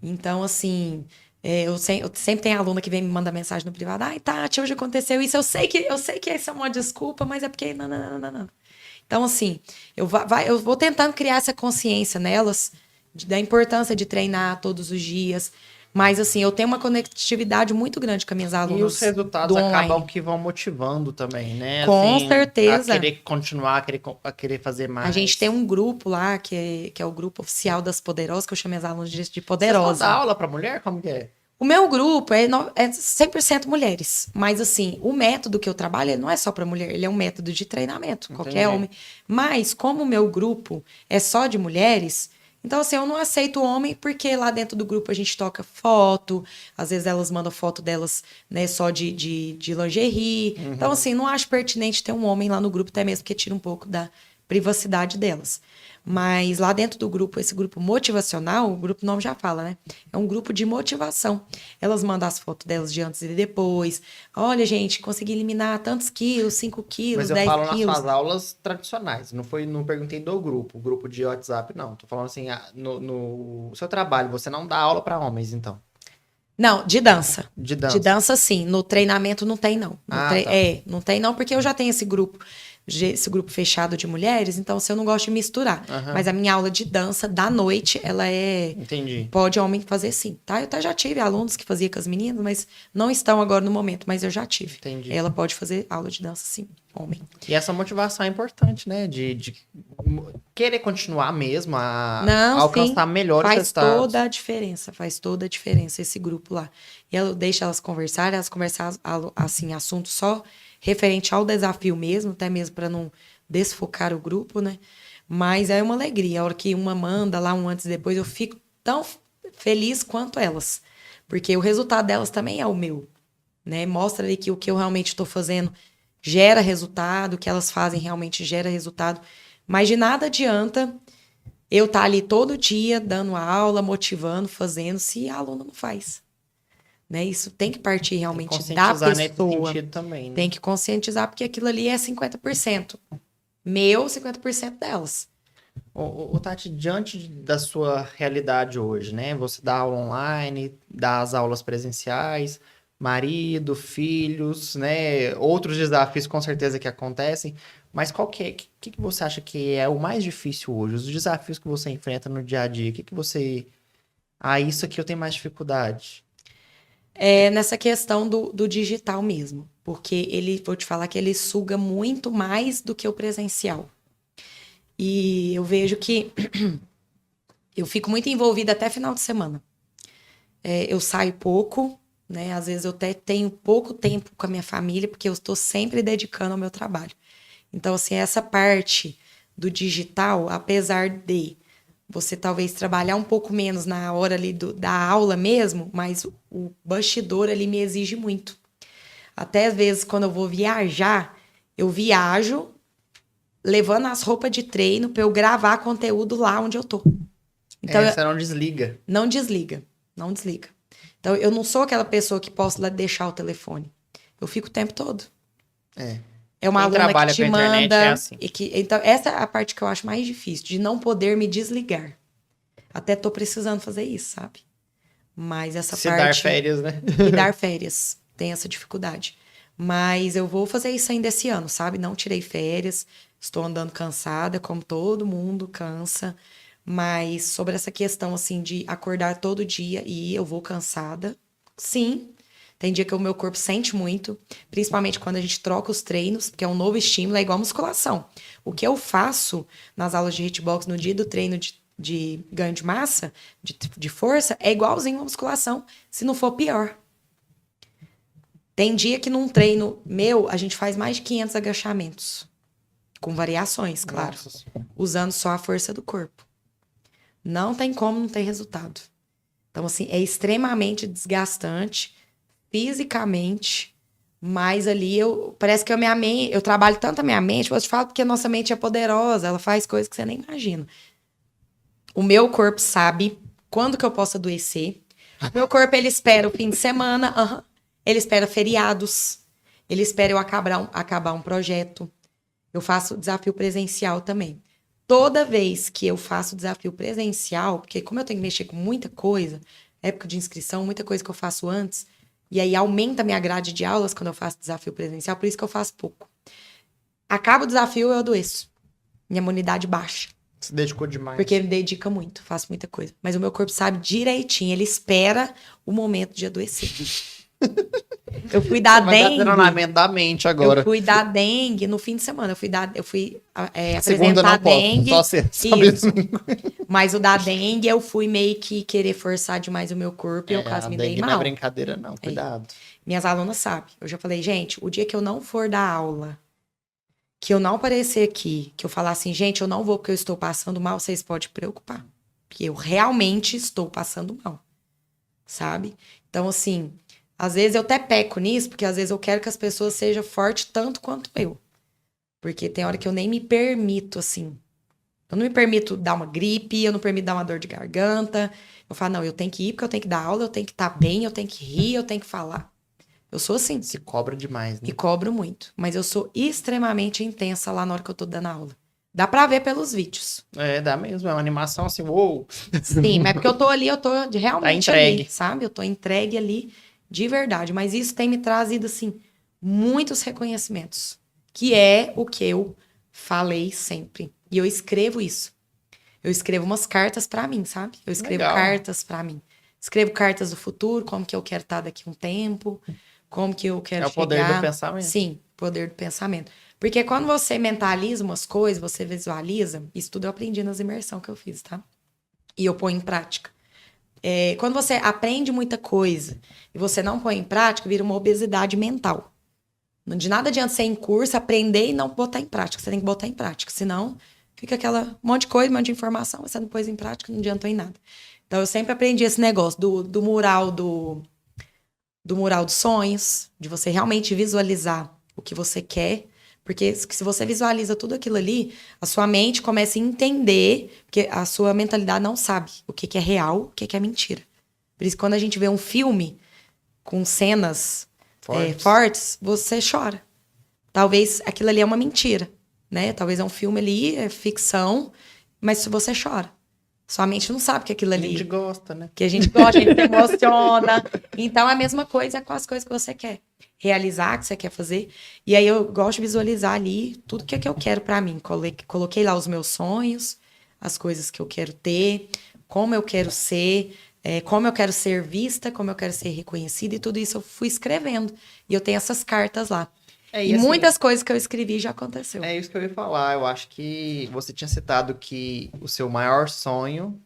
Então, assim, eu sempre tenho aluna que vem me mandar mensagem no privado. Ai, Tati, hoje aconteceu isso. Eu sei que essa é uma desculpa, mas é porque. Não, não, não, não, não. Então, assim, eu vou tentando criar essa consciência nelas da importância de treinar todos os dias. Mas, assim, eu tenho uma conectividade muito grande com as minhas E os alunas resultados do acabam online. que vão motivando também, né? Com Assim, a certeza. querer continuar, a querer fazer A gente mais. tem um grupo lá, que é o grupo oficial das Poderosas, que eu chamo as alunas de Você só Poderosa. dá aula pra mulher? Como que é? O meu grupo é 100% mulheres. Mas, assim, o método que eu trabalho ele não é só para mulher, ele é um método de treinamento, qualquer Entendi. homem. Mas, como o meu grupo é só de mulheres, então, assim, eu não aceito homem porque lá dentro do grupo a gente toca foto, às vezes elas mandam foto delas, né, só de lingerie. Então, assim, não acho pertinente ter um homem lá no grupo, até mesmo porque tira um pouco da privacidade delas. Mas lá dentro do grupo, esse grupo motivacional, o grupo nome já fala, né? É um grupo de motivação. Elas mandam as fotos delas de antes e depois. Olha, gente, consegui eliminar tantos quilos, 5 Mas quilos, eu 10 falo nas quilos. suas aulas tradicionais. Não perguntei do grupo, o grupo de WhatsApp, não. Tô falando assim, no seu trabalho, você não dá aula pra homens, então. Não, de dança. De De dança. dança, sim. No treinamento não tem, não. Tá. Não tem, não, porque eu já tenho esse grupo fechado de mulheres, então assim, eu não gosto de misturar. Aham. Mas a minha aula de dança da noite, ela é. Entendi. Pode homem fazer sim, tá? Eu até já tive alunos que faziam com as meninas, mas não estão agora no momento, mas eu já tive. Entendi. Ela pode fazer aula de dança sim, homem. E essa motivação é importante, né? De querer continuar mesmo a Não, alcançar sim, melhores faz resultados. toda a diferença, faz toda a diferença esse grupo lá. E eu deixo elas conversarem, assim, assunto só referente ao desafio mesmo, até mesmo para não desfocar o grupo, né? Mas é uma alegria. A hora que uma manda lá um antes e depois, eu fico tão feliz quanto elas. Porque o resultado delas também é o meu, né? Mostra ali que o que eu realmente estou fazendo gera resultado, o que elas fazem realmente gera resultado. Mas de nada adianta eu estar ali todo dia dando aula, motivando, fazendo, se a aluna não faz. Né? Isso tem que partir Tem que realmente da conscientizar nesse pessoa. sentido também, né? Tem que conscientizar, porque aquilo ali é 50%. Meu, 50% delas. Ô, Tati, diante da sua realidade hoje, né? Você dá aula online, dá as aulas presenciais, marido, filhos, né? Outros desafios com certeza que acontecem. Mas que você acha que é o mais difícil hoje? Os desafios que você enfrenta no dia a dia, o que você... Ah, isso aqui eu tenho mais dificuldade. É nessa questão do digital mesmo. Porque vou te falar que ele suga muito mais do que o presencial. E eu vejo que eu fico muito envolvida até final de semana. Eu saio pouco, né? Às vezes eu até tenho pouco tempo com a minha família, porque eu estou sempre dedicando ao meu trabalho. Então, assim, essa parte do digital, apesar de você talvez trabalhar um pouco menos na hora ali da aula mesmo, mas o bastidor ali me exige muito. Até às vezes, quando eu vou viajar, eu viajo levando as roupas de treino pra eu gravar conteúdo lá onde eu tô. Então, Você não desliga. não desliga. Não desliga. Então, eu não sou aquela pessoa que posso lá deixar o telefone. Eu fico o tempo todo. É uma Quem aluna trabalha que te com a internet manda. é assim. Então, essa é a parte que eu acho mais difícil, de não poder me desligar. Até tô precisando fazer isso, sabe? Mas essa Se parte. dar férias, né? E dar férias. Tem essa dificuldade. Mas eu vou fazer isso ainda esse ano, sabe? Não tirei férias. Estou andando cansada, como todo mundo cansa. Mas sobre essa questão, assim, de acordar todo dia e eu vou cansada, sim. Tem dia que o meu corpo sente muito, principalmente quando a gente troca os treinos, porque é um novo estímulo, é igual musculação. O que eu faço nas aulas de hitbox no dia do treino de ganho de massa, de força, é igualzinho a musculação, se não for pior. Tem dia que num treino meu, a gente faz mais de 500 agachamentos. Com variações, claro. Nossa. Usando só a força do corpo. Não tem como não ter resultado. Então, assim, é extremamente desgastante fisicamente, mas ali parece que eu trabalho tanto a minha mente, eu te falo porque a nossa mente é poderosa, ela faz coisas que você nem imagina. O meu corpo sabe quando que eu posso adoecer. O meu corpo, ele espera o fim de semana, ele espera feriados, ele espera eu acabar um projeto. Eu faço desafio presencial também. Toda vez que eu faço desafio presencial, porque como eu tenho que mexer com muita coisa, época de inscrição, muita coisa que eu faço antes, e aí aumenta a minha grade de aulas quando eu faço desafio presencial, por isso que eu faço pouco. Acaba o desafio, eu adoeço. Minha imunidade baixa. Se dedicou demais. Porque me dedica muito, faço muita coisa. Mas o meu corpo sabe direitinho, ele espera o momento de adoecer. Eu fui dar Vai dar dengue. treinamento da mente agora. Eu fui dar dengue no fim de semana. Eu fui Segunda apresentar não pode, dengue. só Isso. domingo. Mas o da dengue, eu fui meio que querer forçar demais o meu corpo e eu quase a me dei dengue não é mal. brincadeira, não. Cuidado. Minhas alunas sabem. Eu já falei, gente, o dia que eu não for dar aula, que eu não aparecer aqui, que eu falar assim, gente, eu não vou porque eu estou passando mal, vocês podem preocupar. Porque eu realmente estou passando mal. Sabe? Então, assim, às vezes eu até peco nisso, porque às vezes eu quero que as pessoas sejam fortes tanto quanto eu. Porque tem hora que eu nem me permito, assim. Eu não me permito dar uma gripe, eu não permito dar uma dor de garganta. Eu falo, não, eu tenho que ir porque eu tenho que dar aula, eu tenho que estar bem, eu tenho que rir, eu tenho que falar. Eu sou assim. Se cobra demais, né? E cobro muito. Mas eu sou extremamente intensa lá na hora que eu tô dando aula. Dá pra ver pelos vídeos. Dá mesmo. É uma animação assim, uou. Sim, mas porque eu tô ali, realmente Tá entregue. ali, sabe? Eu tô entregue ali de verdade. Mas isso tem me trazido, assim, muitos reconhecimentos. Que é o que eu falei sempre. E eu escrevo isso. Eu escrevo umas cartas pra mim, sabe? Eu escrevo Legal. cartas pra mim. Escrevo cartas do futuro, como que eu quero estar daqui a um tempo, como que eu quero chegar. É o poder do pensamento. Sim, poder do pensamento. Porque quando você mentaliza umas coisas, você visualiza, isso tudo eu aprendi nas imersões que eu fiz, tá? E eu ponho em prática. Quando você aprende muita coisa e você não põe em prática, vira uma obesidade mental. De nada adianta você ir em curso, aprender e não botar em prática. Você tem que botar em prática, senão fica aquela monte de coisa, um monte de informação, você não pôs em prática, não adiantou em nada. Então, eu sempre aprendi esse negócio do mural do mural dos sonhos, de você realmente visualizar o que você quer, porque se você visualiza tudo aquilo ali, a sua mente começa a entender, porque a sua mentalidade não sabe o que é real, o que é mentira. Por isso, quando a gente vê um filme com cenas fortes, você chora. Talvez aquilo ali é uma mentira, né? Talvez é um filme ali, é ficção, mas você chora. Sua mente não sabe que aquilo ali... A gente gosta, né? Que a gente gosta, a gente se emociona. Então, a mesma coisa com as coisas que você quer realizar, que você quer fazer. E aí, eu gosto de visualizar ali tudo que eu quero pra mim. Coloquei lá os meus sonhos, as coisas que eu quero ter, como eu quero ser, como eu quero ser vista, como eu quero ser reconhecida. E tudo isso eu fui escrevendo. E eu tenho essas cartas lá. E assim, muitas coisas que eu escrevi já aconteceu. É isso que eu ia falar. Eu acho que você tinha citado que o seu maior sonho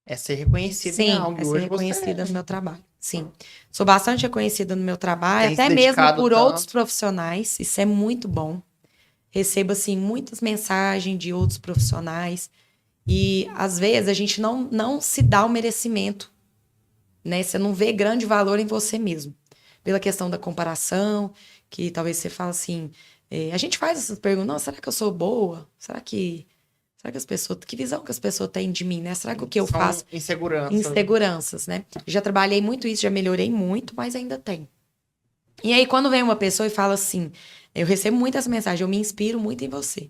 é ser reconhecida em algo. Sim, é ser reconhecida no meu trabalho. Sim. Sou bastante reconhecida no meu trabalho, Tem até se mesmo dedicado por tanto. outros profissionais. Isso é muito bom. Recebo, assim, muitas mensagens de outros profissionais. E, às vezes, a gente não se dá o merecimento, né? Você não vê grande valor em você mesmo. Pela questão da comparação, que talvez você fale assim, A gente faz essas perguntas, não, será que eu sou boa? Será que as pessoas, que visão que as pessoas têm de mim, né? Será que o que eu São faço? inseguranças. Inseguranças, né? Já trabalhei muito isso, já melhorei muito, mas ainda tem. E aí, quando vem uma pessoa e fala assim, eu recebo muitas mensagens, eu me inspiro muito em você.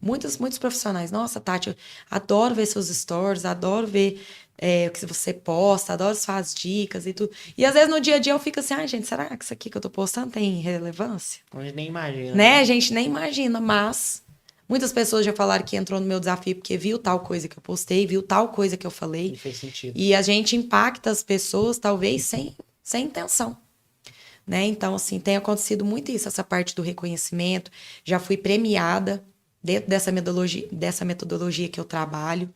Muitos profissionais. Nossa, Tati, eu adoro ver seus stories, adoro ver o que você posta, adoro suas dicas e tudo. E às vezes no dia a dia eu fico assim, gente, será que isso aqui que eu tô postando tem relevância? A gente nem imagina. Né? A gente nem imagina, mas muitas pessoas já falaram que entrou no meu desafio porque viu tal coisa que eu postei, viu tal coisa que eu falei. E fez sentido. E a gente impacta as pessoas, talvez, sem intenção. Né? Então, assim, tem acontecido muito isso, essa parte do reconhecimento. Já fui premiada dentro dessa metodologia que eu trabalho.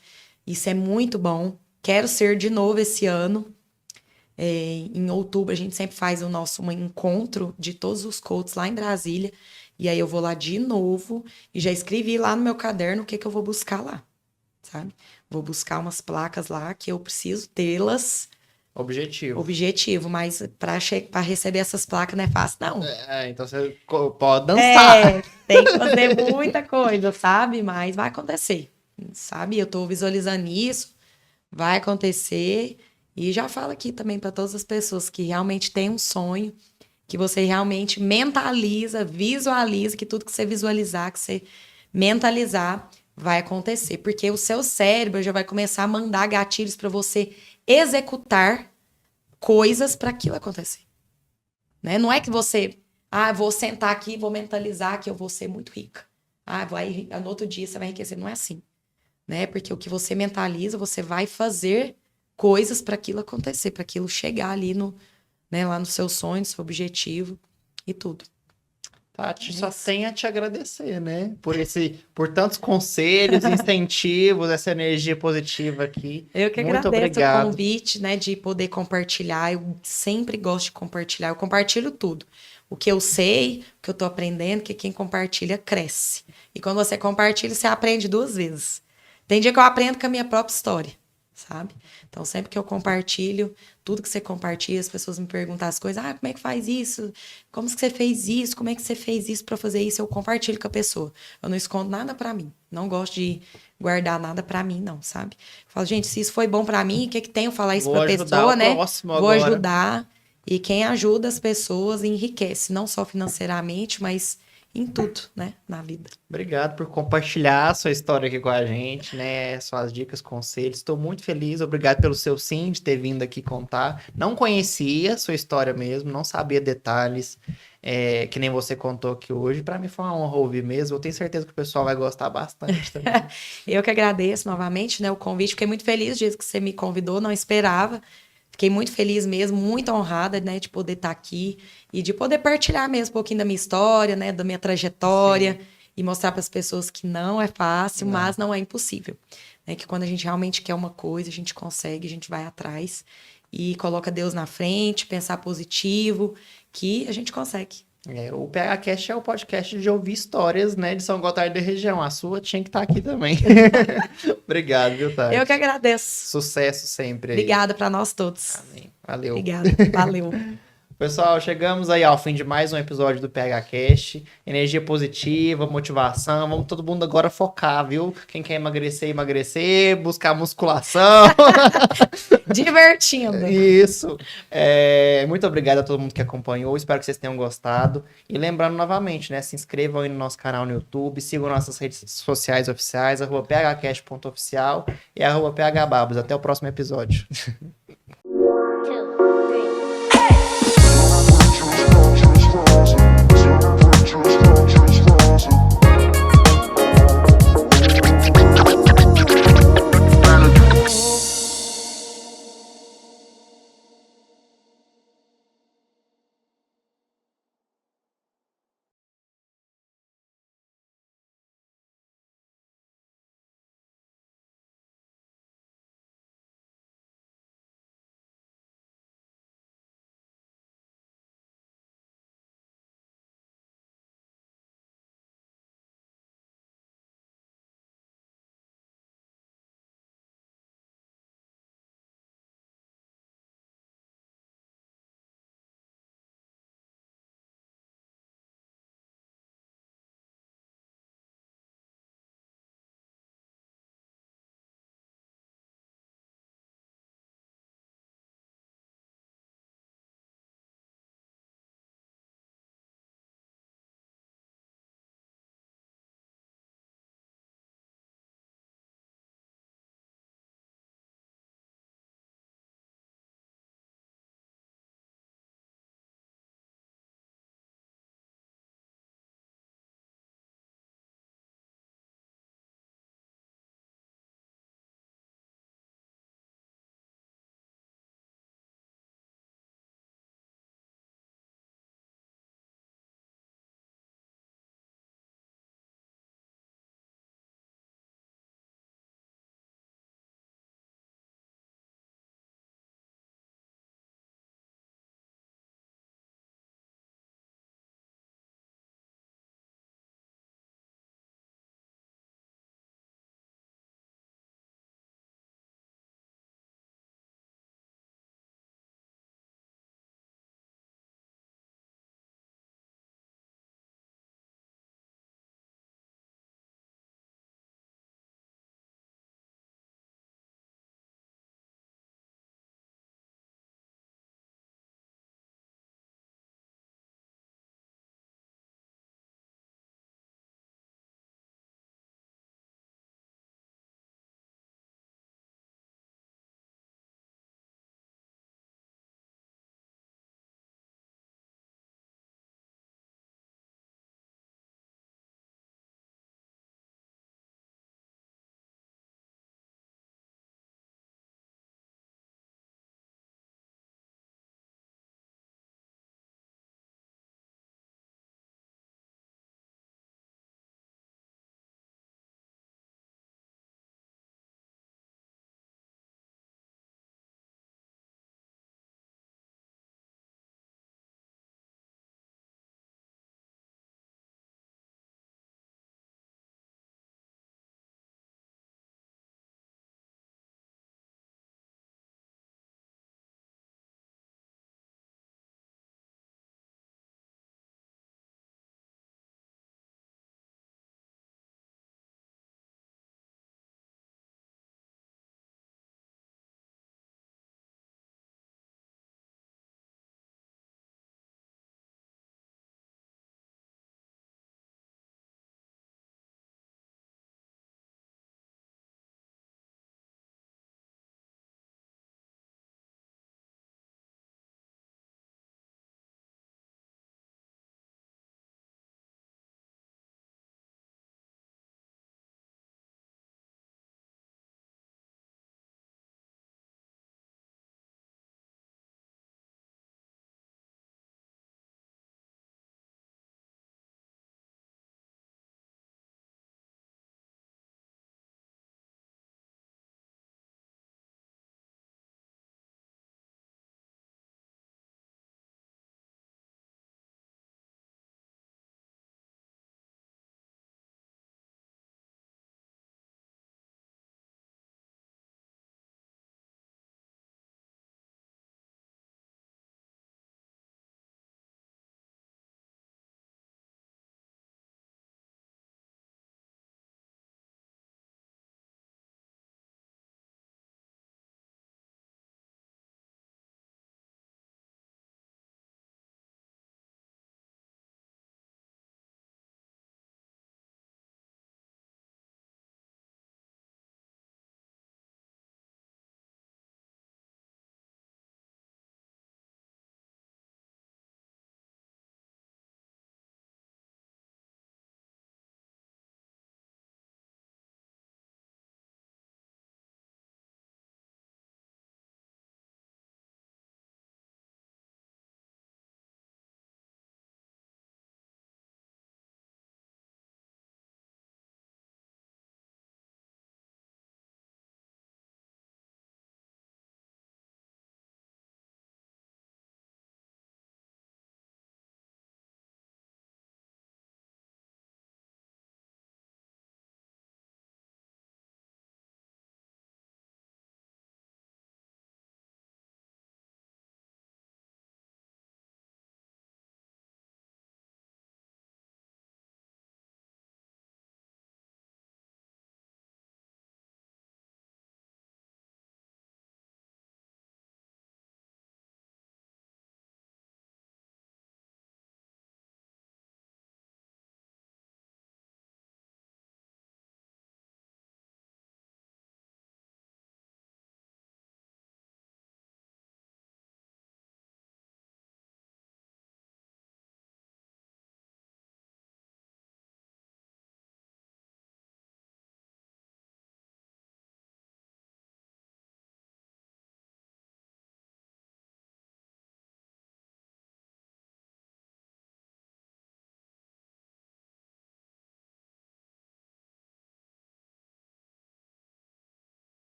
Isso é muito bom. Quero ser de novo esse ano. Em outubro, a gente sempre faz um encontro de todos os coaches lá em Brasília. E aí eu vou lá de novo e já escrevi lá no meu caderno o que eu vou buscar lá, sabe? Vou buscar umas placas lá que eu preciso tê-las. Objetivo, mas para receber essas placas não é fácil, não. Então você pode dançar. Tem que fazer muita coisa, sabe? Mas vai acontecer, sabe? Eu tô visualizando isso, vai acontecer. E já falo aqui também para todas as pessoas que realmente têm um sonho, que você realmente mentaliza, visualiza, que tudo que você visualizar, que você mentalizar, vai acontecer. Porque o seu cérebro já vai começar a mandar gatilhos para você executar coisas para aquilo acontecer. Né? Não é que você, vou sentar aqui e vou mentalizar que eu vou ser muito rica. No outro dia você vai enriquecer. Não é assim. Né? Porque o que você mentaliza, você vai fazer coisas para aquilo acontecer, para aquilo chegar ali lá no seu sonho, no seu objetivo e tudo. Tati, só tem a te agradecer, né? Por tantos conselhos, incentivos, essa energia positiva aqui. Eu que Muito agradeço obrigado. o convite, né, de poder compartilhar. Eu sempre gosto de compartilhar. Eu compartilho tudo. O que eu sei, o que eu tô aprendendo, que quem compartilha cresce. E quando você compartilha, você aprende 2 vezes. Tem dia que eu aprendo com a minha própria história, sabe? Então, sempre que eu compartilho, tudo que você compartilha, as pessoas me perguntam as coisas. Como é que faz isso? Como que você fez isso? Como é que você fez isso para fazer isso? Eu compartilho com a pessoa. Eu não escondo nada para mim. Não gosto de guardar nada para mim, não, sabe? Eu falo, gente, se isso foi bom para mim, o que tem eu falar isso para a pessoa, né? Vou ajudar. E quem ajuda as pessoas enriquece, não só financeiramente, mas em tudo, né, na vida. Obrigado por compartilhar a sua história aqui com a gente, né, suas dicas, conselhos. Estou muito feliz, obrigado pelo seu sim de ter vindo aqui contar. Não conhecia a sua história mesmo, não sabia detalhes, que nem você contou aqui hoje. Para mim foi uma honra ouvir mesmo, eu tenho certeza que o pessoal vai gostar bastante também. Eu que agradeço novamente, né, o convite, fiquei muito feliz disso que você me convidou, não esperava. Fiquei muito feliz mesmo, muito honrada, né, de poder estar aqui e de poder partilhar mesmo um pouquinho da minha história, né, da minha trajetória. Sim. E mostrar para as pessoas que não é fácil, mas não é impossível. Né, que quando a gente realmente quer uma coisa, a gente consegue, a gente vai atrás e coloca Deus na frente, pensar positivo, que a gente consegue. O PHCast é o podcast de ouvir histórias, né, de São Gotardo da região. A sua tinha que estar aqui também. Obrigado, viu, Tati? Eu que agradeço. Sucesso sempre aí. Obrigada para nós todos. Amém. Valeu. Obrigada. Valeu. Pessoal, chegamos aí ao fim de mais um episódio do PHCast. Energia positiva, motivação. Vamos todo mundo agora focar, viu? Quem quer emagrecer, buscar musculação. Divertindo. Isso. Muito obrigado a todo mundo que acompanhou. Espero que vocês tenham gostado. E lembrando novamente, né? Se inscrevam aí no nosso canal no YouTube. Sigam nossas redes sociais oficiais. @phcast.oficial e @phbabos. Até o próximo episódio.